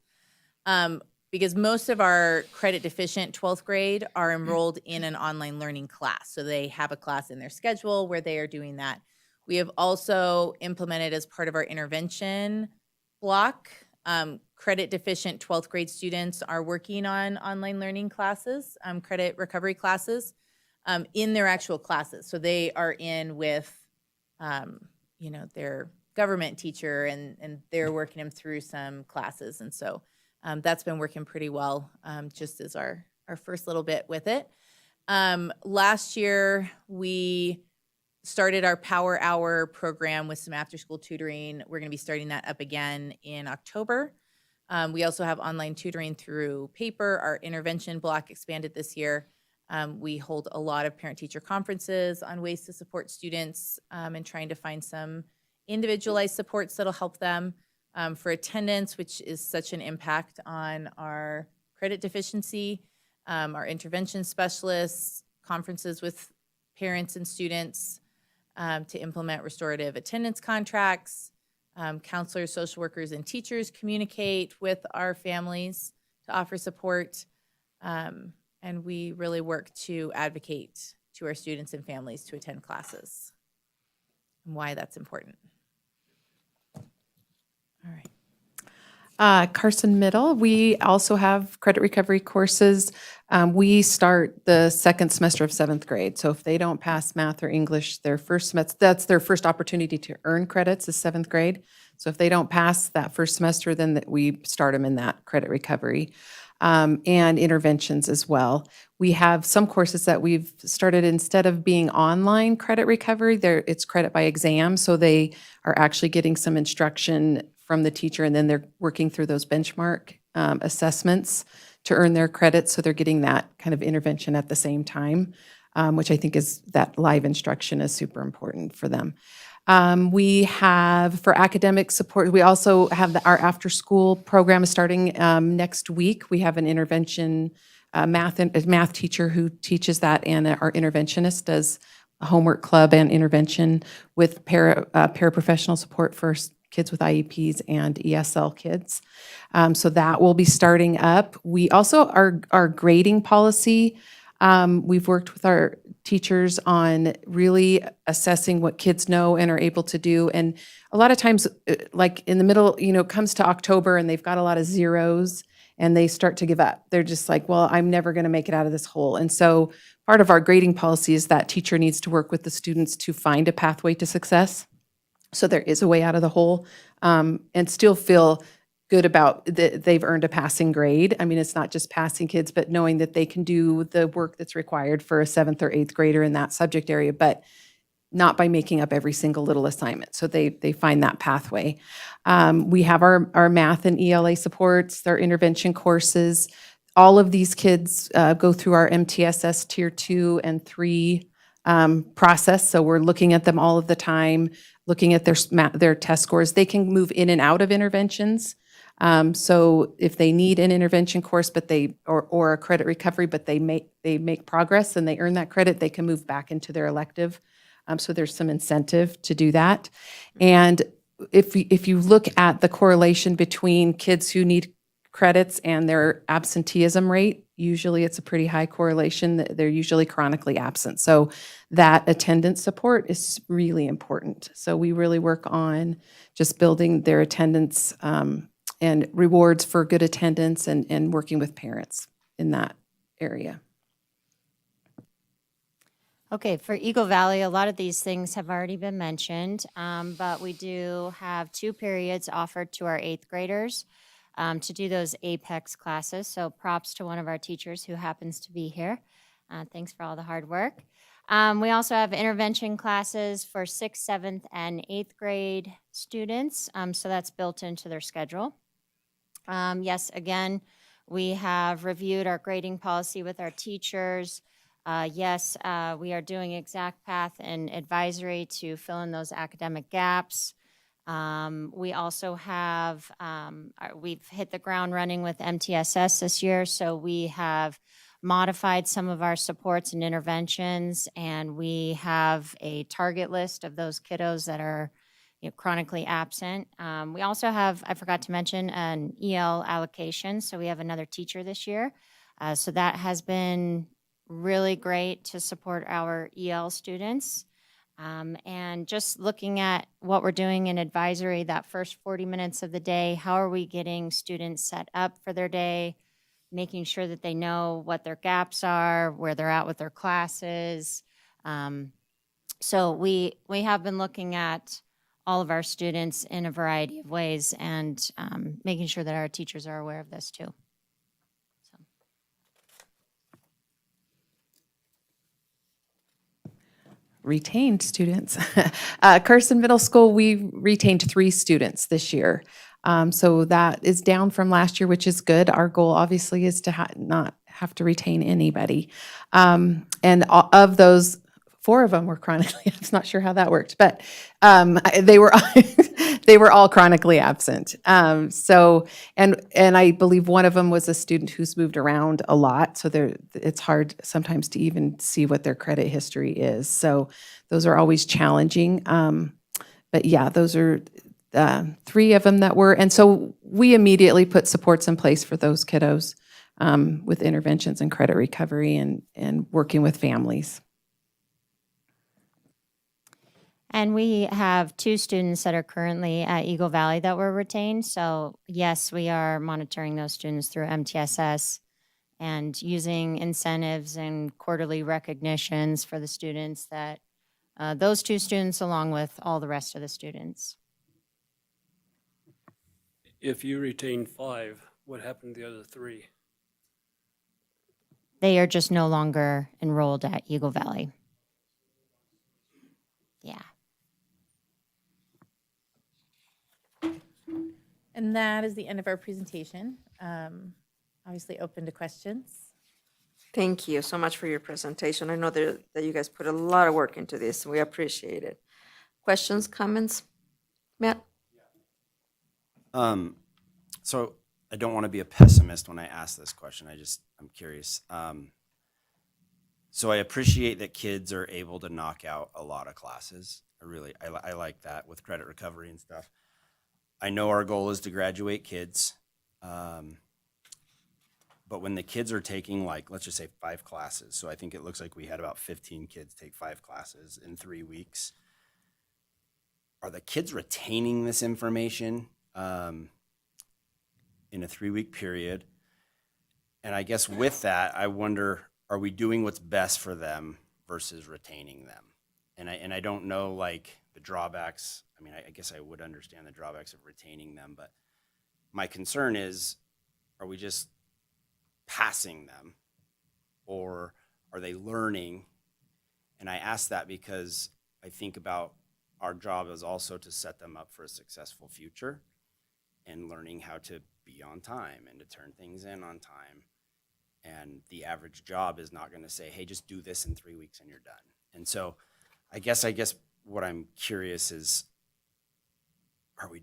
because most of our credit deficient 12th grade are enrolled in an online learning class. So they have a class in their schedule where they are doing that. We have also implemented as part of our intervention block, credit deficient 12th grade students are working on online learning classes, credit recovery classes, in their actual classes. So they are in with, their government teacher and they're working them through some classes. And so that's been working pretty well, just as our first little bit with it. Last year, we started our Power Hour program with some after-school tutoring. We're going to be starting that up again in October. We also have online tutoring through paper. Our intervention block expanded this year. We hold a lot of parent-teacher conferences on ways to support students and trying to find some individualized supports that'll help them. For attendance, which is such an impact on our credit deficiency, our intervention specialists, conferences with parents and students to implement restorative attendance contracts, counselors, social workers, and teachers communicate with our families to offer support, and we really work to advocate to our students and families to attend classes and why that's important. All right. Carson Middle, we also have credit recovery courses. We start the second semester of 7th grade. So if they don't pass math or English, their first semester, that's their first opportunity to earn credits is 7th grade. So if they don't pass that first semester, then we start them in that credit recovery. And interventions as well. We have some courses that we've started instead of being online credit recovery, it's credit by exam. So they are actually getting some instruction from the teacher and then they're working through those benchmark assessments to earn their credits. So they're getting that kind of intervention at the same time, which I think is that live instruction is super important for them. We have for academic support, we also have our after school program is starting next week. We have an intervention math teacher who teaches that, and our interventionist does a homework club and intervention with paraprofessional support for kids with IEPs and ESL kids. So that will be starting up. We also, our grading policy, we've worked with our teachers on really assessing what kids know and are able to do. And a lot of times, like in the middle, it comes to October and they've got a lot of zeros and they start to give up. They're just like, well, I'm never going to make it out of this hole. And so part of our grading policy is that teacher needs to work with the students to find a pathway to success. So there is a way out of the hole, and still feel good about that they've earned a passing grade. I mean, it's not just passing kids, but knowing that they can do the work that's required for a 7th or 8th grader in that subject area, but not by making up every single little assignment. So they find that pathway. We have our math and ELA supports, their intervention courses. All of these kids go through our MTSS Tier 2 and 3 process. So we're looking at them all of the time, looking at their test scores. They can move in and out of interventions. So if they need an intervention course, but or a credit recovery, but they make progress and they earn that credit, they can move back into their elective. So there's some incentive to do that. And if you look at the correlation between kids who need credits and their absenteeism rate, usually it's a pretty high correlation. They're usually chronically absent. So that attendance support is really important. So we really work on just building their attendance and rewards for good attendance and working with parents in that area. Okay, for Eagle Valley, a lot of these things have already been mentioned, but we do have 2 periods offered to our 8th graders to do those Apex classes. So props to one of our teachers who happens to be here. Thanks for all the hard work. We also have intervention classes for 6th, 7th, and 8th grade students. So that's built into their schedule. Yes, again, we have reviewed our grading policy with our teachers. Yes, we are doing exact path and advisory to fill in those academic gaps. We also have, we've hit the ground running with MTSS this year, so we have modified some of our supports and interventions, and we have a target list of those kiddos that are chronically absent. We also have, I forgot to mention, an EL allocation. So we have another teacher this year. So that has been really great to support our EL students. And just looking at what we're doing in advisory, that first 40 minutes of the day, how are we getting students set up for their day, making sure that they know what their gaps are, where they're at with their classes. So we have been looking at all of our students in a variety of ways and making sure that our teachers are aware of this too. So. Retained students. Carson Middle School, we retained 3 students this year. So that is down from last year, which is good. Our goal obviously is to not have to retain anybody. Of those, 4 of them were chronically, I'm not sure how that worked, but they were they were all chronically absent. And I believe one of them was a student who's moved around a lot, so it's hard sometimes to even see what their credit history is. So those are always challenging. But yeah, those are 3 of them that were, and so we immediately put supports in place for those kiddos with interventions and credit recovery and working with families. And we have 2 students that are currently at Eagle Valley that were retained. So yes, we are monitoring those students through MTSS and using incentives and quarterly recognitions for the students that those 2 students along with all the rest of the students. If you retain 5, what happened to the other 3? They are just no longer enrolled at Eagle Valley. Yeah. And that is the end of our presentation. Obviously open to questions. Thank you so much for your presentation. I know that you guys put a lot of work into this, and we appreciate it. Questions, comments? Matt? So I don't want to be a pessimist when I ask this question. I'm curious. So I appreciate that kids are able to knock out a lot of classes. I like that with credit recovery and stuff. I know our goal is to graduate kids. But when the kids are taking, like, let's just say 5 classes, so I think it looks like we had about 15 kids take 5 classes in 3 weeks. Are the kids retaining this information in a 3-week period? And I guess with that, I wonder, are we doing what's best for them versus retaining them? And I don't know, like, the drawbacks. I mean, I guess I would understand the drawbacks of retaining them, but my concern is, are we just passing them, or are they learning? And I ask that because I think about our job is also to set them up for a successful future and learning how to be on time and to turn things in on time. And the average job is not going to say, hey, just do this in 3 weeks and you're done. And so I guess what I'm curious is, are we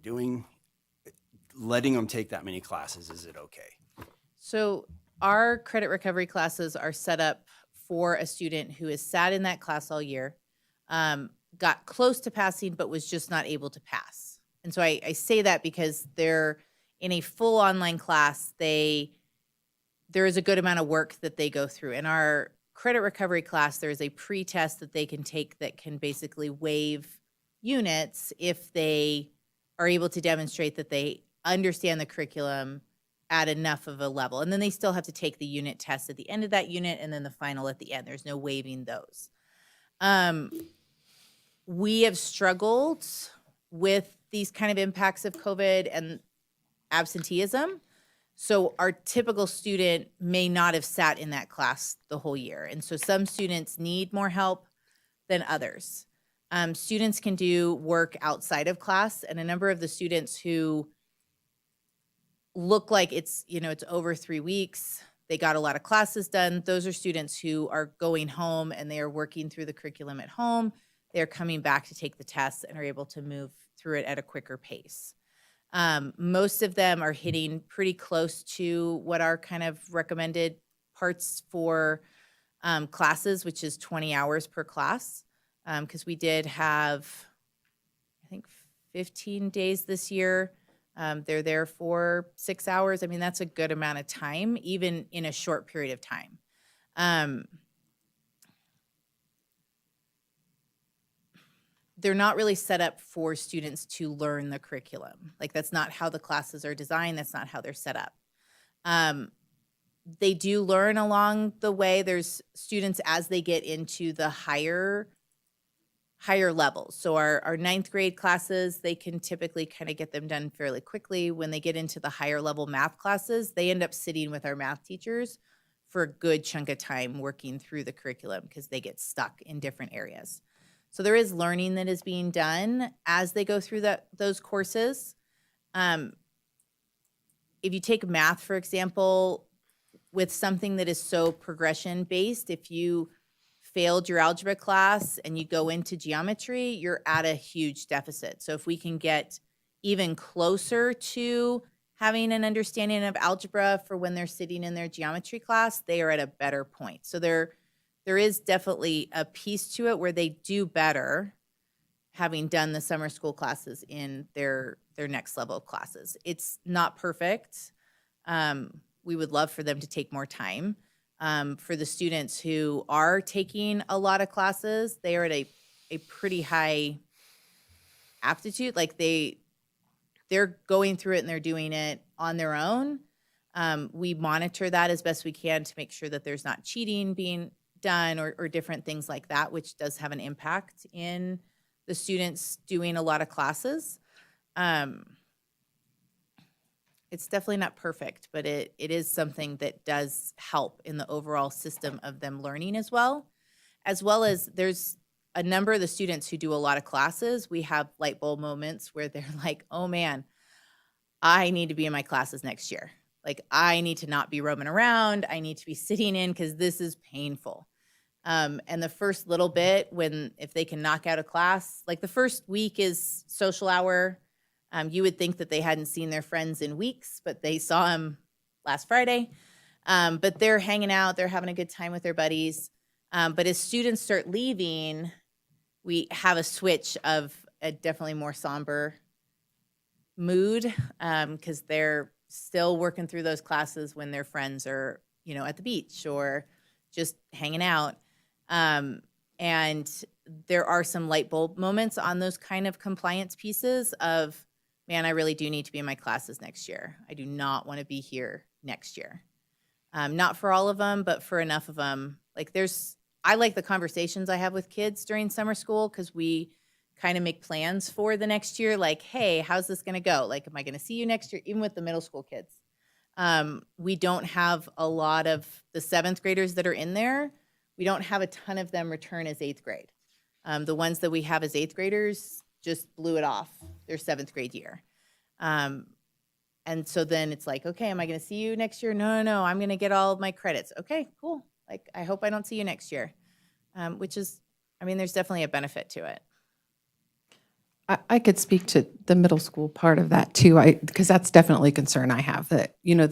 letting them take that many classes? Is it okay? So our credit recovery classes are set up for a student who has sat in that class all year, got close to passing, but was just not able to pass. And so I say that because they're in a full online class. There is a good amount of work that they go through. In our credit recovery class, there is a pre-test that they can take that can basically waive units if they are able to demonstrate that they understand the curriculum at enough of a level. And then they still have to take the unit test at the end of that unit and then the final at the end. There's no waiving those. We have struggled with these kind of impacts of COVID and absenteeism. So our typical student may not have sat in that class the whole year. And so some students need more help than others. Students can do work outside of class, and a number of the students who look like it's over 3 weeks, they got a lot of classes done. Those are students who are going home and they are working through the curriculum at home. They're coming back to take the tests and are able to move through it at a quicker pace. Most of them are hitting pretty close to what our kind of recommended parts for classes, which is 20 hours per class. Because we did have, I think, 15 days this year. They're there for 6 hours. I mean, that's a good amount of time, even in a short period of time. They're not really set up for students to learn the curriculum. Like, that's not how the classes are designed. That's not how they're set up. They do learn along the way. There's students as they get into the higher levels. So our ninth grade classes, they can typically kind of get them done fairly quickly. When they get into the higher level math classes, they end up sitting with our math teachers for a good chunk of time working through the curriculum because they get stuck in different areas. So there is learning that is being done as they go through those courses. If you take math, for example, with something that is so progression based, if you failed your algebra class and you go into geometry, you're at a huge deficit. So if we can get even closer to having an understanding of algebra for when they're sitting in their geometry class, they are at a better point. So there is definitely a piece to it where they do better having done the summer school classes in their next level of classes. It's not perfect. We would love for them to take more time. For the students who are taking a lot of classes, they are at a pretty high aptitude. Like they're going through it and they're doing it on their own. We monitor that as best we can to make sure that there's not cheating being done or different things like that, which does have an impact in the students doing a lot of classes. It's definitely not perfect, but it is something that does help in the overall system of them learning as well as there's a number of the students who do a lot of classes. We have light bulb moments where they're like, oh man, I need to be in my classes next year. Like, I need to not be roaming around. I need to be sitting in because this is painful. And the first little bit, if they can knock out a class, like the first week is social hour. You would think that they hadn't seen their friends in weeks, but they saw them last Friday. But they're hanging out, they're having a good time with their buddies. But as students start leaving, we have a switch of a definitely more somber mood because they're still working through those classes when their friends are, at the beach or just hanging out. And there are some light bulb moments on those kind of compliance pieces of, man, I really do need to be in my classes next year. I do not want to be here next year. Not for all of them, but for enough of them. I like the conversations I have with kids during summer school because we kind of make plans for the next year. Like, hey, how's this going to go? Like, am I going to see you next year? Even with the middle school kids. We don't have a lot of the 7th graders that are in there. We don't have a ton of them return as 8th grade. The ones that we have as 8th graders just blew it off their 7th grade year. And so then it's like, okay, am I going to see you next year? No, I'm going to get all of my credits. Okay, cool. Like, I hope I don't see you next year. Which is, there's definitely a benefit to it. I could speak to the middle school part of that too, because that's definitely a concern I have that, and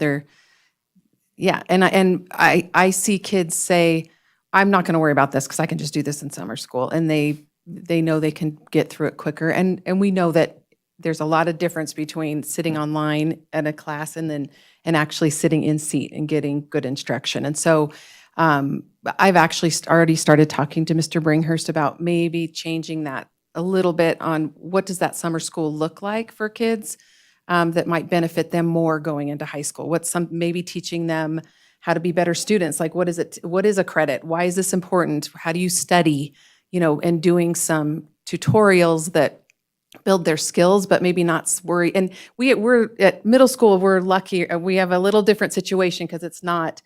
I see kids say, I'm not going to worry about this because I can just do this in summer school. And they know they can get through it quicker. And we know that there's a lot of difference between sitting online at a class and actually sitting in seat and getting good instruction. And so I've actually already started talking to Mr. Bringhurst about maybe changing that a little bit on what does that summer school look like for kids that might benefit them more going into high school. Maybe teaching them how to be better students. Like, what is it? What is a credit? Why is this important? How do you study? And doing some tutorials that build their skills, but maybe not worry. And we're at middle school, we're lucky. We have a little different situation because it's not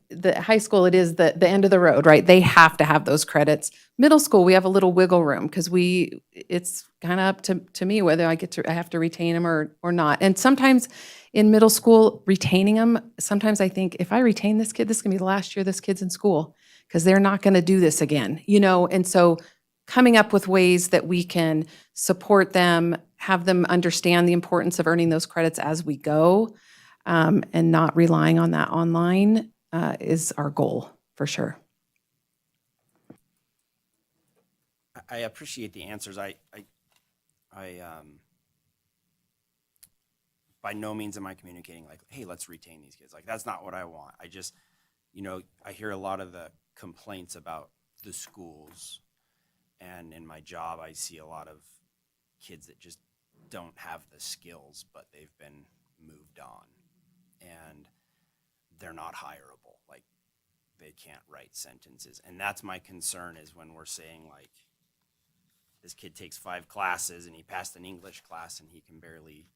the high school. It is the end of the road, right? They have to have those credits. Middle school, we have a little wiggle room because it's kind of up to me whether I have to retain them or not. And sometimes in middle school, retaining them, sometimes I think if I retain this kid, this is going to be the last year this kid's in school because they're not going to do this again, And so coming up with ways that we can support them, have them understand the importance of earning those credits as we go, and not relying on that online is our goal for sure. I appreciate the answers. I by no means am I communicating like, hey, let's retain these kids. Like, that's not what I want. I just, I hear a lot of the complaints about the schools, and in my job, I see a lot of kids that just don't have the skills, but they've been moved on, and they're not hireable. Like, they can't write sentences. And that's my concern, is when we're saying, like, this kid takes 5 classes and he passed an English class and he can barely,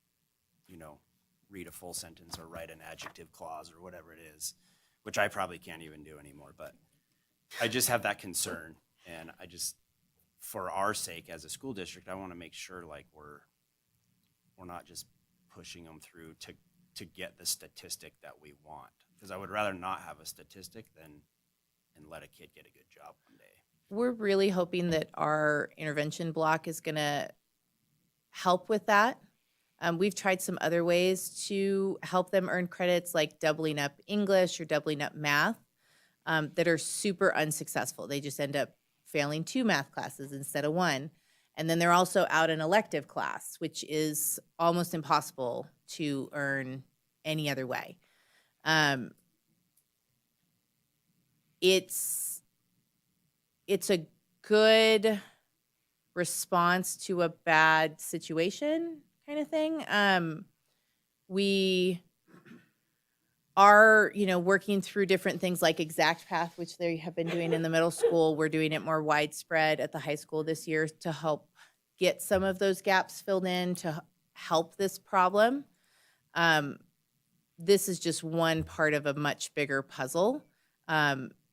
read a full sentence or write an adjective clause or whatever it is, which I probably can't even do anymore. But I just have that concern. And I just, for our sake as a school district, I want to make sure like we're not just pushing them through to get the statistic that we want. Because I would rather not have a statistic than and let a kid get a good job one day. We're really hoping that our intervention block is going to help with that. We've tried some other ways to help them earn credits, like doubling up English or doubling up math, that are super unsuccessful. They just end up failing 2 math classes instead of 1. And then they're also out an elective class, which is almost impossible to earn any other way. It's a good response to a bad situation kind of thing. We are, working through different things like Exact Path, which they have been doing in the middle school. We're doing it more widespread at the high school this year to help get some of those gaps filled in, to help this problem. This is just one part of a much bigger puzzle.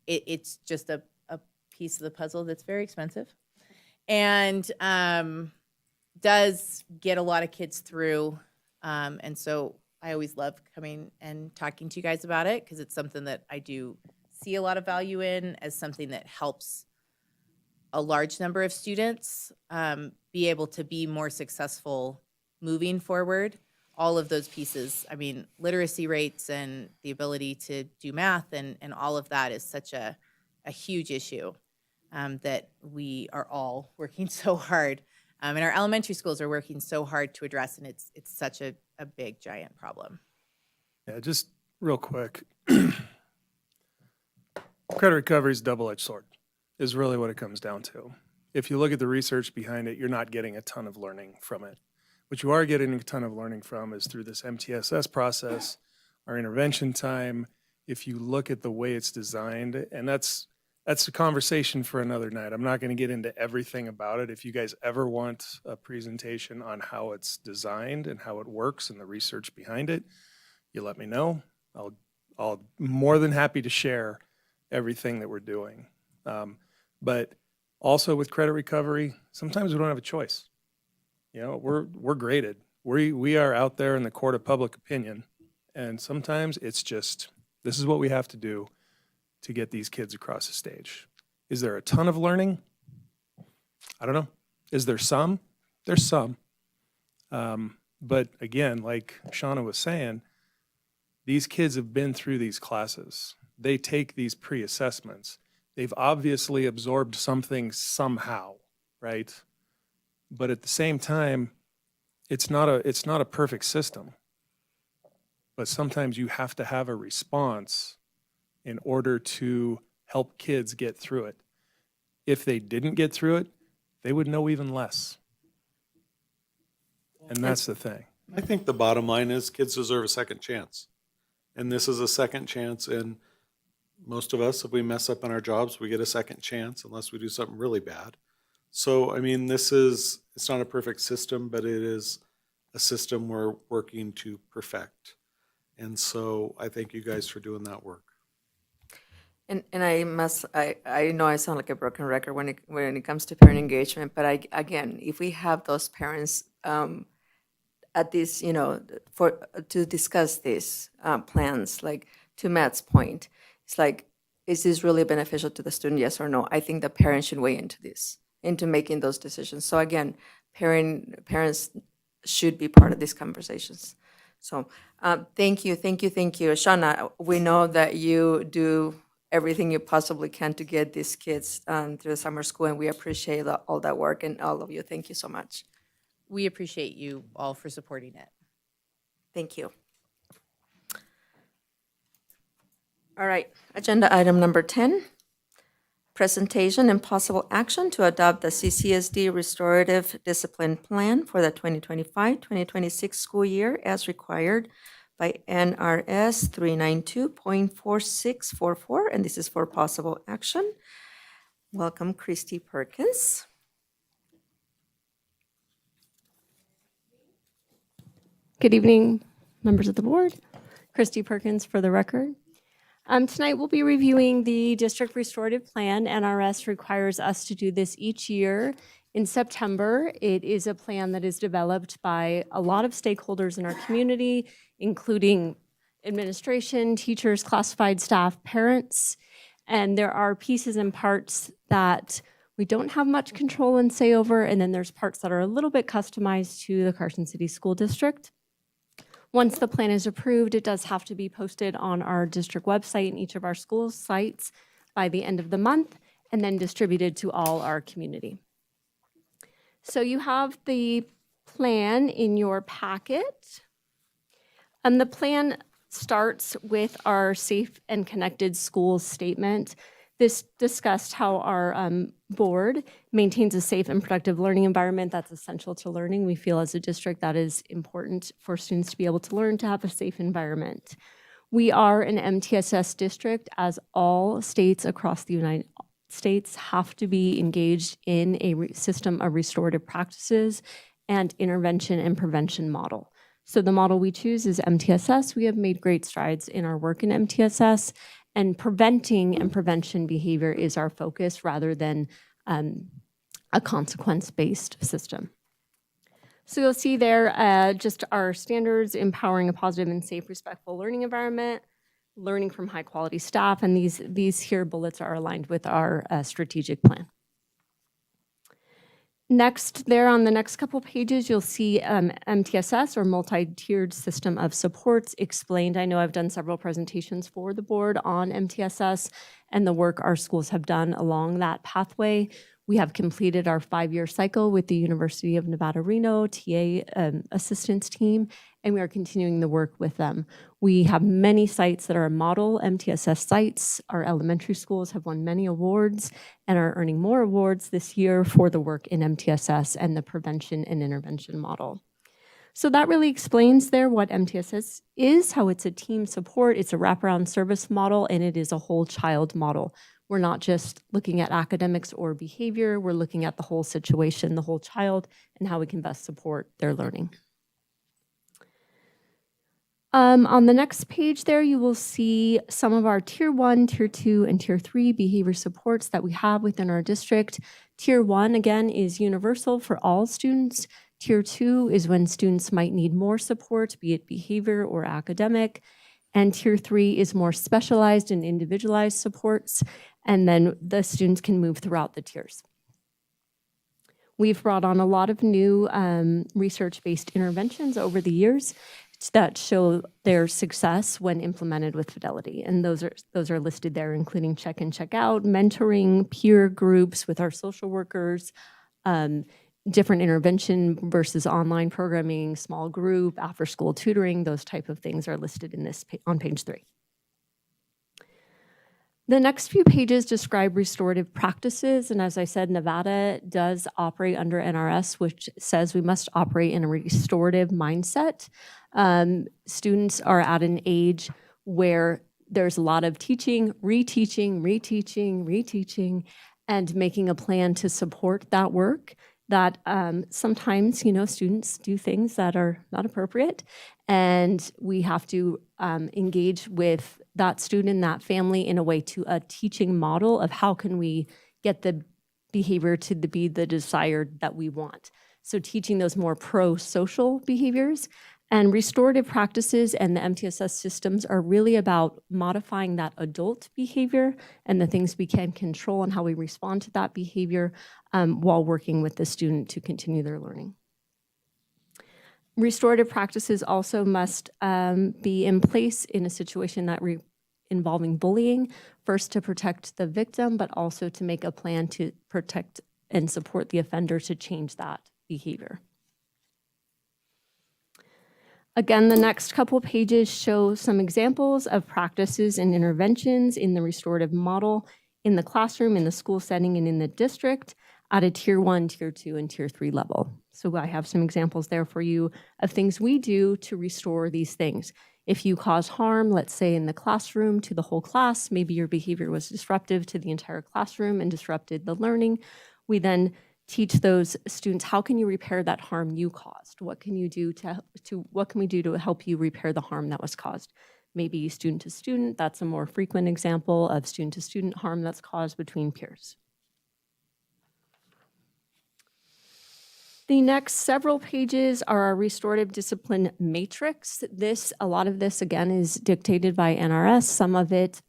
It's just a piece of the puzzle that's very expensive and does get a lot of kids through. And so I always love coming and talking to you guys about it, because it's something that I do see a lot of value in, as something that helps a large number of students be able to be more successful moving forward. All of those pieces, I mean, literacy rates and the ability to do math and all of that is such a huge issue that we are all working so hard. And our elementary schools are working so hard to address, and it's such a big, giant problem. Yeah, just real quick. Credit recovery is a double-edged sword, is really what it comes down to. If you look at the research behind it, you're not getting a ton of learning from it. What you are getting a ton of learning from is through this MTSS process, our intervention time. If you look at the way it's designed, and that's a conversation for another night. I'm not going to get into everything about it. If you guys ever want a presentation on how it's designed and how it works and the research behind it, you let me know. I'll more than happy to share everything that we're doing. But also with credit recovery, sometimes we don't have a choice. We're graded. We are out there in the court of public opinion, and sometimes it's just, this is what we have to do to get these kids across the stage. Is there a ton of learning? I don't know. Is there some? There's some. But again, like Shauna was saying, these kids have been through these classes. They take these pre-assessments. They've obviously absorbed something somehow, right? But at the same time, it's not a perfect system. But sometimes you have to have a response in order to help kids get through it. If they didn't get through it, they would know even less. And that's the thing. I think the bottom line is kids deserve a second chance. And this is a second chance, and most of us, if we mess up in our jobs, we get a second chance unless we do something really bad. So, I mean, it's not a perfect system, but it is a system we're working to perfect. And so I thank you guys for doing that work. And I know I sound like a broken record when it comes to parent engagement, but again, if we have those parents at this, to discuss these plans, like to Matt's point, it's like, is this really beneficial to the student, yes or no? I think the parents should weigh into this, into making those decisions. So again, parents should be part of these conversations. So thank you. Shauna, we know that you do everything you possibly can to get these kids through the summer school, and we appreciate all that work, and all of you. Thank you so much. We appreciate you all for supporting it. Thank you. All right, agenda item number 10, presentation and possible action to adopt the CCSD Restorative Discipline Plan for the 2025-2026 school year as required by NRS 392.4644, and this is for possible action. Welcome, Christy Perkins. Good evening, members of the board. Christy Perkins for the record. Tonight we'll be reviewing the District Restorative Plan. NRS requires us to do this each year in September. It is a plan that is developed by a lot of stakeholders in our community, including administration, teachers, classified staff, parents, and there are pieces and parts that we don't have much control and say over, and then there's parts that are a little bit customized to the Carson City School District. Once the plan is approved, it does have to be posted on our district website and each of our school sites by the end of the month, and then distributed to all our community. So you have the plan in your packet. And the plan starts with our Safe and Connected Schools statement. This discussed how our board maintains a safe and productive learning environment that's essential to learning. We feel as a district that is important for students to be able to learn, to have a safe environment. We are an MTSS district, as all states across the United States have to be engaged in a system of restorative practices and intervention and prevention model. So the model we choose is MTSS. We have made great strides in our work in MTSS, and preventing and prevention behavior is our focus rather than a consequence-based system. So you'll see there just our standards: empowering a positive and safe, respectful learning environment, learning from high-quality staff, and these here bullets are aligned with our strategic plan. Next, there on the next couple pages, you'll see MTSS, or multi-tiered system of supports, explained. I know I've done several presentations for the board on MTSS and the work our schools have done along that pathway. We have completed our 5-year cycle with the University of Nevada, Reno TA assistance team, and we are continuing the work with them. We have many sites that are model MTSS sites. Our elementary schools have won many awards and are earning more awards this year for the work in MTSS and the prevention and intervention model. So that really explains there what MTSS is, how it's a team support, it's a wraparound service model, and it is a whole child model. We're not just looking at academics or behavior, we're looking at the whole situation, the whole child, and how we can best support their learning. On the next page there, you will see some of our Tier 1, Tier 2, and Tier 3 behavior supports that we have within our district. Tier 1, again, is universal for all students. Tier 2 is when students might need more support, be it behavior or academic. And Tier 3 is more specialized and individualized supports, and then the students can move throughout the tiers. We've brought on a lot of new research-based interventions over the years that show their success when implemented with fidelity. And those are listed there, including check in, check out, mentoring, peer groups with our social workers, different intervention versus online programming, small group, after school tutoring, those type of things are listed in this on page 3. The next few pages describe restorative practices, and as I said, Nevada does operate under NRS, which says we must operate in a restorative mindset. Students are at an age where there's a lot of teaching, reteaching, and making a plan to support that work. That sometimes, students do things that are not appropriate, and we have to engage with that student, that family, in a way to a teaching model of how can we get the behavior to be the desired that we want. So teaching those more pro-social behaviors and restorative practices and the MTSS systems are really about modifying that adult behavior and the things we can control and how we respond to that behavior while working with the student to continue their learning. Restorative practices also must be in place in a situation that involving bullying, first to protect the victim, but also to make a plan to protect and support the offender to change that behavior. Again, the next couple pages show some examples of practices and interventions in the restorative model in the classroom, in the school setting, and in the district at a tier 1, tier 2, and tier 3 level. So I have some examples there for you of things we do to restore these things. If you cause harm, let's say in the classroom to the whole class, maybe your behavior was disruptive to the entire classroom and disrupted the learning, we then teach those students, how can you repair that harm you caused? What can you do what can we do to help you repair the harm that was caused? Maybe student to student, that's a more frequent example of student to student harm that's caused between peers. The next several pages are our restorative discipline matrix. A lot of this, again, is dictated by NRS. Some of it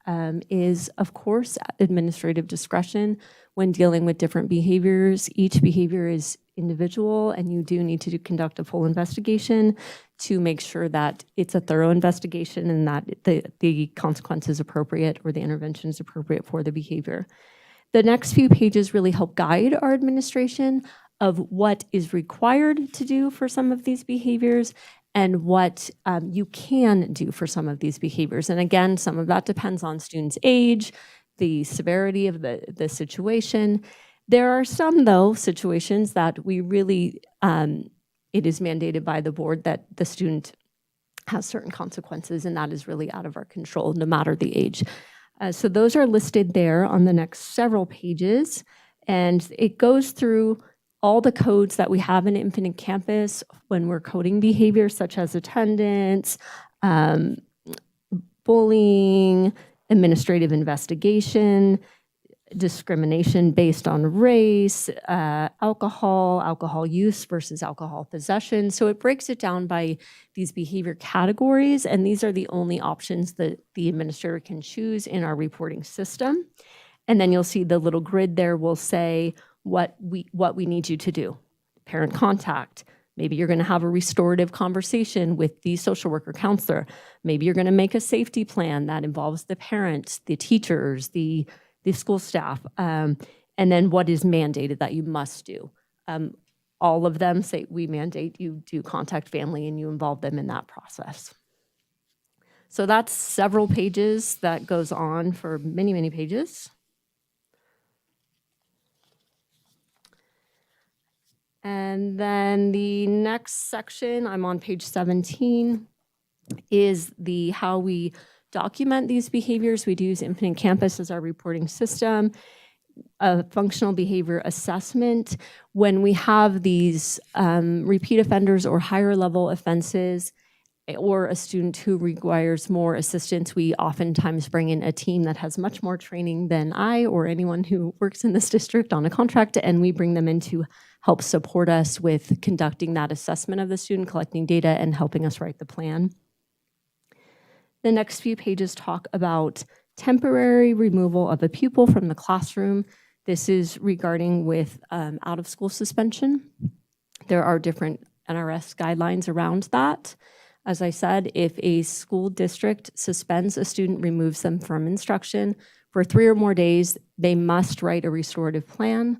is, of course, administrative discretion when dealing with different behaviors. Each behavior is individual, and you do need to conduct a full investigation to make sure that it's a thorough investigation and that the consequence is appropriate or the intervention is appropriate for the behavior. The next few pages really help guide our administration of what is required to do for some of these behaviors and what you can do for some of these behaviors. And again, some of that depends on students' age, the severity of the situation. There are some, though, situations that we really, it is mandated by the board that the student has certain consequences, and that is really out of our control, no matter the age. So those are listed there on the next several pages, and it goes through all the codes that we have in Infinite Campus when we're coding behaviors such as attendance, bullying, administrative investigation, discrimination based on race, alcohol use versus alcohol possession. So it breaks it down by these behavior categories, and these are the only options that the administrator can choose in our reporting system. And then you'll see the little grid there will say what we need you to do. Parent contact. Maybe you're going to have a restorative conversation with the social worker counselor. Maybe you're going to make a safety plan that involves the parents, the teachers, the school staff, and then what is mandated that you must do. All of them say we mandate you do contact family and you involve them in that process. So that's several pages that goes on for many, many pages. And then the next section, I'm on page 17, is how we document these behaviors. We do use Infinite Campus as our reporting system. A functional behavior assessment. When we have these repeat offenders or higher level offenses, or a student who requires more assistance, we oftentimes bring in a team that has much more training than I or anyone who works in this district on a contract, and we bring them in to help support us with conducting that assessment of the student, collecting data, and helping us write the plan. The next few pages talk about temporary removal of a pupil from the classroom. This is regarding with out-of-school suspension. There are different NRS guidelines around that. As I said, if a school district suspends a student, removes them from instruction for 3 or more days, they must write a restorative plan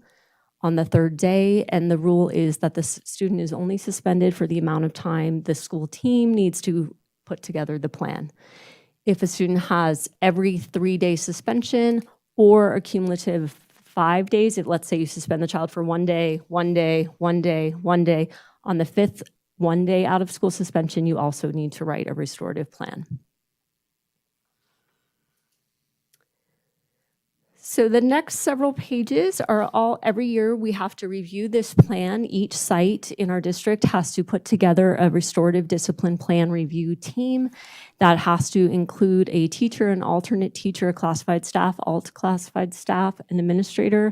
on the 3rd day, and the rule is that the student is only suspended for the amount of time the school team needs to put together the plan. If a student has every 3-day suspension or a cumulative 5 days, if let's say you suspend the child for 1 day, 1 day, 1 day, 1 day, on the 5th 1 day out of school suspension, you also need to write a restorative plan. So the next several pages are every year we have to review this plan. Each site in our district has to put together a restorative discipline plan review team that has to include a teacher, an alternate teacher, classified staff, alt classified staff, an administrator.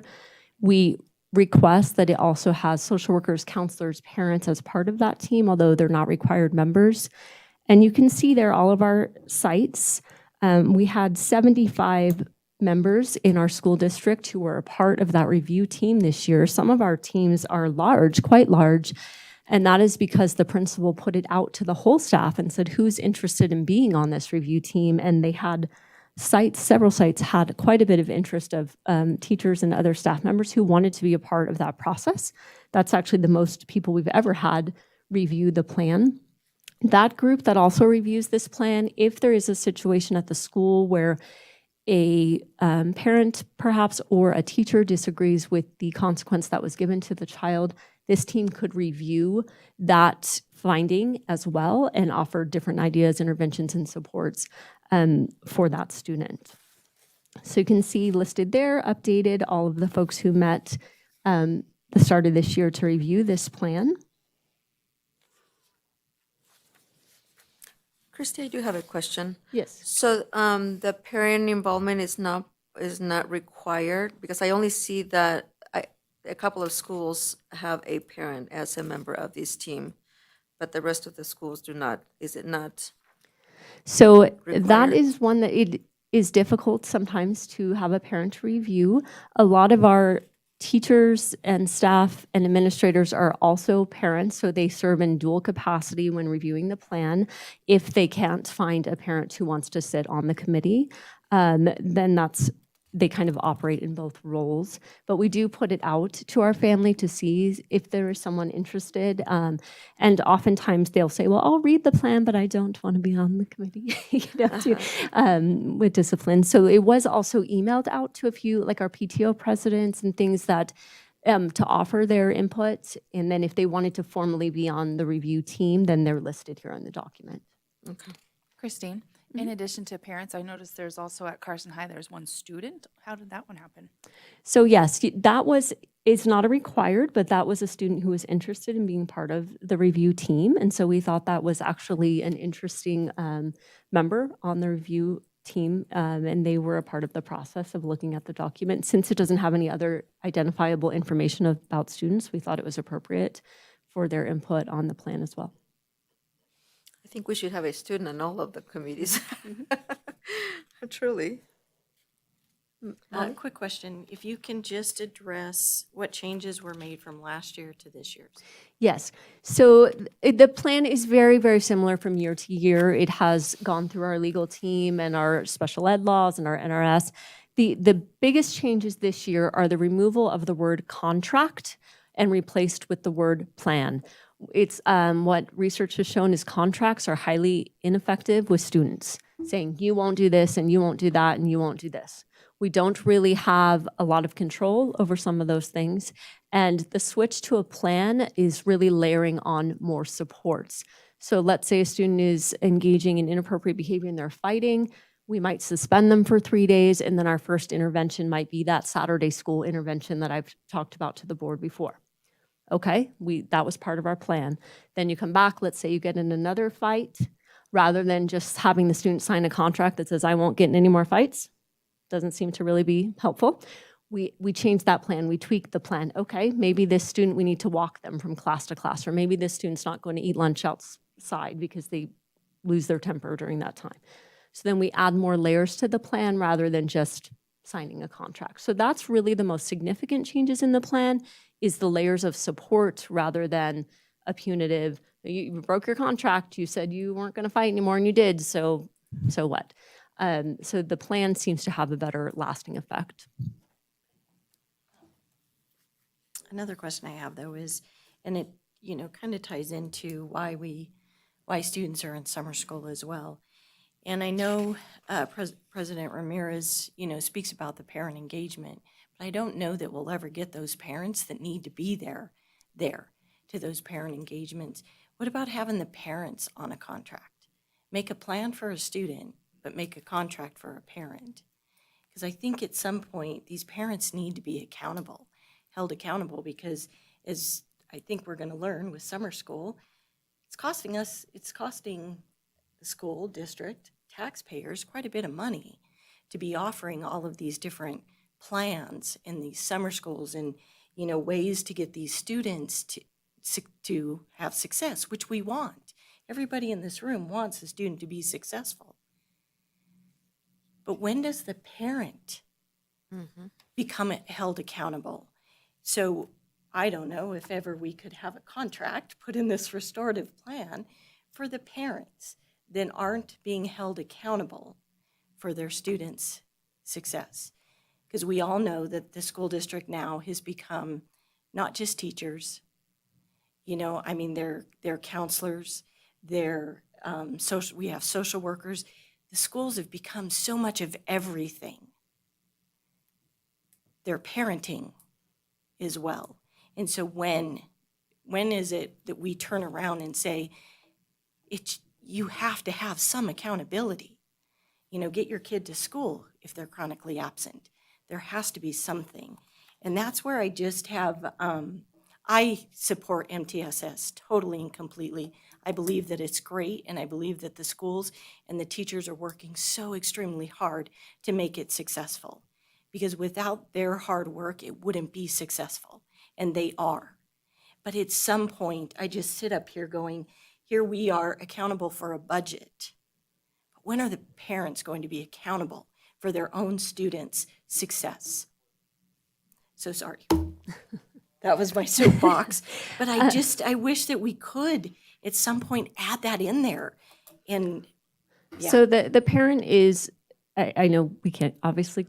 We request that it also has social workers, counselors, parents as part of that team, although they're not required members. And you can see there all of our sites. We had 75 members in our school district who were a part of that review team this year. Some of our teams are large, quite large, and that is because the principal put it out to the whole staff and said, who's interested in being on this review team? And they had several sites had quite a bit of interest of teachers and other staff members who wanted to be a part of that process. That's actually the most people we've ever had review the plan. That group that also reviews this plan, if there is a situation at the school where a parent perhaps or a teacher disagrees with the consequence that was given to the child, this team could review that finding as well and offer different ideas, interventions, and supports for that student. So you can see listed there, updated, all of the folks who met the start of this year to review this plan. Christy, I do have a question. Yes. So the parent involvement is not required, because I only see that a couple of schools have a parent as a member of this team, but the rest of the schools do not. Is it not? So that Required? is one that it is difficult sometimes to have a parent review. A lot of our teachers and staff and administrators are also parents, so they serve in dual capacity when reviewing the plan. If they can't find a parent who wants to sit on the committee, then they kind of operate in both roles. But we do put it out to our family to see if there is someone interested. And oftentimes they'll say, well, I'll read the plan, but I don't want to be on the committee with discipline. So it was also emailed out to a few, like our PTO presidents and things that to offer their input. And then if they wanted to formally be on the review team, then they're listed here on the document. Okay. Christine, in addition to parents, I noticed there's also at Carson High, there's one student. How did that one happen? So yes, it's not a required, but that was a student who was interested in being part of the review team. And so we thought that was actually an interesting member on the review team. And they were a part of the process of looking at the document. Since it doesn't have any other identifiable information about students, we thought it was appropriate for their input on the plan as well. I think we should have a student on all of the committees. Truly. Quick question, if you can just address what changes were made from last year to this year's? Yes. So the plan is very, very similar from year to year. It has gone through our legal team and our special ed laws and our NRS. The biggest changes this year are the removal of the word contract and replaced with the word plan. It's what research has shown is contracts are highly ineffective with students, saying you won't do this and you won't do that and you won't do this. We don't really have a lot of control over some of those things. And the switch to a plan is really layering on more supports. So let's say a student is engaging in inappropriate behavior and they're fighting. We might suspend them for 3 days, and then our first intervention might be that Saturday school intervention that I've talked about to the board before. Okay, that was part of our plan. Then you come back, let's say you get in another fight, rather than just having the student sign a contract that says, I won't get in any more fights. Doesn't seem to really be helpful. We changed that plan, we tweaked the plan. Okay, maybe this student, we need to walk them from class to class, or maybe this student's not going to eat lunch outside because they lose their temper during that time. So then we add more layers to the plan rather than just signing a contract. So that's really the most significant changes in the plan, is the layers of support rather than a punitive, you broke your contract, you said you weren't going to fight anymore and you did, so what? So the plan seems to have a better lasting effect. Another question I have, though, is, and it, kind of ties into why students are in summer school as well. And I know President Ramirez, speaks about the parent engagement, but I don't know that we'll ever get those parents that need to be there to those parent engagements. What about having the parents on a contract? Make a plan for a student, but make a contract for a parent. Because I think at some point, these parents need to be held accountable, because as I think we're going to learn with summer school, it's costing the school district taxpayers quite a bit of money to be offering all of these different plans in these summer schools and, ways to get these students to have success, which we want. Everybody in this room wants a student to be successful. But when does the parent become held accountable? So I don't know if ever we could have a contract put in this restorative plan for the parents that aren't being held accountable for their students' success. Because we all know that the school district now has become not just teachers, they're counselors, we have social workers. The schools have become so much of everything. They're parenting as well. And so when is it that we turn around and say, you have to have some accountability? Get your kid to school if they're chronically absent. There has to be something. And that's where I just have, I support MTSS totally and completely. I believe that it's great, and I believe that the schools and the teachers are working so extremely hard to make it successful. Because without their hard work, it wouldn't be successful, and they are. But at some point, I just sit up here going, here we are accountable for a budget. But when are the parents going to be accountable for their own students' success? So sorry. That was my soapbox. But I wish that we could at some point add that in there. And yeah. So the parent is, I know we can't obviously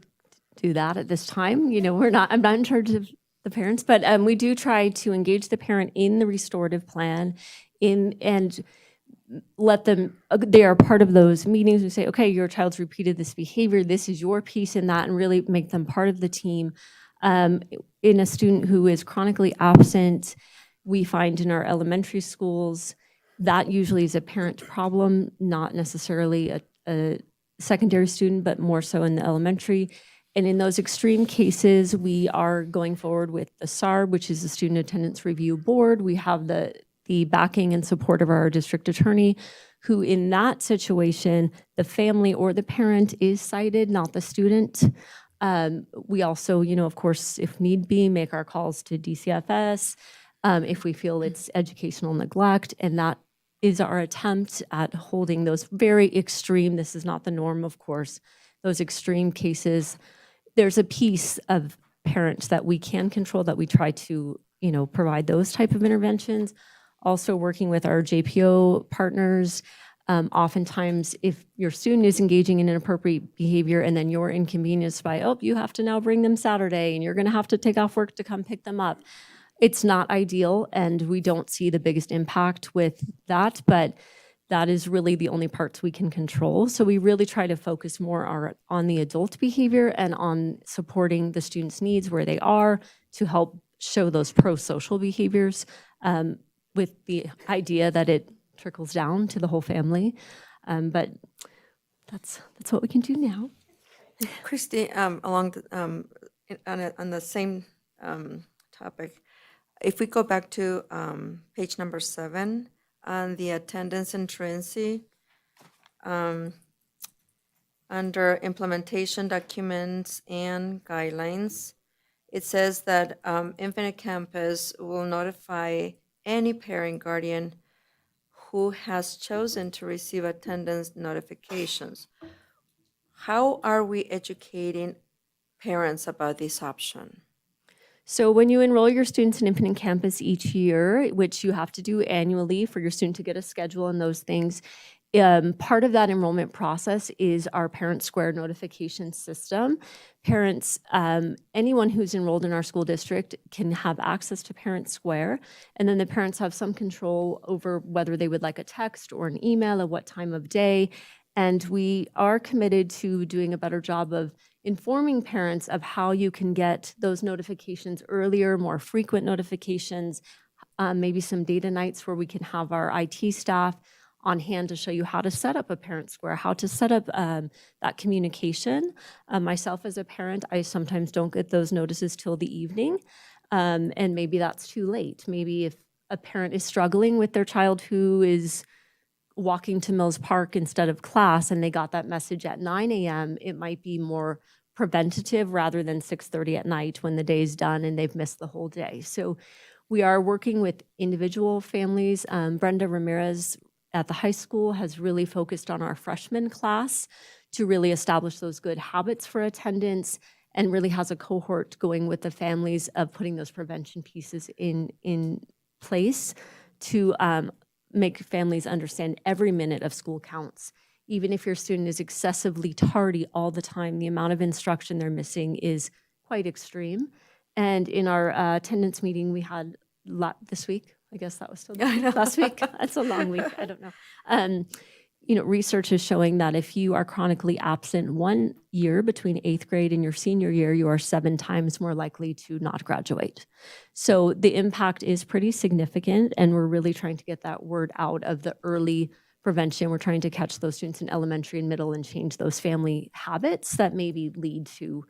do that at this time. I'm not in charge of the parents, but we do try to engage the parent in the restorative plan and let them, they are part of those meetings. We say, okay, your child's repeated this behavior. This is your piece in that, and really make them part of the team. In a student who is chronically absent, we find in our elementary schools, that usually is a parent problem, not necessarily a secondary student, but more so in the elementary. And in those extreme cases, we are going forward with the SARB, which is the Student Attendance Review Board. We have the backing and support of our district attorney, who in that situation, the family or the parent is cited, not the student. We also, of course, if need be, make our calls to DCFS if we feel it's educational neglect, and that is our attempt at holding those very extreme, this is not the norm, of course, those extreme cases. There's a piece of parents that we can control that we try to, provide those type of interventions. Also working with our JPO partners. Oftentimes, if your student is engaging in inappropriate behavior and then you're inconvenienced by, you have to now bring them Saturday and you're going to have to take off work to come pick them up. It's not ideal, and we don't see the biggest impact with that, but that is really the only parts we can control. So we really try to focus more on the adult behavior and on supporting the students' needs where they are to help show those pro-social behaviors with the idea that it trickles down to the whole family. But that's what we can do now. Christy, along on the same topic, if we go back to page number 7 on the attendance and truancy, under implementation documents and guidelines, it says that Infinite Campus will notify any parent guardian who has chosen to receive attendance notifications. How are we educating parents about this option? So when you enroll your students in Infinite Campus each year, which you have to do annually for your student to get a schedule and those things, part of that enrollment process is our Parent Square notification system. Parents, anyone who's enrolled in our school district can have access to Parent Square, and then the parents have some control over whether they would like a text or an email at what time of day. And we are committed to doing a better job of informing parents of how you can get those notifications earlier, more frequent notifications, maybe some data nights where we can have our IT staff on hand to show you how to set up a Parent Square, how to set up that communication. Myself as a parent, I sometimes don't get those notices till the evening, and maybe that's too late. Maybe if a parent is struggling with their child who is walking to Mills Park instead of class and they got that message at 9 a.m., it might be more preventative rather than 6:30 at night when the day's done and they've missed the whole day. So we are working with individual families. Brenda Ramirez at the high school has really focused on our freshman class to really establish those good habits for attendance, and really has a cohort going with the families of putting those prevention pieces in place to make families understand every minute of school counts. Even if your student is excessively tardy all the time, the amount of instruction they're missing is quite extreme. And in our attendance meeting we had this week, I guess that was still I know. last week. That's a long week. I don't know. Research is showing that if you are chronically absent 1 year between 8th grade and your senior year, you are 7 times more likely to not graduate. So the impact is pretty significant, and we're really trying to get that word out of the early prevention. We're trying to catch those students in elementary and middle and change those family habits that maybe lead to,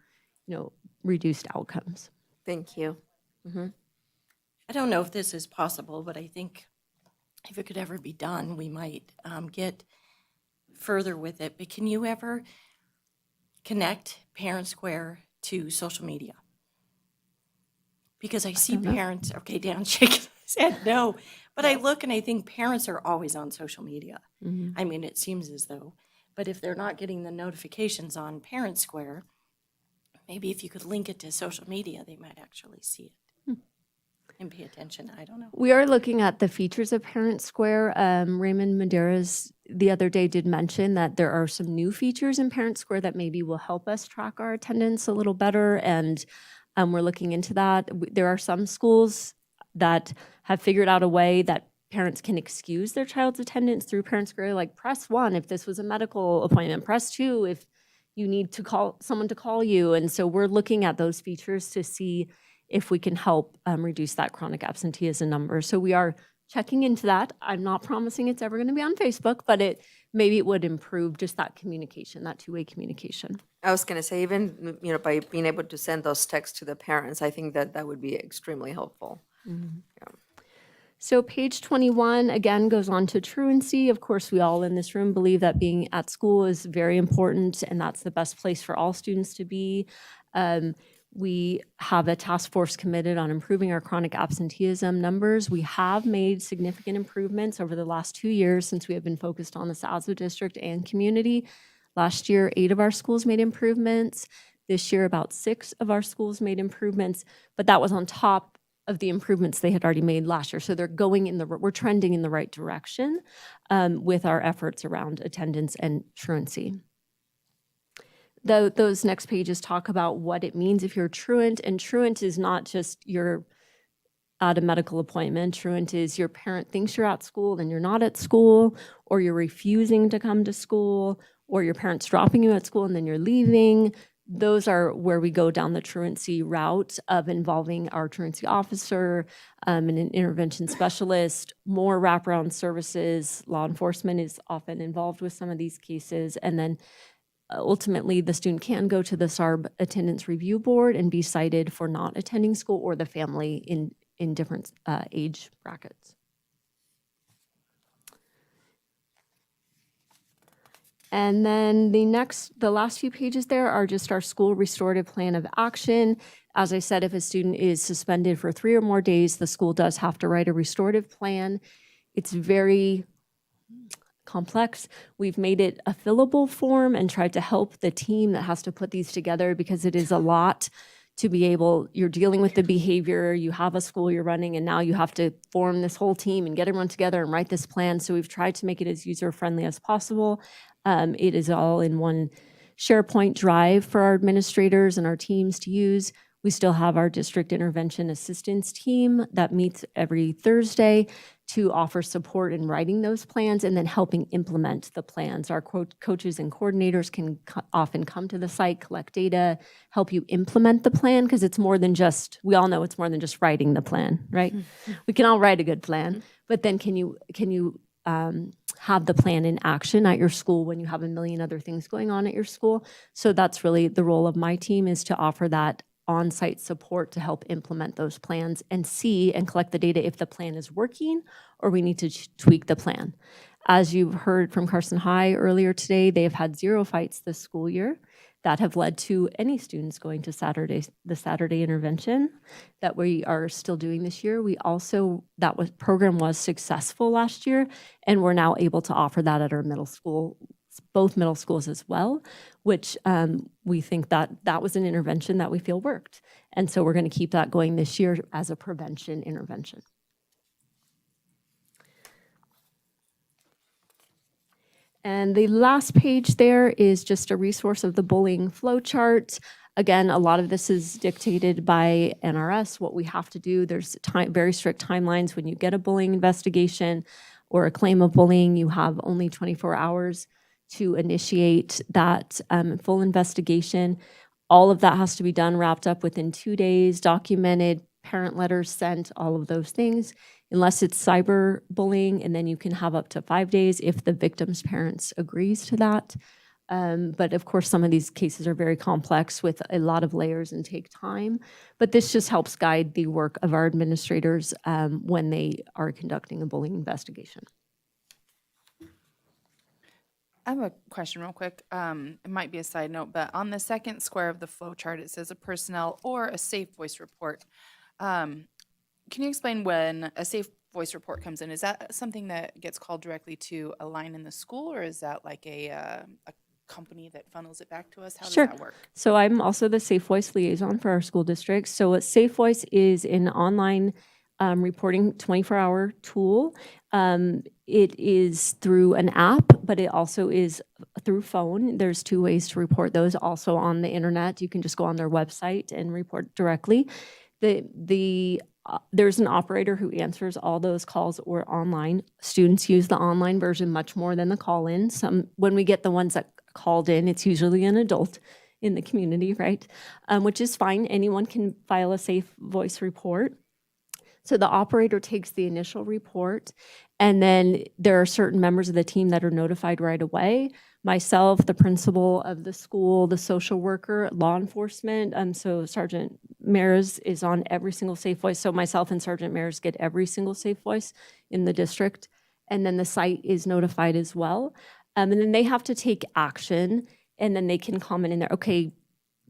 reduced outcomes. Thank you. I don't know if this is possible, but I think if it could ever be done, we might get further with it. But can you ever connect Parent Square to social media? Because I see don't know. parents, okay, Dan shaking his head, no. But I look and I think parents are always on social media. I mean, it seems as though. But if they're not getting the notifications on Parent Square, maybe if you could link it to social media, they might actually see it and pay attention. I don't know. We are looking at the features of Parent Square. Raymond Maderas the other day did mention that there are some new features in Parent Square that maybe will help us track our attendance a little better, and we're looking into that. There are some schools that have figured out a way that parents can excuse their child's attendance through Parent Square, like press 1 if this was a medical appointment, press 2 if you need to call someone to call you. And so we're looking at those features to see if we can help reduce that chronic absenteeism number. So we are checking into that. I'm not promising it's ever going to be on Facebook, but maybe it would improve just that communication, that two-way communication. I was going to say, even, by being able to send those texts to the parents, I think that would be extremely helpful. So page 21, again, goes on to truancy. Of course, we all in this room believe that being at school is very important, and that's the best place for all students to be. We have a task force committed on improving our chronic absenteeism numbers. We have made significant improvements over the last 2 years since we have been focused on this as a district and community. Last year, 8 of our schools made improvements. This year, about 6 of our schools made improvements, but that was on top of the improvements they had already made last year. So we're trending in the right direction with our efforts around attendance and truancy. Those next pages talk about what it means if you're truant, and truant is not just you're at a medical appointment. Truant is your parent thinks you're at school and you're not at school, or you're refusing to come to school, or your parent's dropping you at school and then you're leaving. Those are where we go down the truancy route of involving our truancy officer and an intervention specialist, more wraparound services. Law enforcement is often involved with some of these cases, and then ultimately, the student can go to the SARB attendance review board and be cited for not attending school, or the family in different age brackets. And then the last few pages there are just our school restorative plan of action. As I said, if a student is suspended for 3 or more days, the school does have to write a restorative plan. It's very complex. We've made it a fillable form and tried to help the team that has to put these together, because it is a lot to be able, you're dealing with the behavior, you have a school you're running, and now you have to form this whole team and get everyone together and write this plan. So we've tried to make it as user-friendly as possible. It is all in one SharePoint drive for our administrators and our teams to use. We still have our district intervention assistance team that meets every Thursday to offer support in writing those plans and then helping implement the plans. Our coaches and coordinators can often come to the site, collect data, help you implement the plan, because it's more than just, we all know it's more than just writing the plan, right? We can all write a good plan, but then can you have the plan in action at your school when you have a million other things going on at your school? So that's really the role of my team, is to offer that on-site support to help implement those plans and see and collect the data if the plan is working or we need to tweak the plan. As you've heard from Carson High earlier today, they have had 0 fights this school year that have led to any students going to the Saturday intervention that we are still doing this year. Program was successful last year, and we're now able to offer that at our middle school, both middle schools as well, which we think that was an intervention that we feel worked. And so we're going to keep that going this year as a prevention intervention. And the last page there is just a resource of the bullying flow chart. Again, a lot of this is dictated by NRS, what we have to do. There's very strict timelines. When you get a bullying investigation or a claim of bullying, you have only 24 hours to initiate that full investigation. All of that has to be done, wrapped up within 2 days, documented, parent letters sent, all of those things, unless it's cyberbullying, and then you can have up to 5 days if the victim's parents agrees to that. But of course, some of these cases are very complex with a lot of layers and take time. But this just helps guide the work of our administrators when they are conducting a bullying investigation. I have a question real quick. It might be a side note, but on the second square of the flow chart, it says a personnel or a safe voice report. Can you explain when a safe voice report comes in? Is that something that gets called directly to a line in the school, or is that like a company that funnels it back to us? How does that work? So I'm also the Safe Voice liaison for our school district. So a Safe Voice is an online reporting 24-hour tool. It is through an app, but it also is through phone. There's 2 ways to report those. Also on the internet, you can just go on their website and report directly. There's an operator who answers all those calls or online. Students use the online version much more than the call-in. When we get the ones that called in, it's usually an adult in the community, right? Which is fine. Anyone can file a Safe Voice report. So the operator takes the initial report, and then there are certain members of the team that are notified right away. Myself, the principal of the school, the social worker, law enforcement. So Sergeant Mares is on every single Safe Voice. So myself and Sergeant Mares get every single Safe Voice in the district. And then the site is notified as well. And then they have to take action, and then they can comment in there, okay,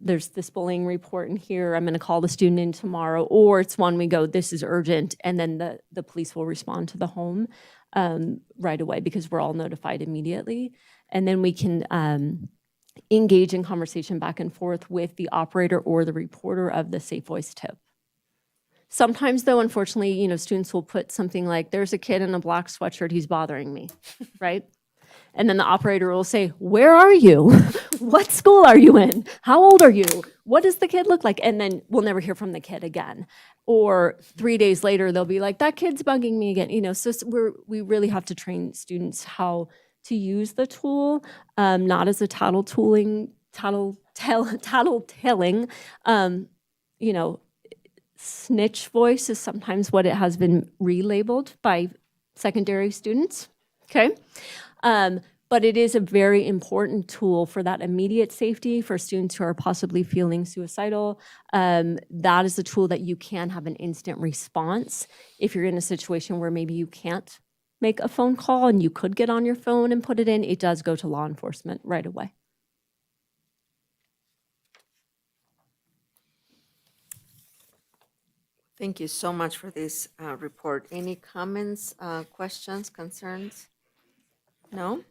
there's this bullying report in here, I'm going to call the student in tomorrow, or it's one we go, this is urgent, and then the police will respond to the home right away because we're all notified immediately. And then we can engage in conversation back and forth with the operator or the reporter of the Safe Voice tip. Sometimes though, unfortunately, students will put something like, there's a kid in a black sweatshirt, he's bothering me, right? And then the operator will say, where are you? What school are you in? How old are you? What does the kid look like? And then we'll never hear from the kid again. Or 3 days later, they'll be like, that kid's bugging me again. So we really have to train students how to use the tool, not as a tattletailing. Snitch voice is sometimes what it has been relabeled by secondary students, okay? But it is a very important tool for that immediate safety for students who are possibly feeling suicidal. That is a tool that you can have an instant response if you're in a situation where maybe you can't make a phone call and you could get on your phone and put it in. It does go to law enforcement right away. Thank you so much for this report. Any comments, questions, concerns? No?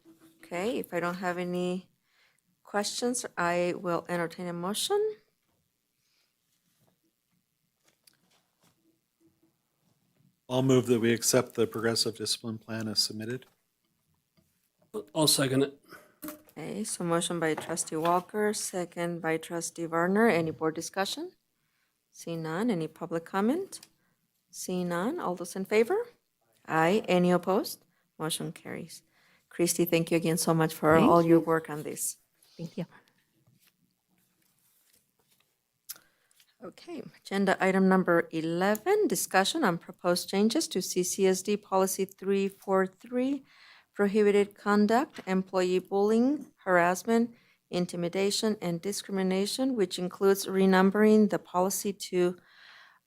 Okay, if I don't have any questions, I will entertain a motion. I'll move that we accept the progressive discipline plan as submitted. I'll second it. Okay, so motion by trustee Walker, second by trustee Varner. Any board discussion? Seeing none. Any public comment? Seeing none. All those in favor? Aye. Any opposed? Motion carries. Christy, thank you again so much for all your work on this. Thank you. Okay, agenda item number 11, discussion on proposed changes to CCSD Policy 343, prohibited conduct, employee bullying, harassment, intimidation, and discrimination, which includes renumbering the policy to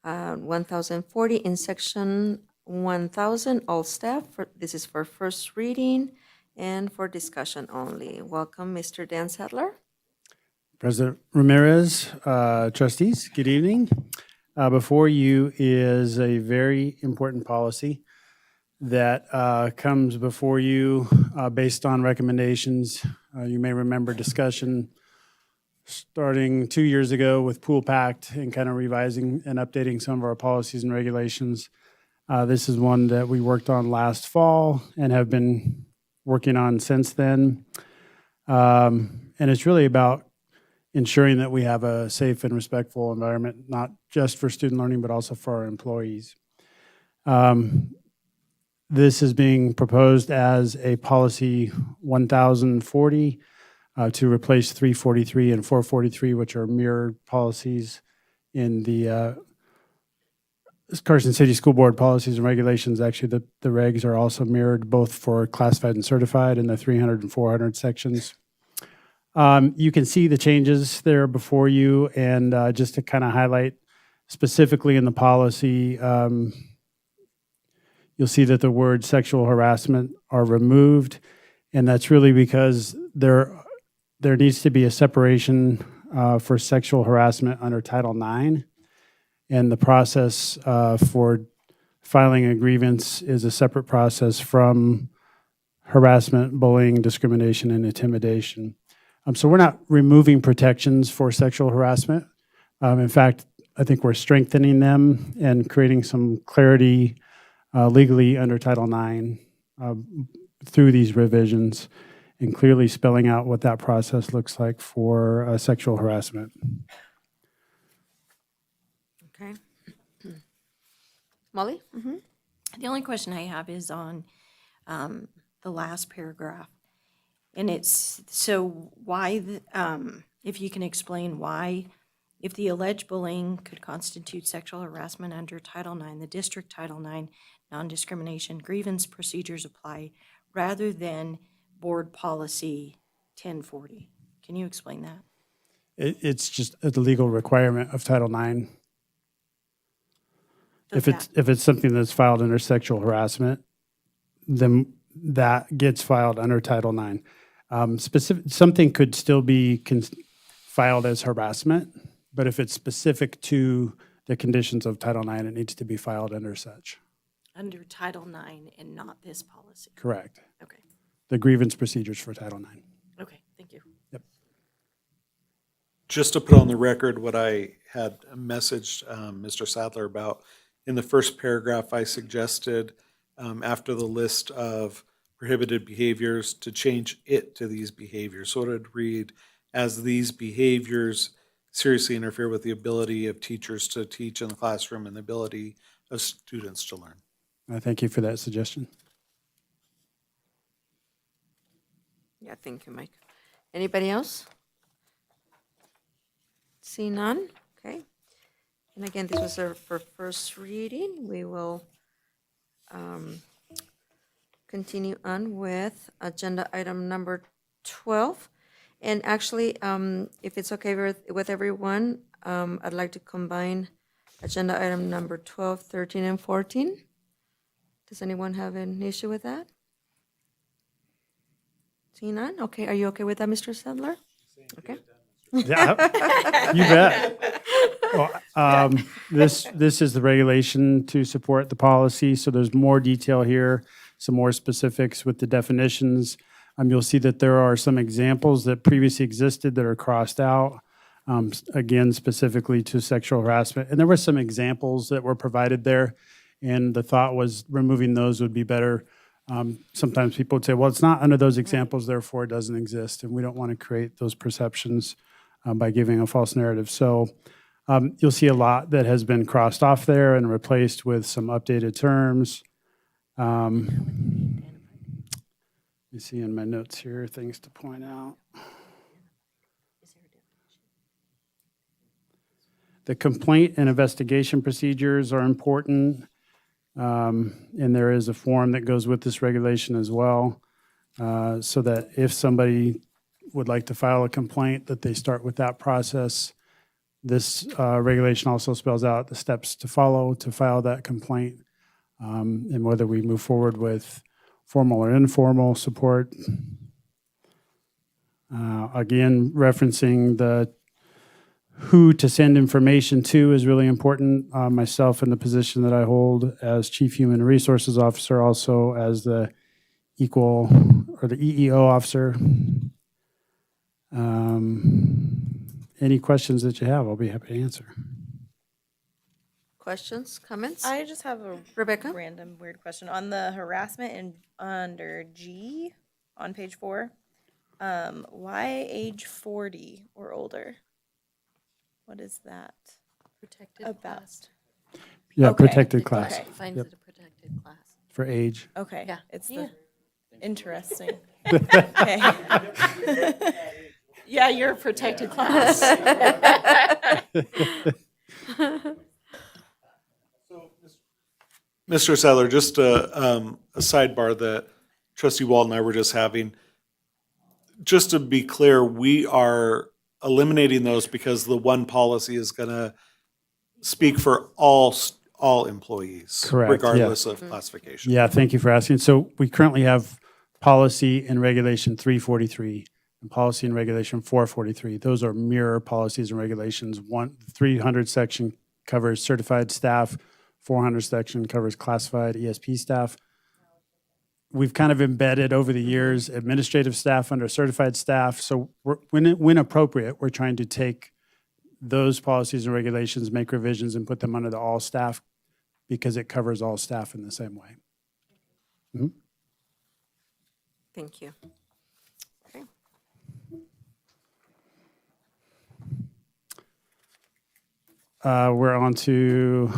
1040 in section 1000, all staff. This is for first reading and for discussion only. Welcome, Mr. Dan Sadler. President Ramirez, trustees, good evening. Before you is a very important policy that comes before you based on recommendations. You may remember discussion starting 2 years ago with Pool Pact and kind of revising and updating some of our policies and regulations. This is one that we worked on last fall and have been working on since then. And it's really about ensuring that we have a safe and respectful environment, not just for student learning, but also for our employees. This is being proposed as a policy 1040 to replace 343 and 443, which are mirrored policies in the Carson City School Board policies and regulations. Actually, the regs are also mirrored both for classified and certified in the 300 and 400 sections. You can see the changes there before you, and just to kind of highlight specifically in the policy, you'll see that the word sexual harassment are removed, and that's really because there needs to be a separation for sexual harassment under Title IX, and the process for filing a grievance is a separate process from harassment, bullying, discrimination, and intimidation. So we're not removing protections for sexual harassment. In fact, I think we're strengthening them and creating some clarity legally under Title IX through these revisions, and clearly spelling out what that process looks like for sexual harassment. Okay. Molly? The only question I have is on the last paragraph. And it's, so why, if you can explain why, if the alleged bullying could constitute sexual harassment under Title IX, the district Title IX non-discrimination grievance procedures apply rather than board policy 1040. Can you explain that? It's just the legal requirement of Title IX. If it's something that's filed under sexual harassment, then that gets filed under Title IX. Something could still be filed as harassment, but if it's specific to the conditions of Title IX, it needs to be filed under such. Under Title IX and not this policy? Correct. Okay. The grievance procedures for Title IX. Okay, thank you. Yep. Just to put on the record what I had messaged Mr. Sadler about, in the first paragraph, I suggested after the list of prohibited behaviors to change it to these behaviors. So it would read, as these behaviors seriously interfere with the ability of teachers to teach in the classroom and the ability of students to learn. Thank you for that suggestion. Yeah, thank you, Mike. Anybody else? See none? Okay. And again, this was our for first reading. We will continue on with agenda item number 12. And actually, if it's okay with everyone, I'd like to combine agenda item number 12, 13, and 14. Does anyone have an issue with that? Seeing none? Okay, are you okay with that, Mr. Sadler? Okay. Yeah, you bet. Well, this is the regulation to support the policy, so there's more detail here, some more specifics with the definitions. You'll see that there are some examples that previously existed that are crossed out, again, specifically to sexual harassment. And there were some examples that were provided there, and the thought was removing those would be better. Sometimes people would say, well, it's not under those examples, therefore it doesn't exist, and we don't want to create those perceptions by giving a false narrative. So you'll see a lot that has been crossed off there and replaced with some updated terms. Let me see in my notes here, things to point out. The complaint and investigation procedures are important. And there is a form that goes with this regulation as well, so that if somebody would like to file a complaint, that they start with that process. This regulation also spells out the steps to follow to file that complaint, and whether we move forward with formal or informal support. Again, referencing the who to send information to is really important. Myself in the position that I hold as Chief Human Resources Officer, also as the equal or the EEO officer. Any questions that you have, I'll be happy to answer. Questions, comments? I just have a Rebecca? random weird question on the harassment and under G on page 4. Why age 40 or older? What is that Protected about? Yeah, Okay. protected class. Okay. Finds Yep. it a protected class. For age. Okay. Yeah. It's Yeah. the interesting. Okay. Yeah, you're a protected class. Mr. Sadler, just a sidebar that trustee Walt and I were just having. Just to be clear, we are eliminating those because the one policy is going to speak for all employees, Correct, yeah. regardless of classification. Yeah, thank you for asking. So we currently have policy and regulation 343 and policy and regulation 443. Those are mirror policies and regulations. 300 section covers certified staff, 400 section covers classified ESP staff. We've kind of embedded over the years administrative staff under certified staff. So when appropriate, we're trying to take those policies and regulations, make revisions, and put them under the all staff because it covers all staff in the same way. Mhm. Thank you. Okay. We're on to,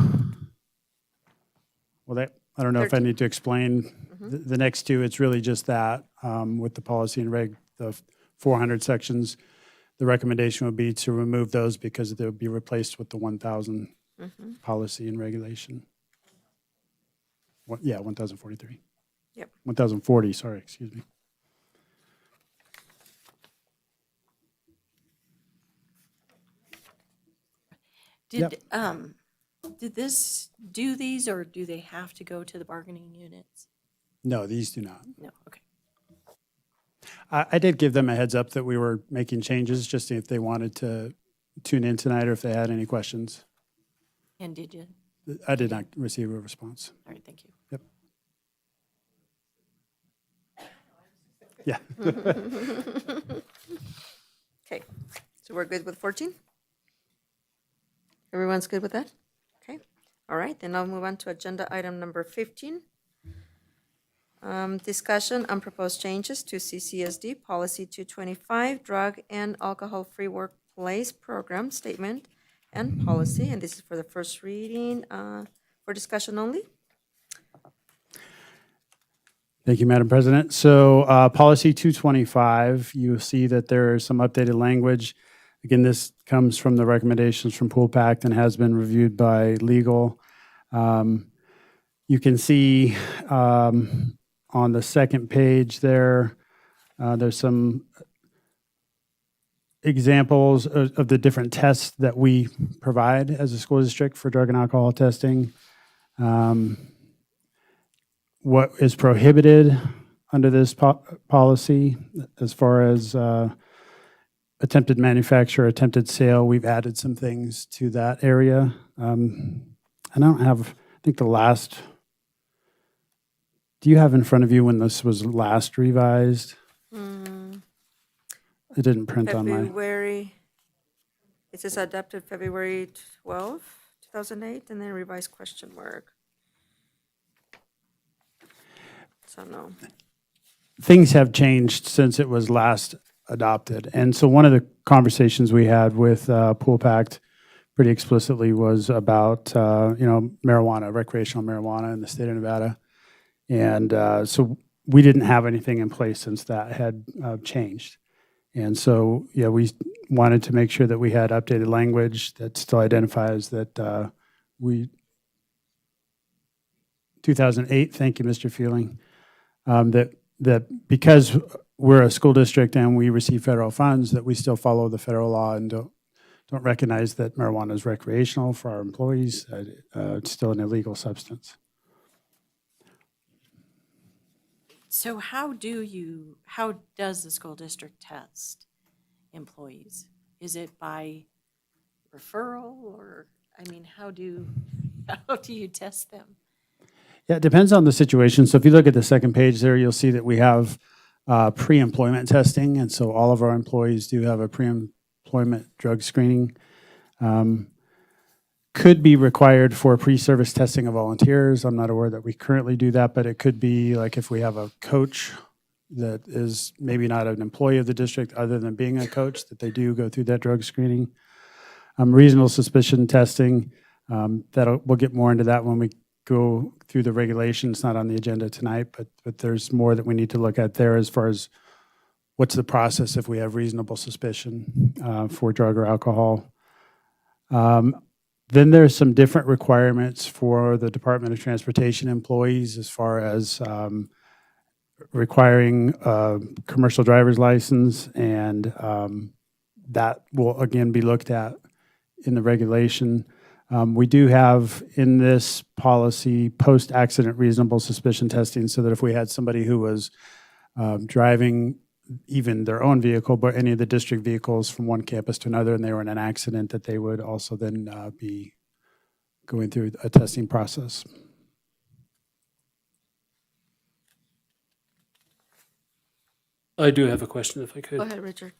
I don't know if I 13. need to explain the next two. It's really just that with the policy and reg, the 400 sections. The recommendation would be to remove those because they would be replaced with the 1,000 policy and regulation. Yeah, 1,043. Yep. 1,040, sorry, excuse me. Did this do these, or do they have to go to the bargaining units? No, these do not. No, okay. I did give them a heads up that we were making changes, just if they wanted to tune in tonight or if they had any questions. And did you? I did not receive a response. All right, thank you. Yep. Yeah. Okay, so we're good with 14? Everyone's good with that? Okay, all right, then I'll move on to agenda item number 15. Discussion on proposed changes to CCSD Policy 225, Drug and Alcohol-Free Workplace Program Statement and Policy, and this is for the first reading, for discussion only. Thank you, Madam President. So Policy 225, you see that there is some updated language. Again, this comes from the recommendations from Pool Pact and has been reviewed by legal. You can see on the second page there, there's some examples of the different tests that we provide as a school district for drug and alcohol testing. What is prohibited under this policy as far as attempted manufacture, attempted sale, we've added some things to that area. I don't have, I think the last, do you have in front of you when this was last revised? It didn't print on my. February, it says adopted February 12, 2008, and then revised question mark. So no. Things have changed since it was last adopted. And so one of the conversations we had with Pool Pact pretty explicitly was about, marijuana, recreational marijuana in the state of Nevada. And so we didn't have anything in place since that had changed. And so, yeah, we wanted to make sure that we had updated language that still identifies that 2008, thank you, Mr. Feeling, that because we're a school district and we receive federal funds, that we still follow the federal law and don't recognize that marijuana is recreational for our employees. It's still an illegal substance. So how does the school district test employees? Is it by referral, or, I mean, how do you test them? Yeah, it depends on the situation. So if you look at the second page there, you'll see that we have pre-employment testing. And so all of our employees do have a pre-employment drug screening. Could be required for pre-service testing of volunteers. I'm not aware that we currently do that, but it could be like if we have a coach that is maybe not an employee of the district other than being a coach, that they do go through that drug screening. Reasonable suspicion testing, we'll get more into that when we go through the regulations, not on the agenda tonight, but there's more that we need to look at there as far as what's the process if we have reasonable suspicion for drug or alcohol. Then there's some different requirements for the Department of Transportation employees as far as requiring a commercial driver's license, and that will again be looked at in the regulation. We do have in this policy post-accident reasonable suspicion testing, so that if we had somebody who was driving even their own vehicle, but any of the district vehicles from one campus to another, and they were in an accident, that they would also then be going through a testing process. I do have a question, if I could. Go ahead, Richard.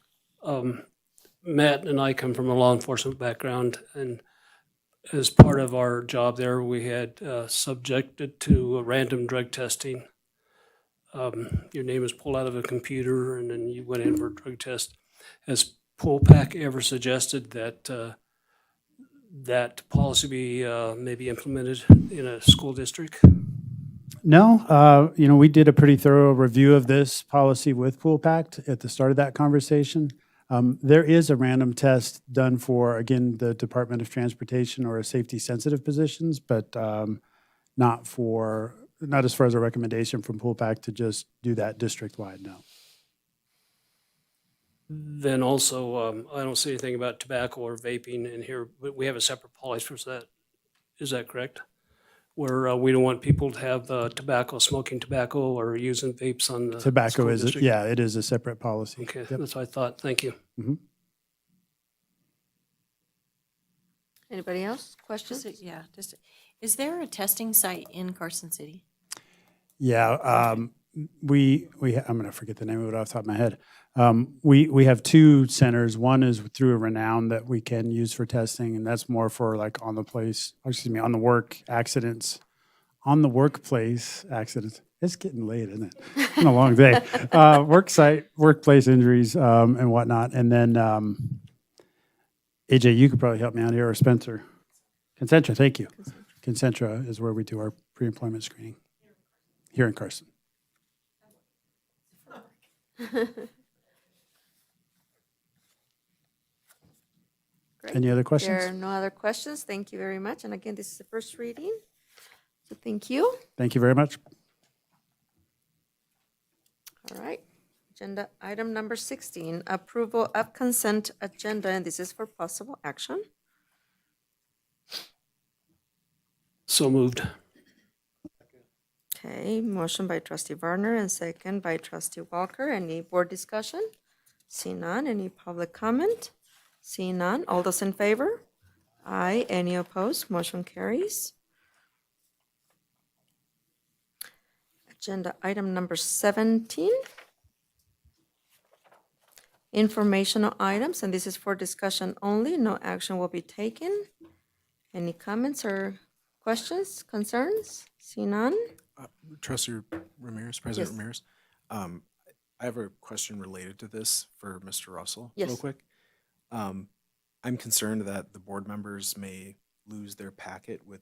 Matt and I come from a law enforcement background, and as part of our job there, we had subjected to a random drug testing. Your name was pulled out of a computer, and then you went in for a drug test. Has POLPAC ever suggested that that policy be maybe implemented in a school district? No, we did a pretty thorough review of this policy with POOLPACT at the start of that conversation. There is a random test done for, again, the Department of Transportation or safety-sensitive positions, but not as far as a recommendation from POOLPACT to just do that district-wide, no. Then also, I don't see anything about tobacco or vaping in here, but we have a separate policy for that. Is that correct? Where we don't want people to have smoking tobacco or using vapes on the Tobacco school is, district? yeah, it is a separate policy. Okay, Yep. that's what I thought. Thank you. Mhm. Anybody else? Questions? Is there a testing site in Carson City? Yeah, I'm going to forget the name of it off the top of my head. We have two centers. One is through a Renown that we can use for testing, and that's more for like on the work accidents. On the workplace accidents. It's getting late, isn't it? It's been a long day. Workplace injuries and whatnot. And then AJ, you could probably help me out here, or Spencer. Concentra, thank you. Concentra is where we do our pre-employment screening here in Carson. Great. Any other questions? There are no other questions. Thank you very much. And again, this is the first reading. So thank you. Thank you very much. All right. Agenda item number 16, approval of consent agenda, and this is for possible action. So moved. Okay, motion by trustee Varner and second by trustee Walker. Any board discussion? See none. Any public comment? See none. All those in favor? Aye. Any opposed? Motion carries. Agenda item number 17. Informational items, and this is for discussion only. No action will be taken. Any comments or questions, concerns? See none? Trustee Ramirez, President Yes. Ramirez. I have a question related to this for Mr. Russell, Yes. real quick. I'm concerned that the board members may lose their packet with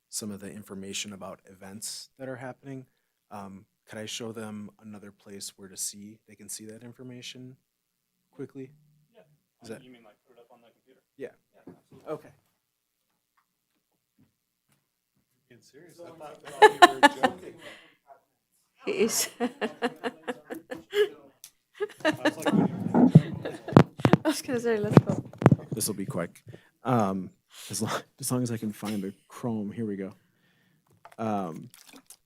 some of the information about events that are happening. Could I show them another place where they can see that information quickly? Yeah. You mean like put it up on the computer? Yeah. Okay. Being serious? I thought you were joking. He is. I was gonna say, let's go. This will be quick. As long as I can find the Chrome. Here we go. So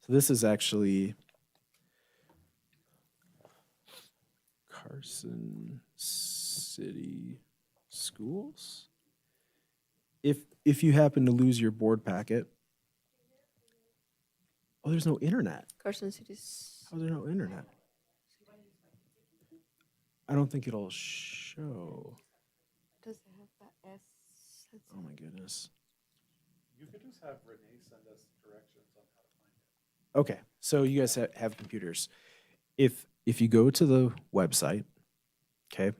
this is actually Carson City Schools. If you happen to lose your board packet, there's no internet. Carson City's. How's there no internet? I don't think it'll show. Does it have that S? Oh my goodness. You could just have Renee send us directions on how to find it. Okay, so you guys have computers. if you go to the website, okay,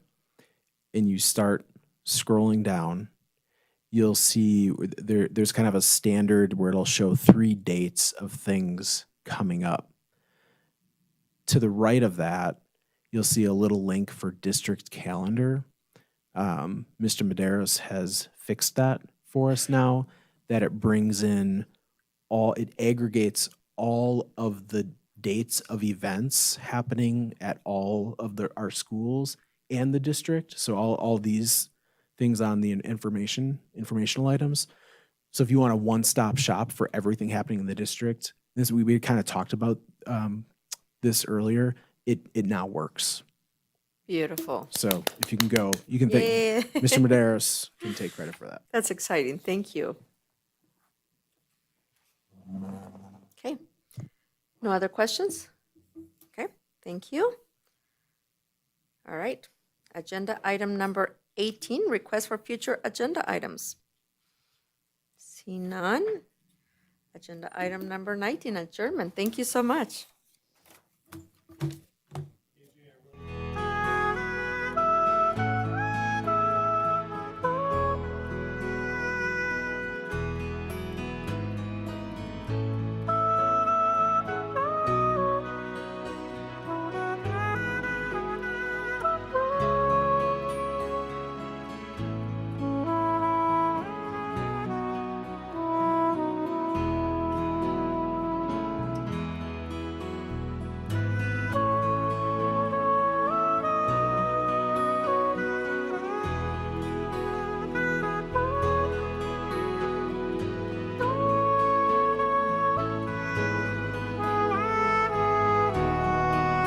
and you start scrolling down, you'll see there's kind of a standard where it'll show 3 dates of things coming up. To the right of that, you'll see a little link for district calendar. Mr. Medeiros has fixed that for us now, that it brings in it aggregates all of the dates of events happening at all of our schools and the district. So all these things on the informational items. So if you want a one-stop shop for everything happening in the district, we kind of talked about this earlier, it now works. Beautiful. So if you can go, you can thank Yay. Mr. Medeiros can take credit for that. That's exciting. Thank you. Okay. No other questions? Okay, thank you. All right. Agenda item number 18, request for future agenda items. See none. Agenda item number 19, adjournment. Thank you so much.